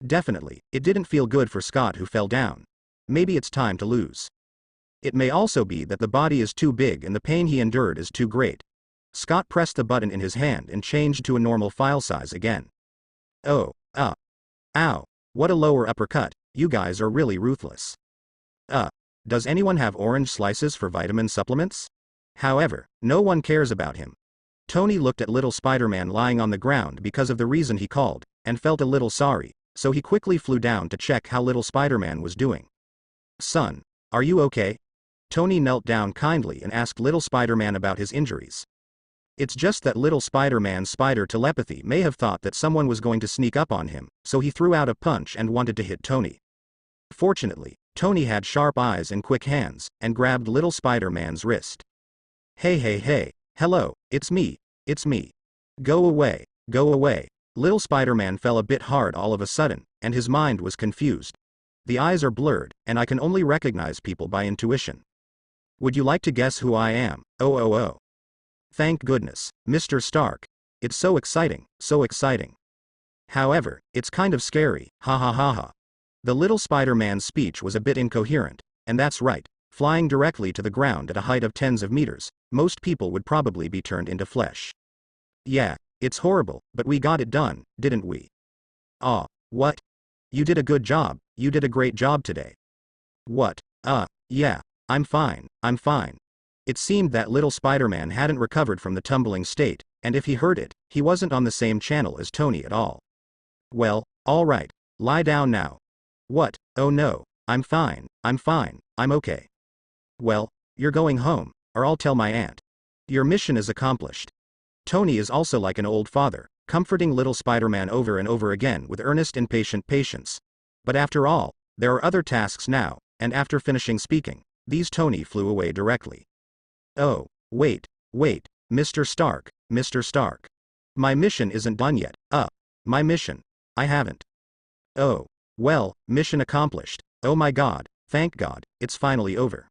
Definitely, it didn't feel good for Scott, who fell down. Maybe it's time to lose. It may also be that the body is too big and the pain he endured is too great. Scott pressed the button in his hand and changed to a normal file size again. Oh, ow, what a lower uppercut, you guys are really ruthless. Does anyone have orange slices for vitamin supplements? However, no one cares about him. Tony looked at little Spider-Man lying on the ground because of the reason he called, and felt a little sorry, so he quickly flew down to check how little Spider-Man was doing. Son, are you okay? Tony knelt down kindly and asked little Spider-Man about his injuries. It's just that little Spider-Man's spider telepathy may have thought that someone was going to sneak up on him, so he threw out a punch and wanted to hit Tony. Fortunately, Tony had sharp eyes and quick hands, and grabbed little Spider-Man's wrist. Hey, hello, it's me. Go away. Little Spider-Man fell a bit hard all of a sudden, and his mind was confused. The eyes are blurred, and I can only recognize people by intuition. Would you like to guess who I am? Oh. Thank goodness, Mr. Stark. It's so exciting. However, it's kind of scary, ha. The little Spider-Man's speech was a bit incoherent, and that's right, flying directly to the ground at a height of tens of meters, most people would probably be turned into flesh. Yeah, it's horrible, but we got it done, didn't we? Aw, what? You did a good job, you did a great job today. What? Yeah, I'm fine. It seemed that little Spider-Man hadn't recovered from the tumbling state, and if he heard it, he wasn't on the same channel as Tony at all. Well, alright, lie down now. What? Oh no, I'm fine, I'm okay. Well, you're going home, or I'll tell my aunt. Your mission is accomplished. Tony is also like an old father, comforting little Spider-Man over and over again with earnest and patient patience. But after all, there are other tasks now, and after finishing speaking, Tony flew away directly. Oh, wait, Mr. Stark. My mission isn't done yet. My mission. I haven't. Oh, well, mission accomplished. Oh my god, thank God, it's finally over.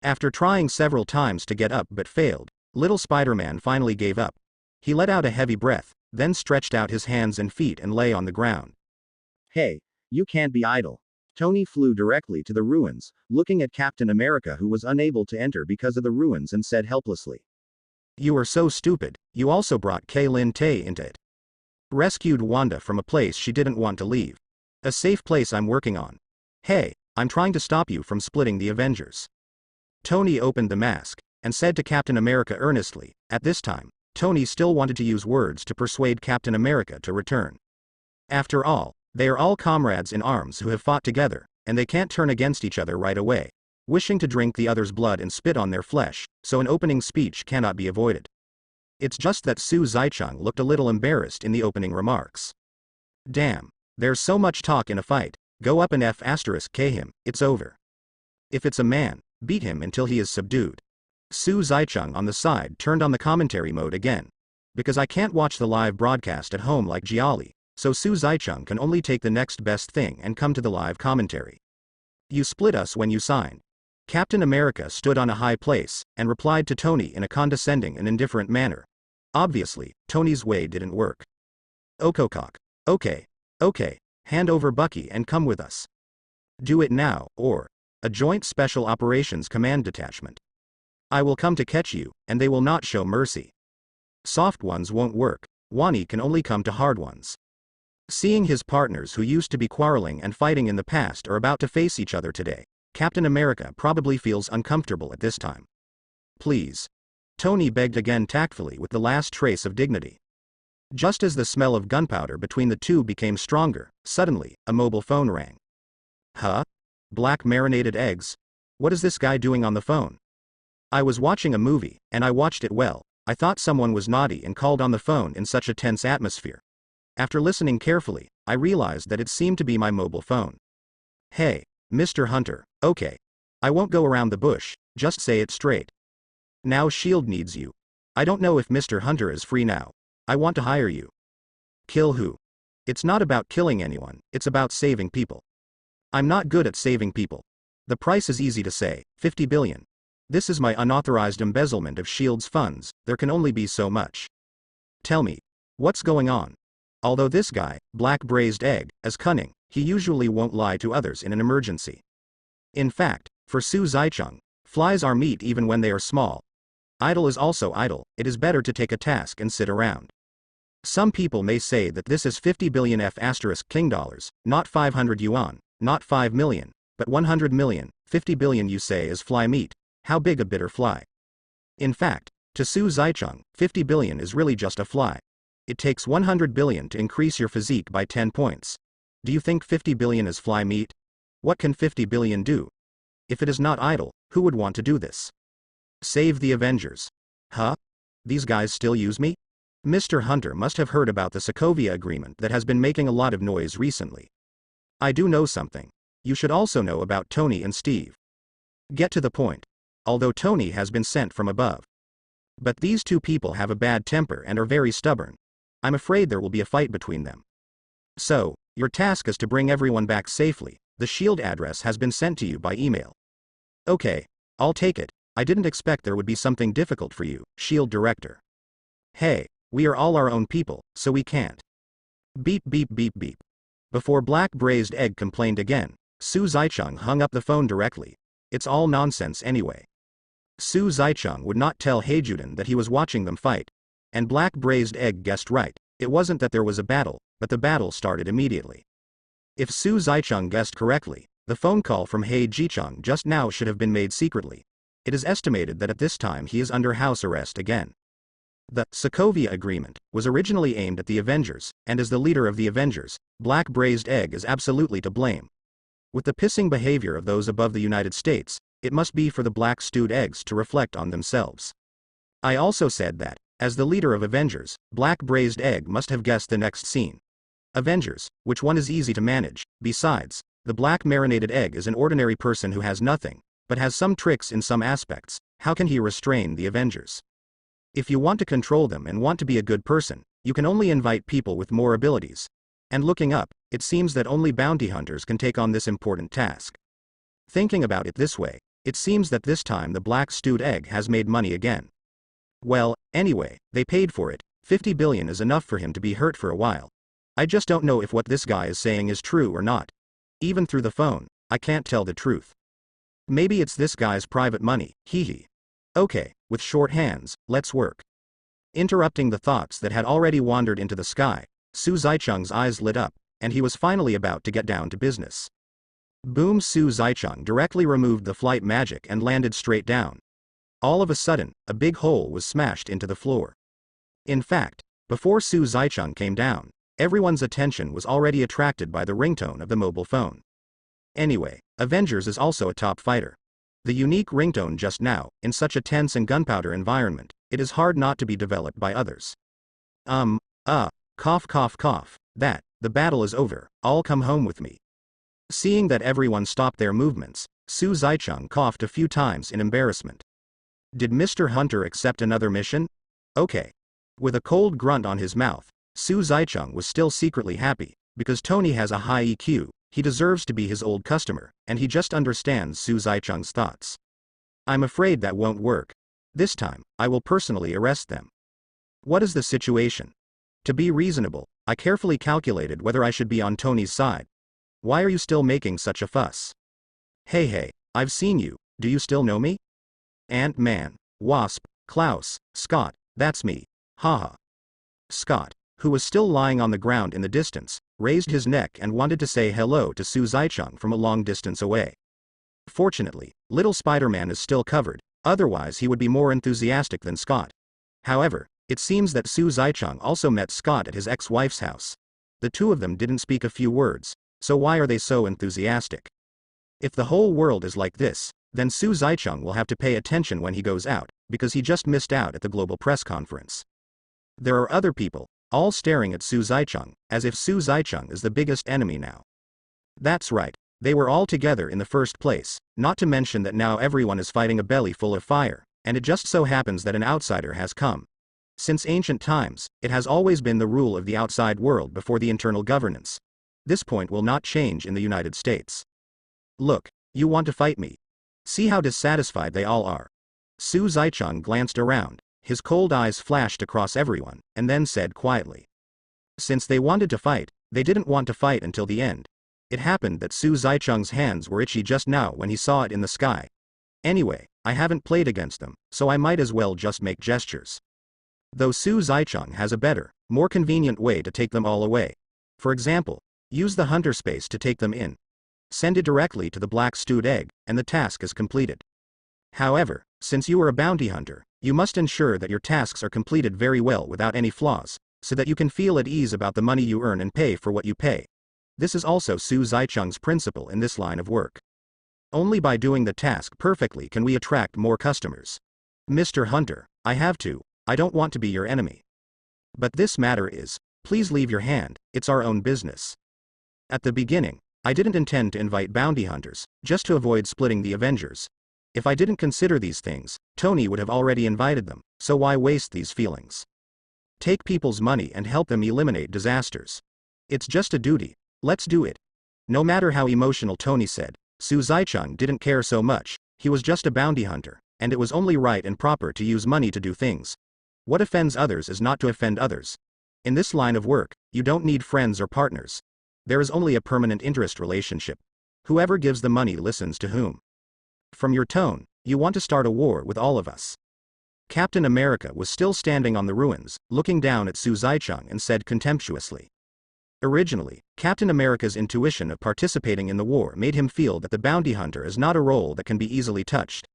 After trying several times to get up but failed, little Spider-Man finally gave up. He let out a heavy breath, then stretched out his hands and feet and lay on the ground. Hey, you can't be idle. Tony flew directly to the ruins, looking at Captain America, who was unable to enter because of the ruins, and said helplessly. You are so stupid, you also brought Kaylin Tay into it. Rescued Wanda from a place she didn't want to leave. A safe place I'm working on. Hey, I'm trying to stop you from splitting the Avengers. Tony opened the mask, and said to Captain America earnestly. At this time, Tony still wanted to use words to persuade Captain America to return. After all, they are all comrades in arms who have fought together, and they can't turn against each other right away, wishing to drink the other's blood and spit on their flesh, so an opening speech cannot be avoided. It's just that Su Zaicheng looked a little embarrassed in the opening remarks. Damn, there's so much talk in a fight, go up and F*K him, it's over. If it's a man, beat him until he is subdued. Su Zaicheng on the side turned on the commentary mode again. Because I can't watch the live broadcast at home like Jiali, so Su Zaicheng can only take the next best thing and come to the live commentary. You split us when you signed. Captain America stood on a high place, and replied to Tony in a condescending and indifferent manner. Obviously, Tony's way didn't work. Okokok. Okay, hand over Bucky and come with us. Do it now, or a joint special operations command detachment. I will come to catch you, and they will not show mercy. Soft ones won't work, Wani can only come to hard ones. Seeing his partners who used to be quarreling and fighting in the past are about to face each other today, Captain America probably feels uncomfortable at this time. Please. Tony begged again tactfully with the last trace of dignity. Just as the smell of gunpowder between the two became stronger, suddenly, a mobile phone rang. Huh? Black marinated eggs? What is this guy doing on the phone? I was watching a movie, and I watched it well. I thought someone was naughty and called on the phone in such a tense atmosphere. After listening carefully, I realized that it seemed to be my mobile phone. Hey, Mr. Hunter, okay. I won't go around the bush, just say it straight. Now S.H.I.E.L.D. needs you. I don't know if Mr. Hunter is free now. I want to hire you. Kill who? It's not about killing anyone, it's about saving people. I'm not good at saving people. The price is easy to say, 50 billion. This is my unauthorized embezzlement of S.H.I.E.L.D.'s funds, there can only be so much. Tell me. What's going on? Although this guy, Black Braised Egg, is cunning, he usually won't lie to others in an emergency. In fact, for Su Zaicheng, flies are meat even when they are small. Idle is also idle, it is better to take a task and sit around. Some people may say that this is 50 billion King dollars, not 500 yuan, not 5 million, but 100 million, 50 billion you say is fly meat, how big a bitter fly. In fact, to Su Zaicheng, 50 billion is really just a fly. It takes 100 billion to increase your physique by 10 points. Do you think 50 billion is fly meat? What can 50 billion do? If it is not idle, who would want to do this? Save the Avengers. Huh? These guys still use me? Mr. Hunter must have heard about the Sokovia Agreement that has been making a lot of noise recently. I do know something. You should also know about Tony and Steve. Get to the point. Although Tony has been sent from above. But these two people have a bad temper and are very stubborn. I'm afraid there will be a fight between them. So, your task is to bring everyone back safely. The shield address has been sent to you by email. Okay, I'll take it. I didn't expect there would be something difficult for you, shield director. Hey, we are all our own people, so we can't. Beep beep beep beep. Before Black Braised Egg complained again, Su Zaicheng hung up the phone directly. It's all nonsense anyway. Su Zaicheng would not tell Heijuden that he was watching them fight. And Black Braised Egg guessed right. It wasn't that there was a battle, but the battle started immediately. If Su Zaicheng guessed correctly, the phone call from Hei Jicheng just now should have been made secretly. It is estimated that at this time he is under house arrest again. The Sokovia Agreement was originally aimed at the Avengers, and as the leader of the Avengers, Black Braised Egg is absolutely to blame. With the pissing behavior of those above the United States, it must be for the Black Stewed Eggs to reflect on themselves. I also said that, as the leader of Avengers, Black Braised Egg must have guessed the next scene. Avengers, which one is easy to manage. Besides, the Black Marinated Egg is an ordinary person who has nothing, but has some tricks in some aspects. How can he restrain the Avengers? If you want to control them and want to be a good person, you can only invite people with more abilities. And looking up, it seems that only bounty hunters can take on this important task. Thinking about it this way, it seems that this time the Black Stewed Egg has made money again. Well, anyway, they paid for it. 50 billion is enough for him to be hurt for a while. I just don't know if what this guy is saying is true or not. Even through the phone, I can't tell the truth. Maybe it's this guy's private money, hee. Okay, with short hands, let's work. Interrupting the thoughts that had already wandered into the sky, Su Zaicheng's eyes lit up, and he was finally about to get down to business. Boom! Su Zaicheng directly removed the flight magic and landed straight down. All of a sudden, a big hole was smashed into the floor. In fact, before Su Zaicheng came down, everyone's attention was already attracted by the ringtone of the mobile phone. Anyway, Avengers is also a top fighter. The unique ringtone just now, in such a tense and gunpowder environment, it is hard not to be developed by others. Cough cough cough, the battle is over, all come home with me. Seeing that everyone stopped their movements, Su Zaicheng coughed a few times in embarrassment. Did Mr. Hunter accept another mission? Okay. With a cold grunt on his mouth, Su Zaicheng was still secretly happy, because Tony has a high EQ, he deserves to be his old customer, and he just understands Su Zaicheng's thoughts. I'm afraid that won't work. This time, I will personally arrest them. What is the situation? To be reasonable, I carefully calculated whether I should be on Tony's side. Why are you still making such a fuss? Hey, I've seen you, do you still know me? Ant-Man, Wasp, Klaus, Scott, that's me, haha. Scott, who was still lying on the ground in the distance, raised his neck and wanted to say hello to Su Zaicheng from a long distance away. Fortunately, little Spider-Man is still covered, otherwise he would be more enthusiastic than Scott. However, it seems that Su Zaicheng also met Scott at his ex-wife's house. The two of them didn't speak a few words, so why are they so enthusiastic? If the whole world is like this, then Su Zaicheng will have to pay attention when he goes out, because he just missed out at the global press conference. There are other people, all staring at Su Zaicheng, as if Su Zaicheng is the biggest enemy now. That's right, they were all together in the first place, not to mention that now everyone is fighting a belly full of fire, and it just so happens that an outsider has come. Since ancient times, it has always been the rule of the outside world before the internal governance. This point will not change in the United States. Look, you want to fight me? See how dissatisfied they all are. Su Zaicheng glanced around, his cold eyes flashed across everyone, and then said quietly. Since they wanted to fight, they didn't want to fight until the end. It happened that Su Zicheng's hands were itchy just now when he saw it in the sky. Anyway, I haven't played against them, so I might as well just make gestures. Though Su Zicheng has a better, more convenient way to take them all away. For example, use the hunter space to take them in. Send it directly to the black stewed egg, and the task is completed. However, since you are a bounty hunter, you must ensure that your tasks are completed very well without any flaws, so that you can feel at ease about the money you earn and pay for what you pay. This is also Su Zicheng's principle in this line of work. Only by doing the task perfectly can we attract more customers. Mr. Hunter, I don't want to be your enemy. But this matter is, please leave your hand, it's our own business. At the beginning, I didn't intend to invite bounty hunters, just to avoid splitting the Avengers. If I didn't consider these things, Tony would have already invited them, so why waste these feelings? Take people's money and help them eliminate disasters. It's just a duty, let's do it. No matter how emotional Tony said, Su Zicheng didn't care so much, he was just a bounty hunter, and it was only right and proper to use money to do things. What offends others is not to offend others. In this line of work, you don't need friends or partners. There is only a permanent interest relationship. Whoever gives the money listens to whom. From your tone, you want to start a war with all of us. Captain America was still standing on the ruins, looking down at Su Zicheng and said contemptuously. Originally, Captain America's intuition of participating in the war made him feel that the bounty hunter is not a role that can be easily touched.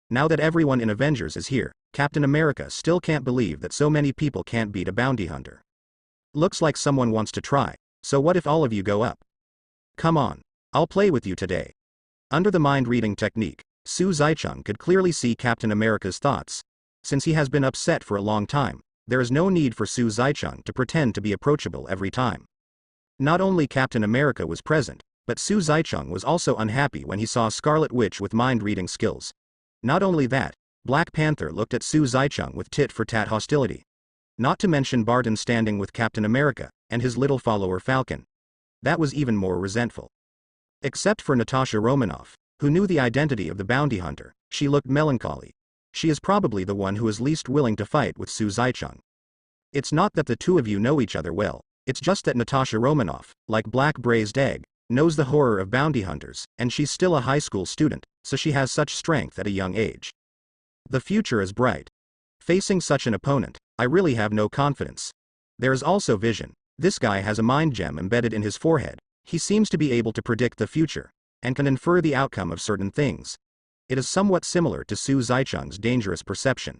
Now that everyone in Avengers is here, Captain America still can't believe that so many people can't beat a bounty hunter. Looks like someone wants to try, so what if all of you go up? Come on, I'll play with you today. Under the mind-reading technique, Su Zicheng could clearly see Captain America's thoughts. Since he has been upset for a long time, there is no need for Su Zicheng to pretend to be approachable every time. Not only Captain America was present, but Su Zicheng was also unhappy when he saw Scarlet Witch with mind-reading skills. Not only that, Black Panther looked at Su Zicheng with tit-for-tat hostility. Not to mention Barton standing with Captain America, and his little follower Falcon. That was even more resentful. Except for Natasha Romanoff, who knew the identity of the bounty hunter, she looked melancholy. She is probably the one who is least willing to fight with Su Zicheng. It's not that the two of you know each other well, it's just that Natasha Romanoff, like Black Braised Egg, knows the horror of bounty hunters, and she's still a high school student, so she has such strength at a young age. The future is bright. Facing such an opponent, I really have no confidence. There is also Vision. This guy has a mind gem embedded in his forehead. He seems to be able to predict the future, and can infer the outcome of certain things. It is somewhat similar to Su Zicheng's dangerous perception.